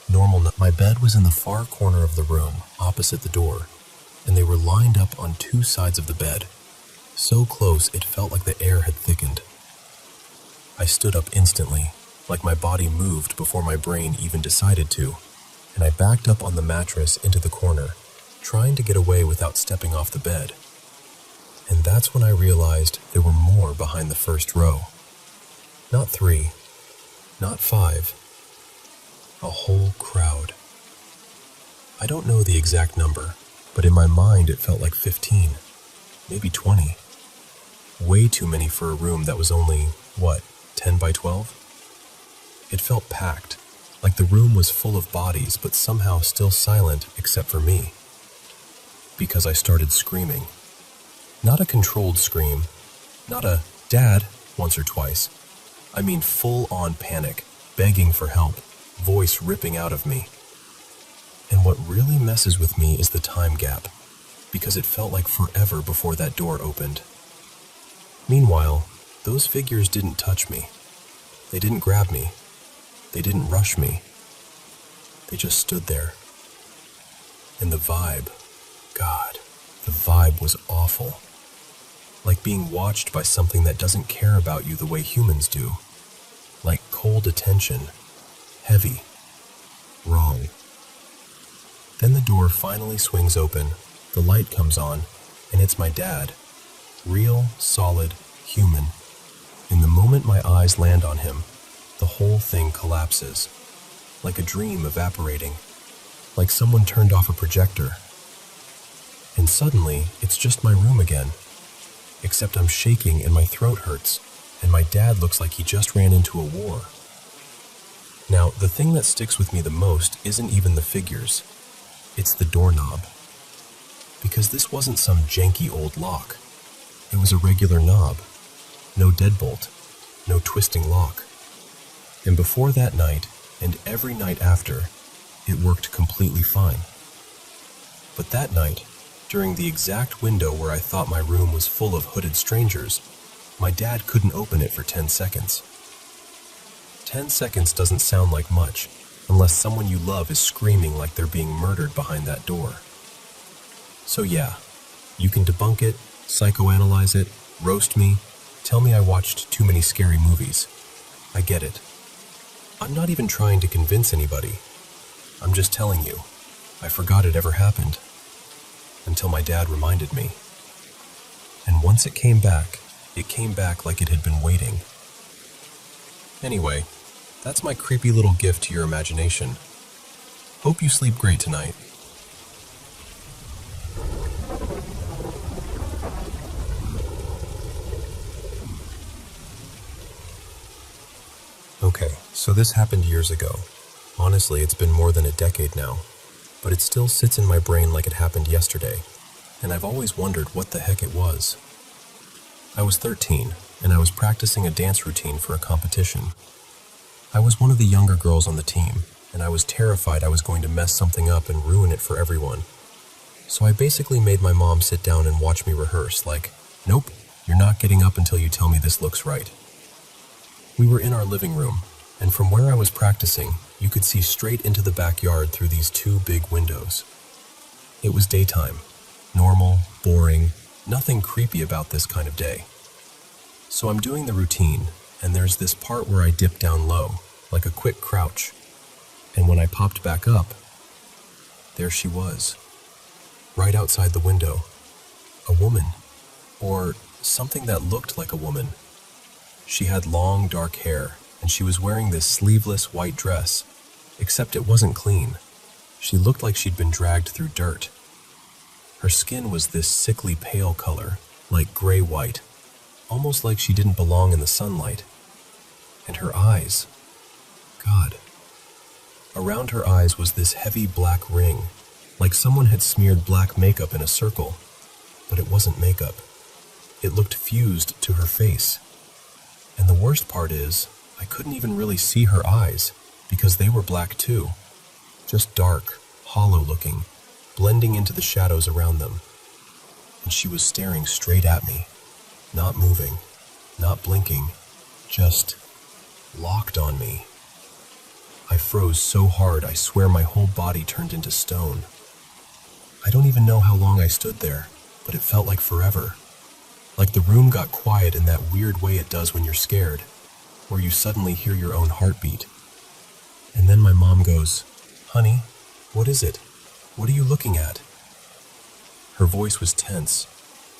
Normal. My bed was in the far corner of the room, opposite the door, and they were lined up on two sides of the bed. So close it felt like the air had thickened. I stood up instantly, like my body moved before my brain even decided to, and I backed up on the mattress into the corner, trying to get away without stepping off the bed. And that's when I realized there were more behind the first row. Not 3, not 5, a whole crowd. I don't know the exact number, but in my mind it felt like 15, maybe 20. Way too many for a room that was only, 10 by 12? It felt packed, like the room was full of bodies but somehow still silent except for me. Because I started screaming. Not a controlled scream, not a "Dad" once or twice. I mean full-on panic, begging for help, voice ripping out of me. And what really messes with me is the time gap, because it felt like forever before that door opened. Meanwhile, those figures didn't touch me. They didn't grab me. They didn't rush me. They just stood there. And the vibe, God, the vibe was awful. Like being watched by something that doesn't care about you the way humans do. Like cold attention, heavy, wrong. Then the door finally swings open, the light comes on, and it's my dad. Real, solid, human. In the moment my eyes land on him, the whole thing collapses. Like a dream evaporating. Like someone turned off a projector. And suddenly, it's just my room again. Except I'm shaking and my throat hurts, and my dad looks like he just ran into a war. Now, the thing that sticks with me the most isn't even the figures. It's the doorknob. Because this wasn't some janky old lock. It was a regular knob. No deadbolt. No twisting lock. And before that night, and every night after, it worked completely fine. But that night, during the exact window where I thought my room was full of hooded strangers, my dad couldn't open it for 10 seconds. 10 seconds doesn't sound like much, unless someone you love is screaming like they're being murdered behind that door. So yeah, you can debunk it, psychoanalyze it, roast me, tell me I watched too many scary movies. I get it. I'm not even trying to convince anybody. I'm just telling you, I forgot it ever happened. Until my dad reminded me. And once it came back like it had been waiting. Anyway, that's my creepy little gift to your imagination. Hope you sleep great tonight. Okay, so this happened years ago. Honestly, it's been more than a decade now. But it still sits in my brain like it happened yesterday, and I've always wondered what the heck it was. I was 13, and I was practicing a dance routine for a competition. I was one of the younger girls on the team, and and I was terrified I was going to mess something up and ruin it for everyone. So I basically made my mom sit down and watch me rehearse, like, nope, you're not getting up until you tell me this looks right. We were in our living room, and from where I was practicing, you could see straight into the backyard through these two big windows. It was daytime. Normal, boring, nothing creepy about this kind of day. So I'm doing the routine, and there's this part where I dip down low, like a quick crouch. And when I popped back up, there she was, right outside the window. A woman, or something that looked like a woman. She had long, dark hair, and she was wearing this sleeveless white dress, except it wasn't clean. She looked like she'd been dragged through dirt. Her skin was this sickly pale color, like gray-white, almost like she didn't belong in the sunlight. And her eyes, God. Around her eyes was this heavy black ring, like someone had smeared black makeup in a circle, but it wasn't makeup. It looked fused to her face. And the worst part is, I couldn't even really see her eyes, because they were black too. Just dark, hollow-looking, blending into the shadows around them. And she was staring straight at me, not moving, not blinking, just locked on me. I froze so hard I swear my whole body turned into stone. I don't even know how long I stood there, but it felt like forever. Like the room got quiet in that weird way it does when you're scared, where you suddenly hear your own heartbeat. And then my mom goes, "Honey, what is it? What are you looking at?" Her voice was tense,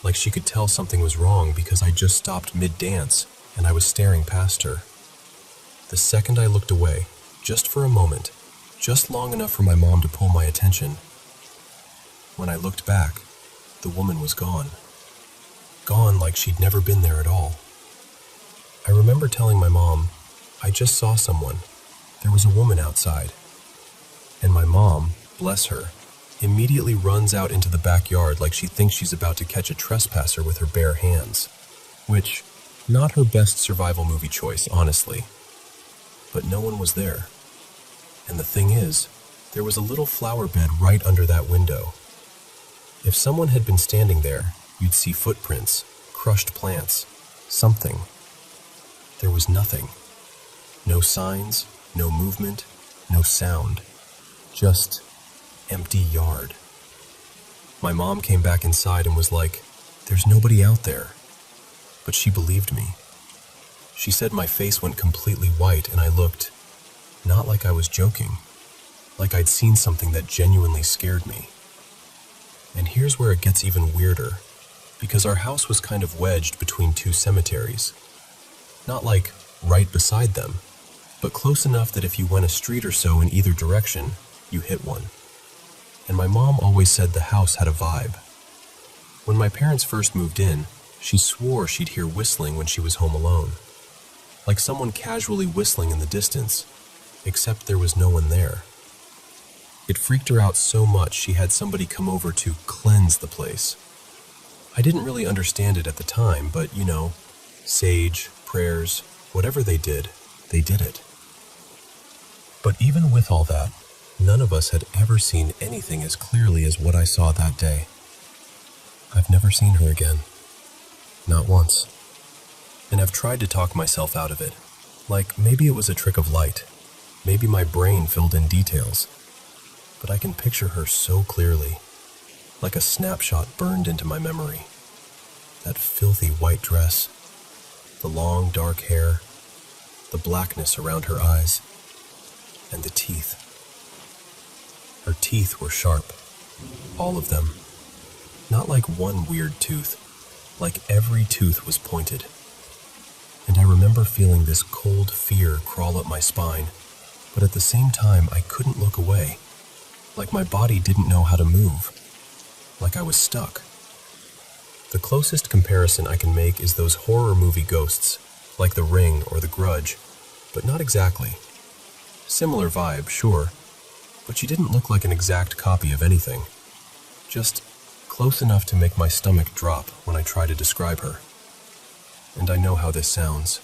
like she could tell something was wrong because I just stopped mid-dance and I was staring past her. The second I looked away, just for a moment, just long enough for my mom to pull my attention. When I looked back, the woman was gone. Gone like she'd never been there at all. I remember telling my mom, I just saw someone. There was a woman outside. And my mom, bless her, immediately runs out into the backyard like she thinks she's about to catch a trespasser with her bare hands. Which, not her best survival movie choice, honestly. But no one was there. And the thing is, there was a little flower bed right under that window. If someone had been standing there, you'd see footprints, crushed plants, something. There was nothing. No signs, no movement, no sound. Just empty yard. My mom came back inside and was like, "There's nobody out there." But she believed me. She said my face went completely white and I looked, not like I was joking, like I'd seen something that genuinely scared me. And here's where it gets even weirder, because our house was kind of wedged between two cemeteries. Not like right beside them, but close enough that if you went a street or so in either direction, you hit one. And my mom always said the house had a vibe. When my parents first moved in, she swore she'd hear whistling when she was home alone. Like someone casually whistling in the distance, except there was no one there. It freaked her out so much she had somebody come over to cleanse the place. I didn't really understand it at the time, but you know, sage, prayers, whatever they did it. But even with all that, none of us had ever seen anything as clearly as what I saw that day. I've never seen her again. Not once. And I've tried to talk myself out of it. Like maybe it was a trick of light. Maybe my brain filled in details. But I can picture her so clearly. Like a snapshot burned into my memory. That filthy white dress. The long dark hair. The blackness around her eyes. And the teeth. Her teeth were sharp. All of them. Not like one weird tooth. Like every tooth was pointed. And I remember feeling this cold fear crawl up my spine, but at the same time I couldn't look away. Like my body didn't know how to move. Like I was stuck. The closest comparison I can make is those horror movie ghosts, like The Ring or The Grudge, but not exactly. Similar vibe, sure, but she didn't look like an exact copy of anything. Just close enough to make my stomach drop when I try to describe her. And I know how this sounds.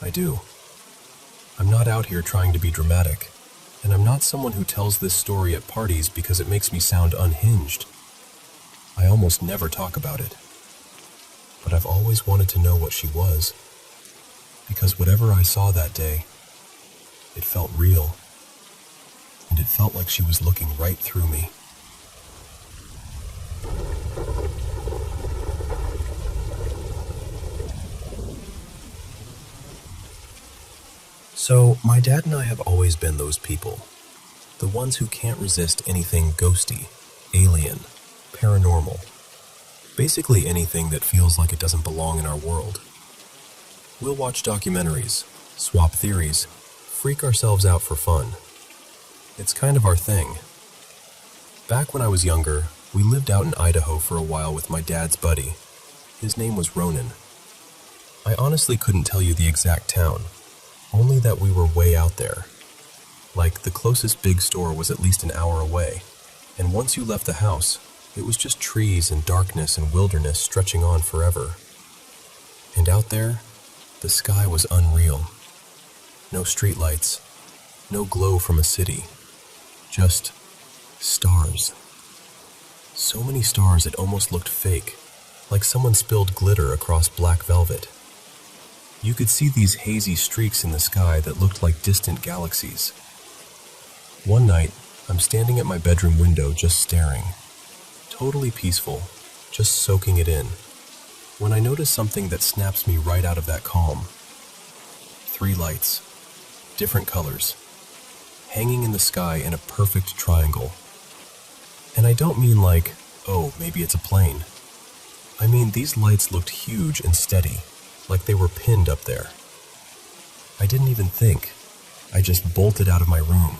I do. I'm not out here trying to be dramatic, And I'm not someone who tells this story at parties because it makes me sound unhinged. I almost never talk about it. But I've always wanted to know what she was, because whatever I saw that day, it felt real, and it felt like she was looking right through me. So, my dad and I have always been those people, the ones who can't resist anything ghosty, alien, paranormal. Basically anything that feels like it doesn't belong in our world. We'll watch documentaries, swap theories, freak ourselves out for fun. It's kind of our thing. Back when I was younger, we lived out in Idaho for a while with my dad's buddy. His name was Ronan. I honestly couldn't tell you the exact town, only that we were way out there. Like, the closest big store was at least an hour away, and once you left the house, it was just trees and darkness and wilderness stretching on forever. And out there, the sky was unreal. No streetlights, no glow from a city, just stars. So many stars it almost looked fake, like someone spilled glitter across black velvet. You could see these hazy streaks in the sky that looked like distant galaxies. One night, I'm standing at my bedroom window just staring. Totally peaceful, just soaking it in, when I notice something that snaps me right out of that calm. 3 lights, different colors, hanging in the sky in a perfect triangle. And I don't mean like, oh, maybe it's a plane. I mean, these lights looked huge and steady, like they were pinned up there. I didn't even think. I just bolted out of my room.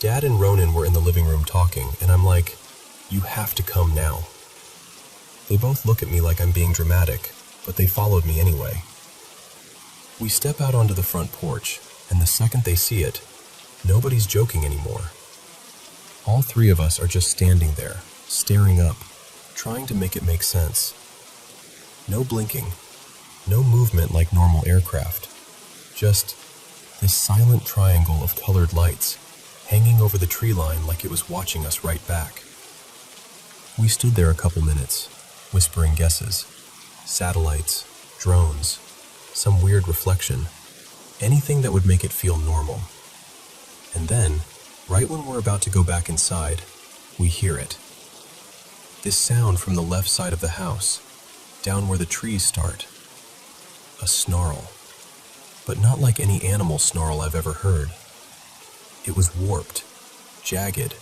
Dad and Ronan were in the living room talking, and I'm like, you have to come now. They both look at me like I'm being dramatic, but they followed me anyway. We step out onto the front porch, and the second they see it, nobody's joking anymore. All 3 of us are just standing there, staring up, trying to make it make sense. No blinking, no movement like normal aircraft, just this silent triangle of colored lights hanging over the tree line like it was watching us right back. We stood there a couple minutes, whispering guesses. Satellites, drones, some weird reflection, anything that would make it feel normal. And then, right when we're about to go back inside, we hear it. This sound from the left side of the house, down where the trees start. A snarl, but not like any animal snarl I've ever heard. It was warped, jagged,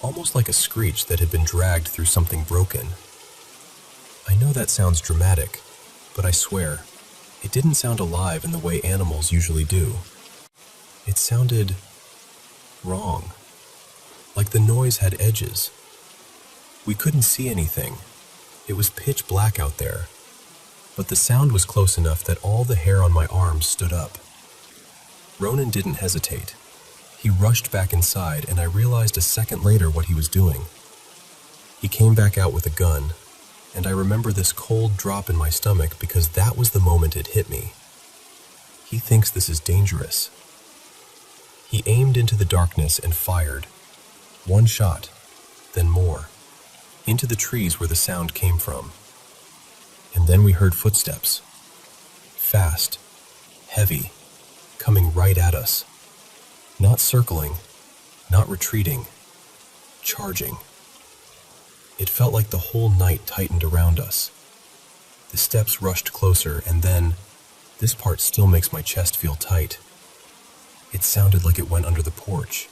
almost like a screech that had been dragged through something broken. I know that sounds dramatic, but I swear, it didn't sound alive in the way animals usually do. It sounded wrong, like the noise had edges. We couldn't see anything. It was pitch black out there, but the sound was close enough that all the hair on my arms stood up. Ronan didn't hesitate. He rushed back inside, and I realized a second later what he was doing. He came back out with a gun, and I remember this cold drop in my stomach because that was the moment it hit me. He thinks this is dangerous. He aimed into the darkness and fired. 1 shot, then more, into the trees where the sound came from. And then we heard footsteps. Fast, heavy, coming right at us. Not circling, not retreating, charging. It felt like the whole night tightened around us. The steps rushed closer, and then, this part still makes my chest feel tight. It sounded like it went under the porch.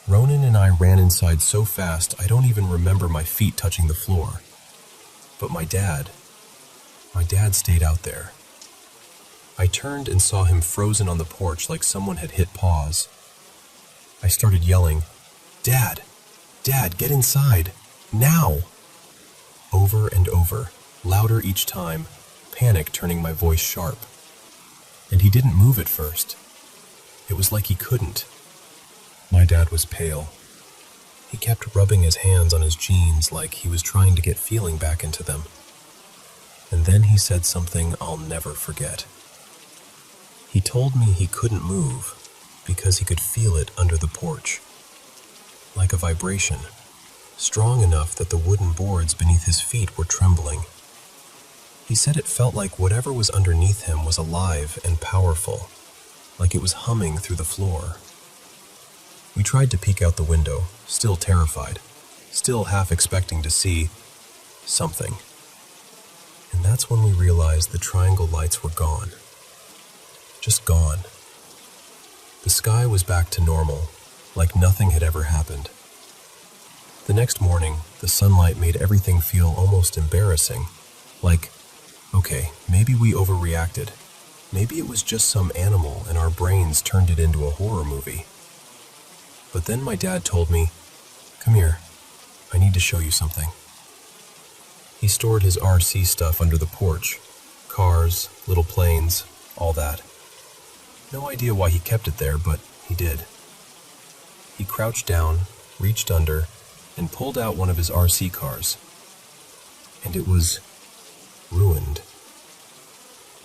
Ronan and I ran inside so fast I don't even remember my feet touching the floor. But my dad stayed out there. I turned and saw him frozen on the porch like someone had hit pause. I started yelling, "Dad! Dad, get inside! Now!" Over and over, louder each time, panic turning my voice sharp. And he didn't move at first. It was like he couldn't. My dad was pale. He kept rubbing his hands on his jeans like he was trying to get feeling back into them. And then he said something I'll never forget. He told me he couldn't move, because he could feel it under the porch, like a vibration, strong enough that the wooden boards beneath his feet were trembling. He said it felt like whatever was underneath him was alive and powerful, like it was humming through the floor. We tried to peek out the window, still terrified, still half expecting to see something. And that's when we realized the triangle lights were gone. Just gone. The sky was back to normal, like nothing had ever happened. The next morning, the sunlight made everything feel almost embarrassing, like, okay, maybe we overreacted. Maybe it was just some animal and our brains turned it into a horror movie. But then my dad told me, "Come here, I need to show you something." He stored his RC stuff under the porch, cars, little planes, all that. No idea why he kept it there, but he did. He crouched down, reached under, and pulled out one of his RC cars. And it was ruined.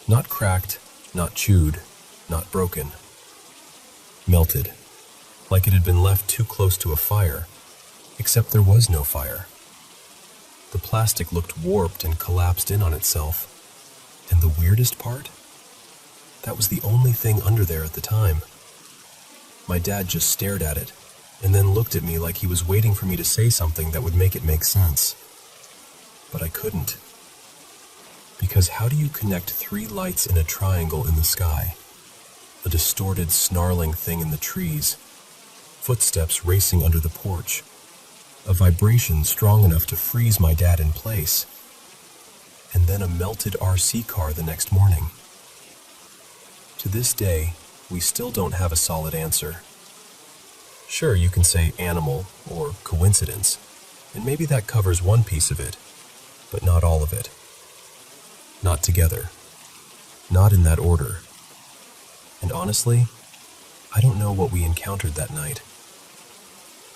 Not cracked, not chewed, not broken. Melted, like it had been left too close to a fire, except there was no fire. The plastic looked warped and collapsed in on itself. And the weirdest part? That was the only thing under there at the time. My dad just stared at it, and then looked at me like he was waiting for me to say something that would make it make sense. But I couldn't. Because how do you connect 3 lights in a triangle in the sky? A distorted, snarling thing in the trees, footsteps racing under the porch, a vibration strong enough to freeze my dad in place, and then a melted RC car the next morning. To this day, we still don't have a solid answer. Sure, you can say animal or coincidence, and maybe that covers one piece of it, but not all of it. Not together. Not in that order. And honestly, I don't know what we encountered that night.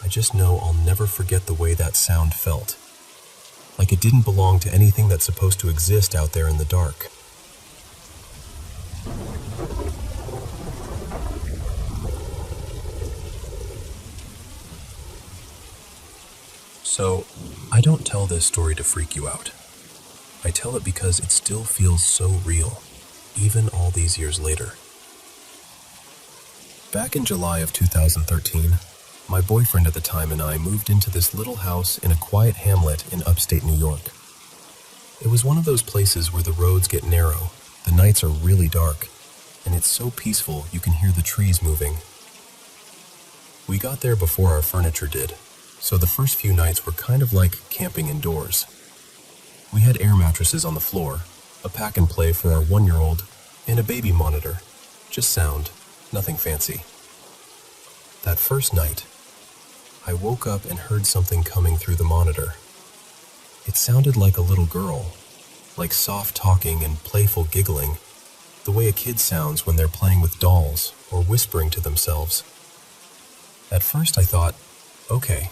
I just know I'll never forget the way that sound felt. Like it didn't belong to anything that's supposed to exist out there in the dark. So, I don't tell this story to freak you out. I tell it because it still feels so real, even all these years later. Back in July of 2013, my boyfriend at the time and I moved into this little house in a quiet hamlet in upstate New York. It was one of those places where the roads get narrow, the nights are really dark, and it's so peaceful you can hear the trees moving. We got there before our furniture did, so the first few nights were kind of like camping indoors. We had air mattresses on the floor, a pack-and-play for our 1-year-old, and a baby monitor. Just sound, nothing fancy. That first night, I woke up and heard something coming through the monitor. It sounded like a little girl, like soft talking and playful giggling, the way a kid sounds when they're playing with dolls or whispering to themselves. At first I thought, okay,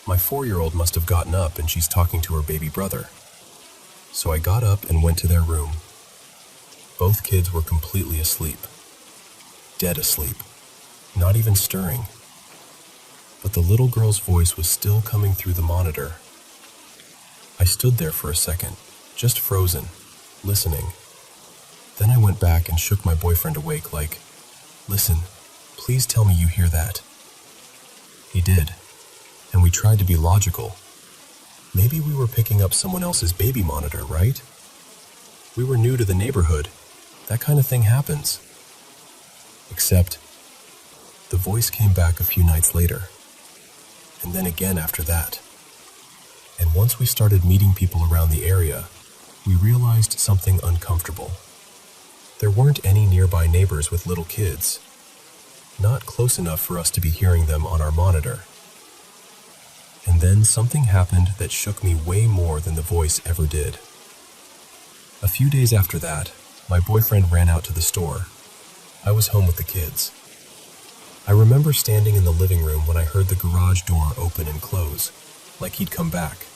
my 4-year-old must have gotten up and she's talking to her baby brother. So I got up and went to their room. Both kids were completely asleep. Dead asleep. Not even stirring. But the little girl's voice was still coming through the monitor. I stood there for a second, just frozen, listening. Then I went back and shook my boyfriend awake like, "Listen, please tell me you hear that." He did, and we tried to be logical. Maybe we were picking up someone else's baby monitor, right? We were new to the neighborhood. That kind of thing happens. Except, the voice came back a few nights later, and then again after that. And once we started meeting people around the area, we realized something uncomfortable. There weren't any nearby neighbors with little kids, not close enough for us to be hearing them on our monitor. And then something happened that shook me way more than the voice ever did. A few days after that, my boyfriend ran out to the store. I was home with the kids. I remember standing in the living room when I heard the garage door open and close, like he'd come back.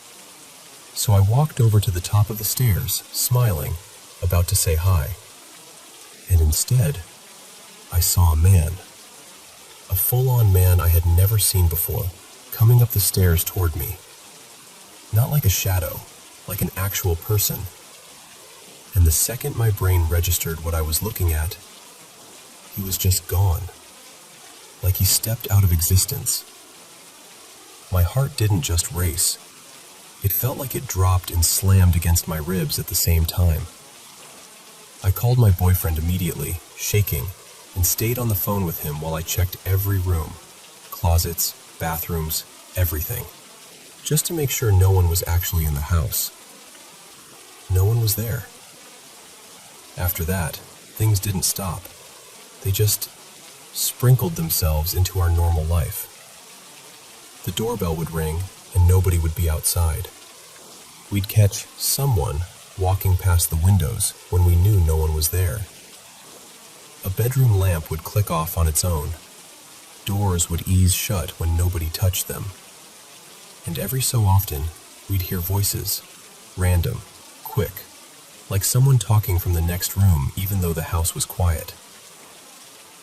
So I walked over to the top of the stairs, smiling, about to say hi. And instead, I saw a man. a full-on man I had never seen before, coming up the stairs toward me. Not like a shadow, like an actual person. And the second my brain registered what I was looking at, he was just gone. Like he stepped out of existence. My heart didn't just race. It felt like it dropped and slammed against my ribs at the same time. I called my boyfriend immediately, shaking, and stayed on the phone with him while I checked every room, closets, bathrooms, everything, just to make sure no one was actually in the house. No one was there. After that, things didn't stop. They just sprinkled themselves into our normal life. The doorbell would ring and nobody would be outside. We'd catch someone walking past the windows when we knew no one was there. A bedroom lamp would click off on its own. Doors would ease shut when nobody touched them. And every so often, we'd hear voices, random, quick, like someone talking from the next room even though the house was quiet.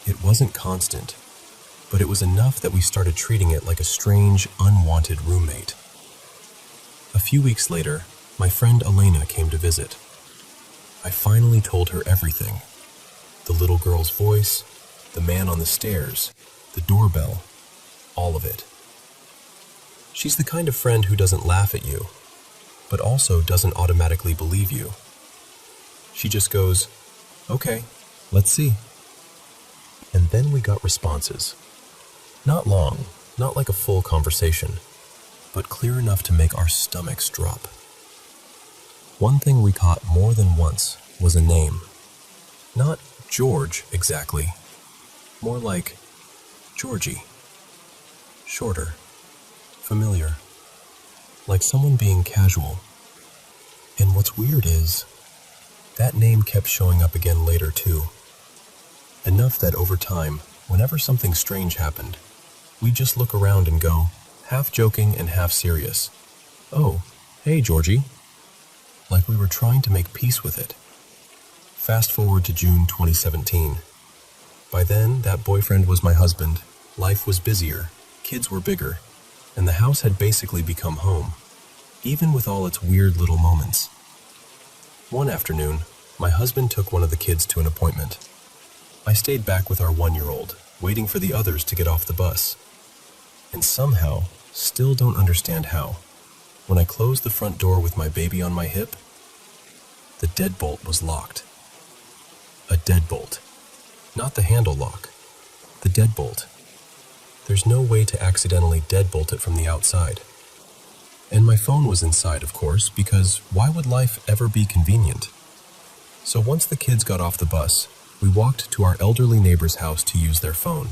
It wasn't constant, but it was enough that we started treating it like a strange, unwanted roommate. A few weeks later, my friend Elena came to visit. I finally told her everything. The little girl's voice, the man on the stairs, the doorbell, all of it. She's the kind of friend who doesn't laugh at you, but also doesn't automatically believe you. She just goes, "Okay, let's see." And then we got responses. Not long, not like a full conversation, but clear enough to make our stomachs drop. One thing we caught more than once was a name. Not George exactly, more like Georgie. Shorter, familiar, like someone being casual. And what's weird is, that name kept showing up again later too. Enough that over time, whenever something strange happened, we'd just look around and go, half joking and half serious, "Oh, hey Georgie," like we were trying to make peace with it. Fast forward to June 2017. By then, that boyfriend was my husband, life was busier, kids were bigger, and the house had basically become home, even with all its weird little moments. One afternoon, my husband took one of the kids to an appointment. I stayed back with our 1-year-old, waiting for the others to get off the bus. And somehow, still don't understand how, when I closed the front door with my baby on my hip, the deadbolt was locked. A deadbolt. Not the handle lock. The deadbolt. There's no way to accidentally deadbolt it from the outside. And my phone was inside, of course, because why would life ever be convenient? So once the kids got off the bus, we walked to our elderly neighbor's house to use their phone.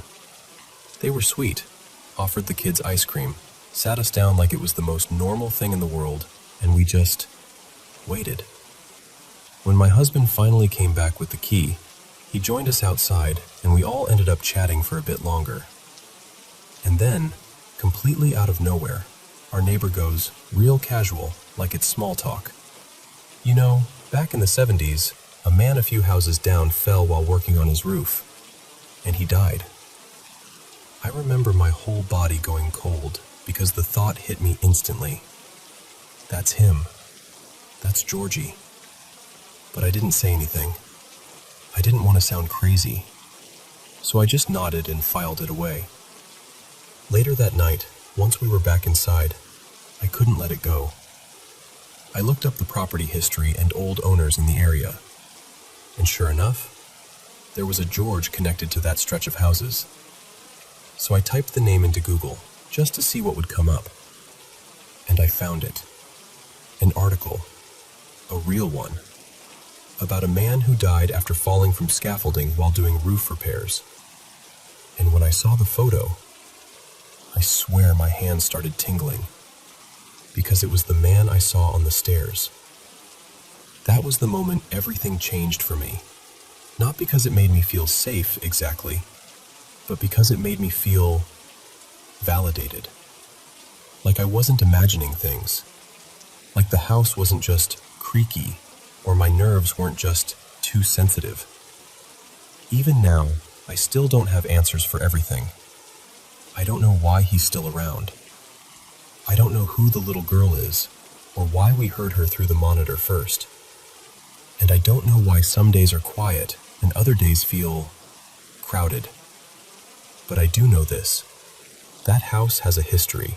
They were sweet, offered the kids ice cream, sat us down like it was the most normal thing in the world, and we just waited. When my husband finally came back with the key, he joined us outside, and we all ended up chatting for a bit longer. And then, completely out of nowhere, our neighbor goes, real casual, like it's small talk. "You know, back in the 70s, a man a few houses down fell while working on his roof, and he died." I remember my whole body going cold because the thought hit me instantly. That's him. That's Georgie. But I didn't say anything. I didn't want to sound crazy, so I just nodded and filed it away. Later that night, once we were back inside, I couldn't let it go. I looked up the property history and old owners in the area, and sure enough, there was a George connected to that stretch of houses. So I typed the name into Google just to see what would come up. And I found it. An article, a real one, about a man who died after falling from scaffolding while doing roof repairs. And when I saw the photo, I swear my hands started tingling, because it was the man I saw on the stairs. That was the moment everything changed for me. Not because it made me feel safe exactly, but because it made me feel validated. Like I wasn't imagining things. Like the house wasn't just creaky, or my nerves weren't just too sensitive. Even now, I still don't have answers for everything, I don't know why he's still around. I don't know who the little girl is, or why we heard her through the monitor first. And I don't know why some days are quiet and other days feel crowded. But I do know this. That house has a history.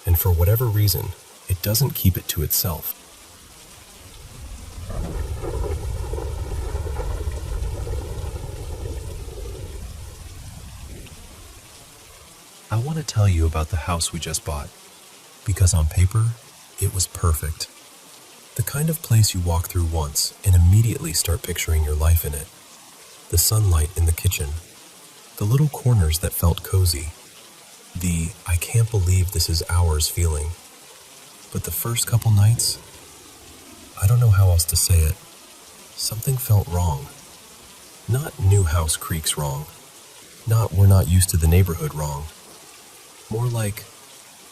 And for whatever reason, it doesn't keep it to itself. I want to tell you about the house we just bought, because on paper, it was perfect. The kind of place you walk through once and immediately start picturing your life in it. The sunlight in the kitchen, the little corners that felt cozy, the "I can't believe this is ours" feeling. But the first couple nights, I don't know how else to say it, something felt wrong. Not new house creaks wrong, not we're not used to the neighborhood wrong. More like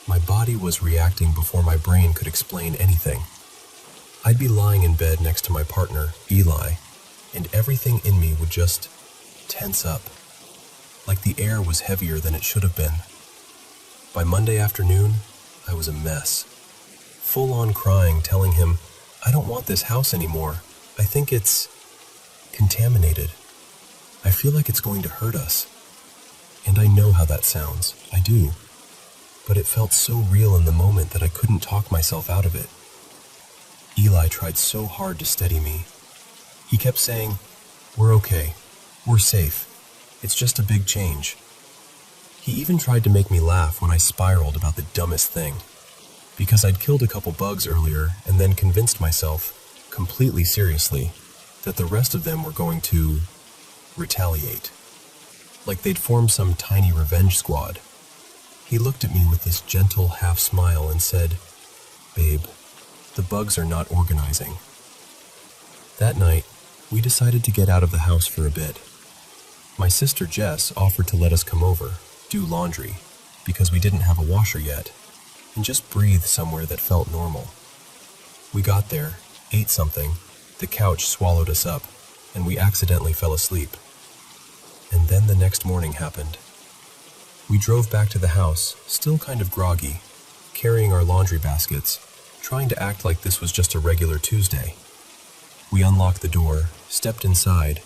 my body was reacting before my brain could explain anything. I'd be lying in bed next to my partner, Eli, and everything in me would just tense up, like the air was heavier than it should have been. By Monday afternoon, I was a mess. Full on crying, telling him, I don't want this house anymore. I think it's contaminated. I feel like it's going to hurt us. And I know how that sounds. I do. But it felt so real in the moment that I couldn't talk myself out of it. Eli tried so hard to steady me. He kept saying, we're okay. We're safe. It's just a big change. He even tried to make me laugh when I spiraled about the dumbest thing. Because I'd killed a couple bugs earlier and then convinced myself, completely seriously, that the rest of them were going to retaliate. Like they'd formed some tiny revenge squad. He looked at me with this gentle half smile and said, Babe, the bugs are not organizing. That night, we decided to get out of the house for a bit. My sister Jess offered to let us come over, do laundry, because we didn't have a washer yet, and just breathe somewhere that felt normal. We got there, ate something, the couch swallowed us up, and we accidentally fell asleep. And then the next morning happened. We drove back to the house, still kind of groggy, carrying our laundry baskets, trying to act like this was just a regular Tuesday. We unlocked the door, stepped inside,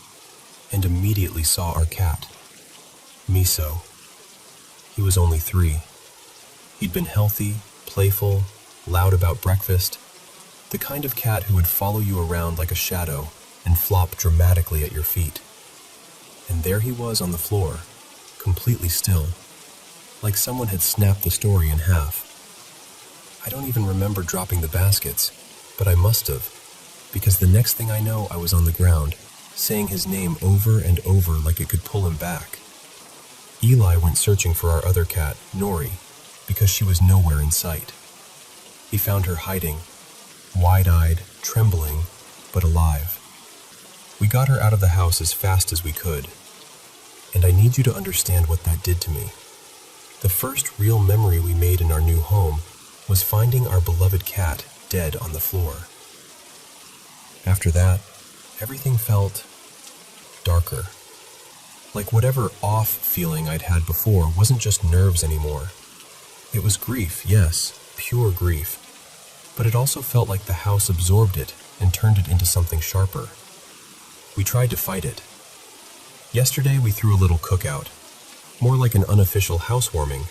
and immediately saw our cat, Miso. He was only 3. He'd been healthy, playful, loud about breakfast, the kind of cat who would follow you around like a shadow and flop dramatically at your feet. And there he was on the floor, completely still, like someone had snapped the story in half. I don't even remember dropping the baskets, but I must have, because the next thing I know I was on the ground, saying his name over and over like it could pull him back. Eli went searching for our other cat, Nori, because she was nowhere in sight. He found her hiding, wide-eyed, trembling, but alive. We got her out of the house as fast as we could, and I need you to understand what that did to me. The first real memory we made in our new home was finding our beloved cat dead on the floor. After that, everything felt darker. Like whatever off feeling I'd had before wasn't just nerves anymore. It was grief, yes, pure grief. But it also felt like the house absorbed it and turned it into something sharper. We tried to fight it. Yesterday we threw a little cookout, more like an unofficial housewarming,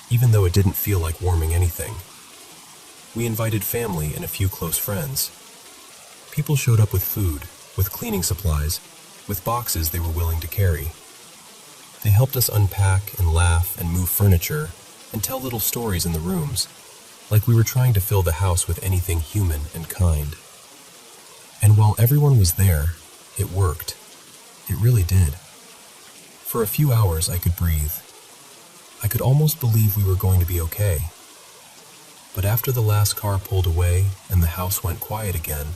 even though it didn't feel like warming anything. We invited family and a few close friends. People showed up with food, with cleaning supplies, with boxes they were willing to carry. They helped us unpack and laugh and move furniture and tell little stories in the rooms, like we were trying to fill the house with anything human and kind. And while everyone was there, it worked. It really did. For a few hours I could breathe. I could almost believe we were going to be okay. But after the last car pulled away and the house went quiet again,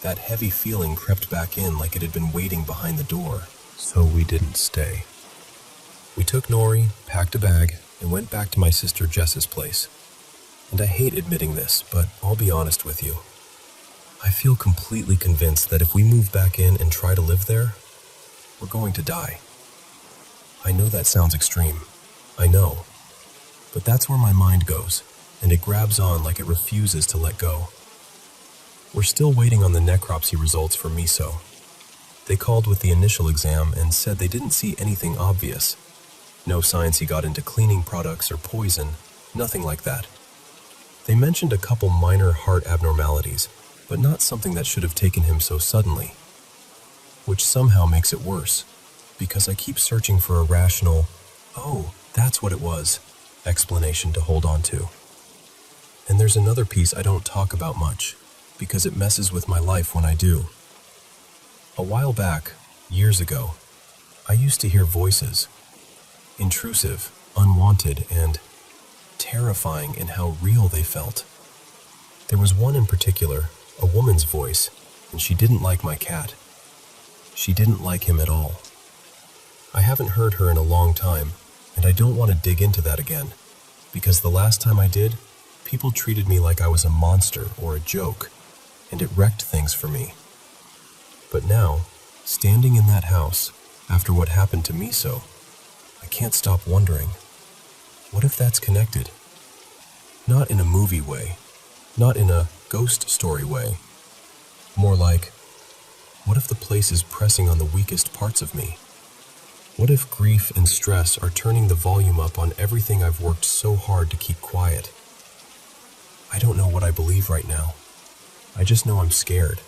that heavy feeling crept back in like it had been waiting behind the door. So we didn't stay. We took Nori, packed a bag, and went back to my sister Jess's place. And I hate admitting this, but I'll be honest with you. I feel completely convinced that if we move back in and try to live there, we're going to die. I know that sounds extreme, I know, but that's where my mind goes, and it grabs on like it refuses to let go. We're still waiting on the necropsy results for Miso. They called with the initial exam and said they didn't see anything obvious. No signs he got into cleaning products or poison, nothing like that. They mentioned a couple minor heart abnormalities, but not something that should have taken him so suddenly. Which somehow makes it worse, because I keep searching for a rational, "Oh, that's what it was," explanation to hold on to. And there's another piece I don't talk about much, because it messes with my life when I do. A while back, years ago, I used to hear voices. Intrusive, unwanted, and terrifying in how real they felt. There was one in particular, a woman's voice, and she didn't like my cat. She didn't like him at all. I haven't heard her in a long time, and I don't want to dig into that again, because the last time I did, people treated me like I was a monster or a joke, and it wrecked things for me. But now, standing in that house, after what happened to Miso, I can't stop wondering, what if that's connected? Not in a movie way, not in a ghost story way. More like, what if the place is pressing on the weakest parts of me? What if grief and stress are turning the volume up on everything I've worked so hard to keep quiet? I don't know what I believe right now. I just know I'm scared.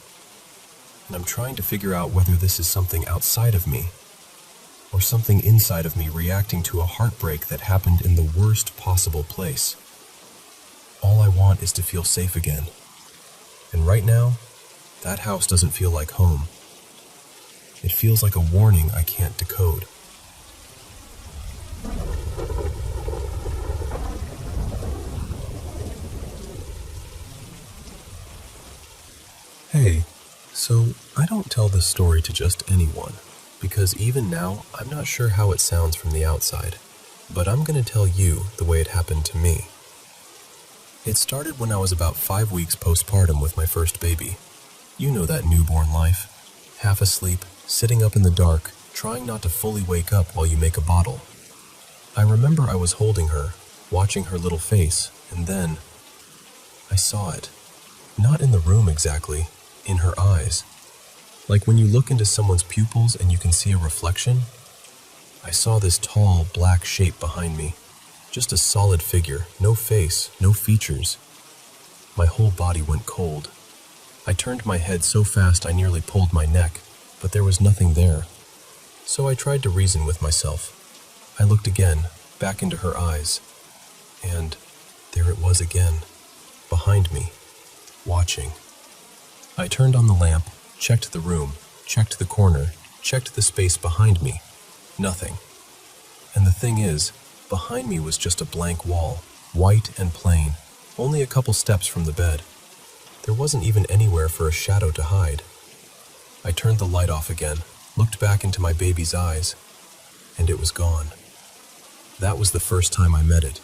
And I'm trying to figure out whether this is something outside of me, or something inside of me reacting to a heartbreak that happened in the worst possible place. All I want is to feel safe again. And right now, that house doesn't feel like home. It feels like a warning I can't decode. Hey, so I don't tell this story to just anyone, because even now, I'm not sure how it sounds from the outside, but I'm going to tell you the way it happened to me. It started when I was about 5 weeks postpartum with my first baby. You know that newborn life. Half asleep, sitting up in the dark, trying not to fully wake up while you make a bottle. I remember I was holding her, watching her little face, and then I saw it. Not in the room exactly, in her eyes. Like when you look into someone's pupils and you can see a reflection. I saw this tall, black shape behind me. Just a solid figure, no face, no features. My whole body went cold. I turned my head so fast I nearly pulled my neck, but there was nothing there. So I tried to reason with myself. I looked again, back into her eyes, and there it was again, behind me, watching. I turned on the lamp, checked the room, checked the corner, checked the space behind me. Nothing. And the thing is, behind me was just a blank wall, white and plain, only a couple steps from the bed. There wasn't even anywhere for a shadow to hide. I turned the light off again, looked back into my baby's eyes, and it was gone. That was the first time I met it,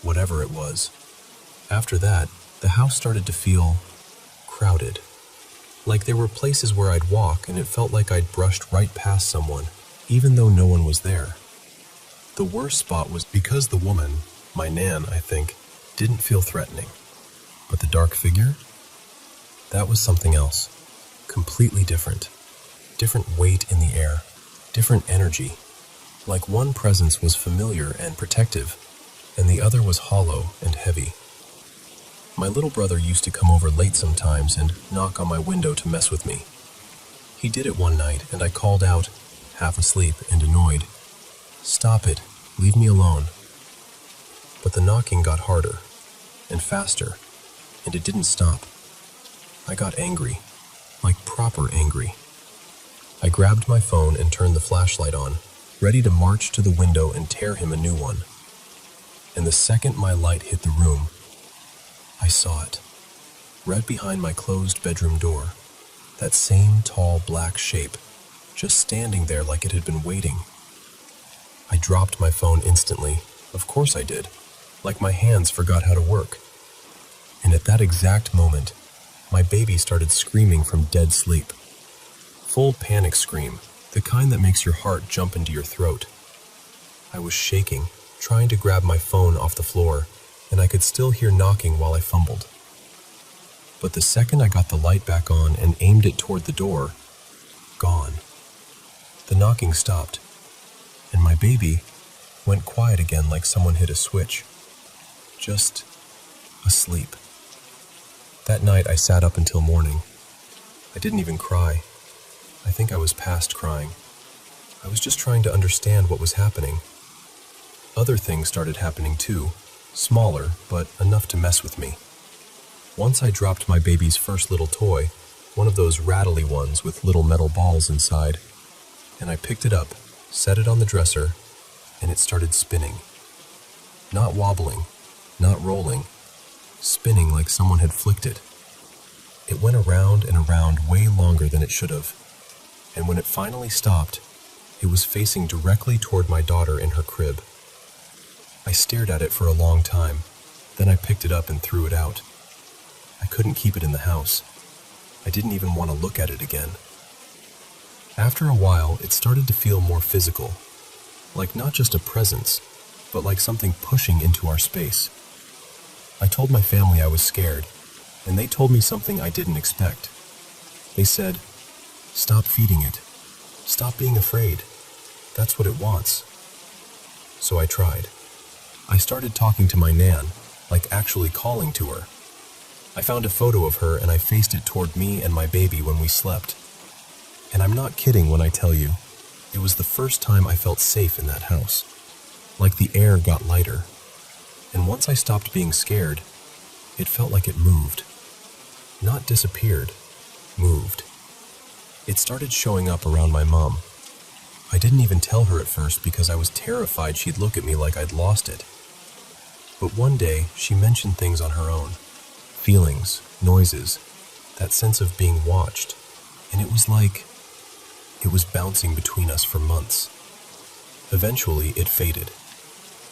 whatever it was. After that, the house started to feel crowded. Like there were places where I'd walk and it felt like I'd brushed right past someone, even though no one was there. The worst spot was because the woman, my Nan, I think, didn't feel threatening. But the dark figure? That was something else. Completely different. Different weight in the air. Different energy. Like one presence was familiar and protective, and the other was hollow and heavy. My little brother used to come over late sometimes and knock on my window to mess with me. He did it one night, and I called out, half asleep and annoyed, "Stop it, leave me alone." But the knocking got harder and faster, and it didn't stop. I got angry, like proper angry. I grabbed my phone and turned the flashlight on, ready to march to the window and tear him a new one. And the second my light hit the room, I saw it, right behind my closed bedroom door, that same tall black shape, just standing there like it had been waiting. I dropped my phone instantly, of course I did, like my hands forgot how to work. And at that exact moment, my baby started screaming from dead sleep. Full panic scream, the kind that makes your heart jump into your throat. I was shaking, trying to grab my phone off the floor, and I could still hear knocking while I fumbled. But the second I got the light back on and aimed it toward the door, gone. The knocking stopped, and my baby went quiet again like someone hit a switch. Just asleep. That night I sat up until morning. I didn't even cry. I think I was past crying. I was just trying to understand what was happening. Other things started happening too, smaller, but enough to mess with me. Once I dropped my baby's first little toy, one of those rattly ones with little metal balls inside, and I picked it up, set it on the dresser, and it started spinning. Not wobbling, not rolling, spinning like someone had flicked it. It went around and around way longer than it should have, and when it finally stopped, it was facing directly toward my daughter in her crib. I stared at it for a long time, then I picked it up and threw it out. I couldn't keep it in the house. I didn't even want to look at it again. After a while, it started to feel more physical, like not just a presence, but like something pushing into our space. I told my family I was scared, and they told me something I didn't expect. They said, "Stop feeding it. Stop being afraid. That's what it wants." So I tried. I started talking to my nan, like actually calling to her. I found a photo of her and I faced it toward me and my baby when we slept. And I'm not kidding when I tell you, it was the first time I felt safe in that house. Like the air got lighter. And once I stopped being scared, it felt like it moved. Not disappeared, moved. It started showing up around my mom. I didn't even tell her at first because I was terrified she'd look at me like I'd lost it. But one day, she mentioned things on her own. Feelings, noises, that sense of being watched. And it was like it was bouncing between us for months. Eventually, it faded.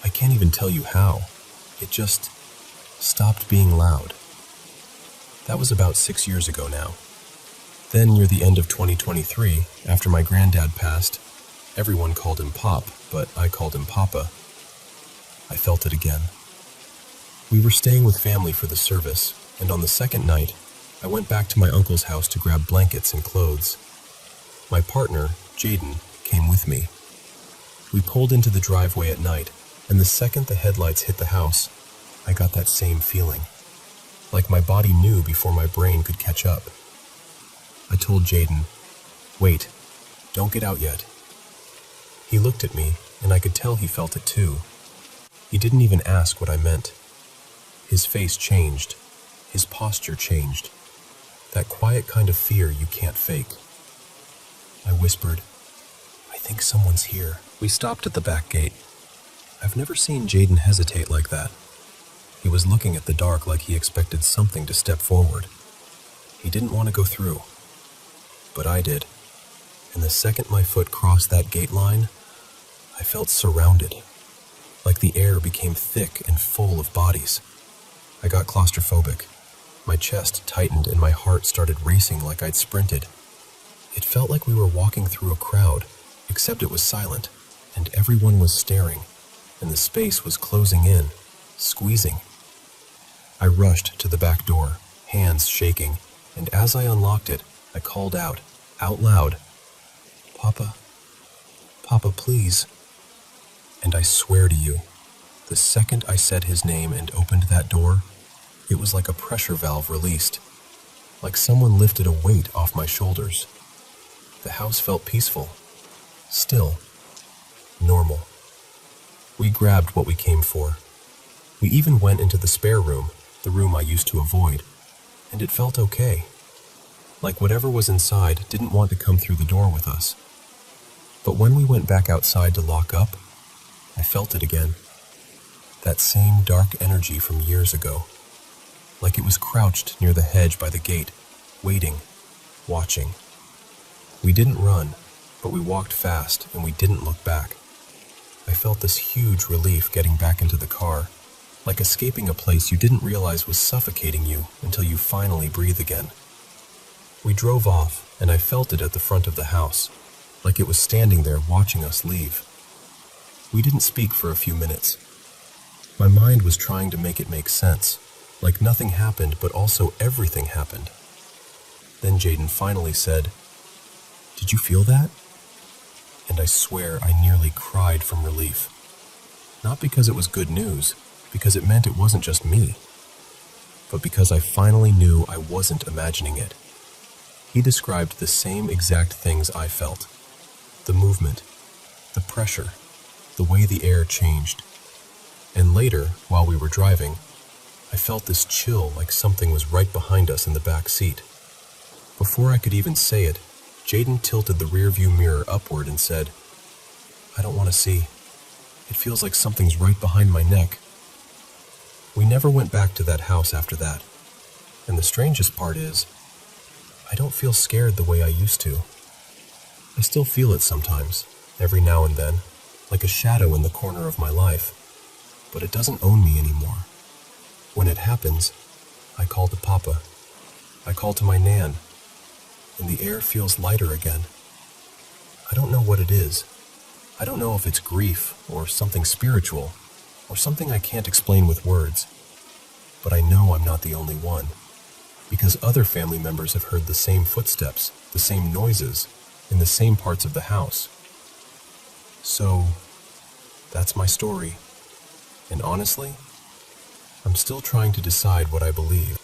I can't even tell you how. It just stopped being loud. That was about 6 years ago now. Then, near the end of 2023, after my granddad passed, everyone called him Pop, but I called him Papa. I felt it again. We were staying with family for the service, and on the second night, I went back to my uncle's house to grab blankets and clothes. My partner, Jaden, came with me. We pulled into the driveway at night, and the second the headlights hit the house, I got that same feeling. Like my body knew before my brain could catch up. I told Jaden, "Wait, don't get out yet." He looked at me, and I could tell he felt it too. He didn't even ask what I meant. His face changed. His posture changed. That quiet kind of fear you can't fake. I whispered, "I think someone's here." We stopped at the back gate. I've never seen Jaden hesitate like that. He was looking at the dark like he expected something to step forward. He didn't want to go through. But I did. And the second my foot crossed that gate line, I felt surrounded. Like the air became thick and full of bodies. I got claustrophobic. My chest tightened and my heart started racing like I'd sprinted. It felt like we were walking through a crowd, except it was silent, and everyone was staring, and the space was closing in, squeezing. I rushed to the back door, hands shaking, and as I unlocked it, I called out loud, "Papa, Papa, please." And I swear to you, the second I said his name and opened that door, it was like a pressure valve released, like someone lifted a weight off my shoulders. The house felt peaceful, still, normal. We grabbed what we came for. We even went into the spare room, the room I used to avoid, and it felt okay. Like whatever was inside didn't want to come through the door with us. But when we went back outside to lock up, I felt it again. That same dark energy from years ago. Like it was crouched near the hedge by the gate, waiting, watching. We didn't run, but we walked fast and we didn't look back. I felt this huge relief getting back into the car, like escaping a place you didn't realize was suffocating you until you finally breathe again. We drove off, and I felt it at the front of the house, like it was standing there watching us leave. We didn't speak for a few minutes, My mind was trying to make it make sense, like nothing happened, but also everything happened. Then Jaden finally said, "Did you feel that?" And I swear I nearly cried from relief. Not because it was good news, because it meant it wasn't just me, but because I finally knew I wasn't imagining it. He described the same exact things I felt. The movement, the pressure, the way the air changed. And later, while we were driving, I felt this chill like something was right behind us in the back seat. Before I could even say it, Jaden tilted the rearview mirror upward and said, "I don't want to see. It feels like something's right behind my neck." We never went back to that house after that. And the strangest part is, I don't feel scared the way I used to. I still feel it sometimes, every now and then, like a shadow in the corner of my life. But it doesn't own me anymore. When it happens, I call to Papa. I call to my Nan. And the air feels lighter again. I don't know what it is. I don't know if it's grief or something spiritual or something I can't explain with words. But I know I'm not the only one, because other family members have heard the same footsteps, the same noises, in the same parts of the house. So, that's my story. And honestly, I'm still trying to decide what I believe.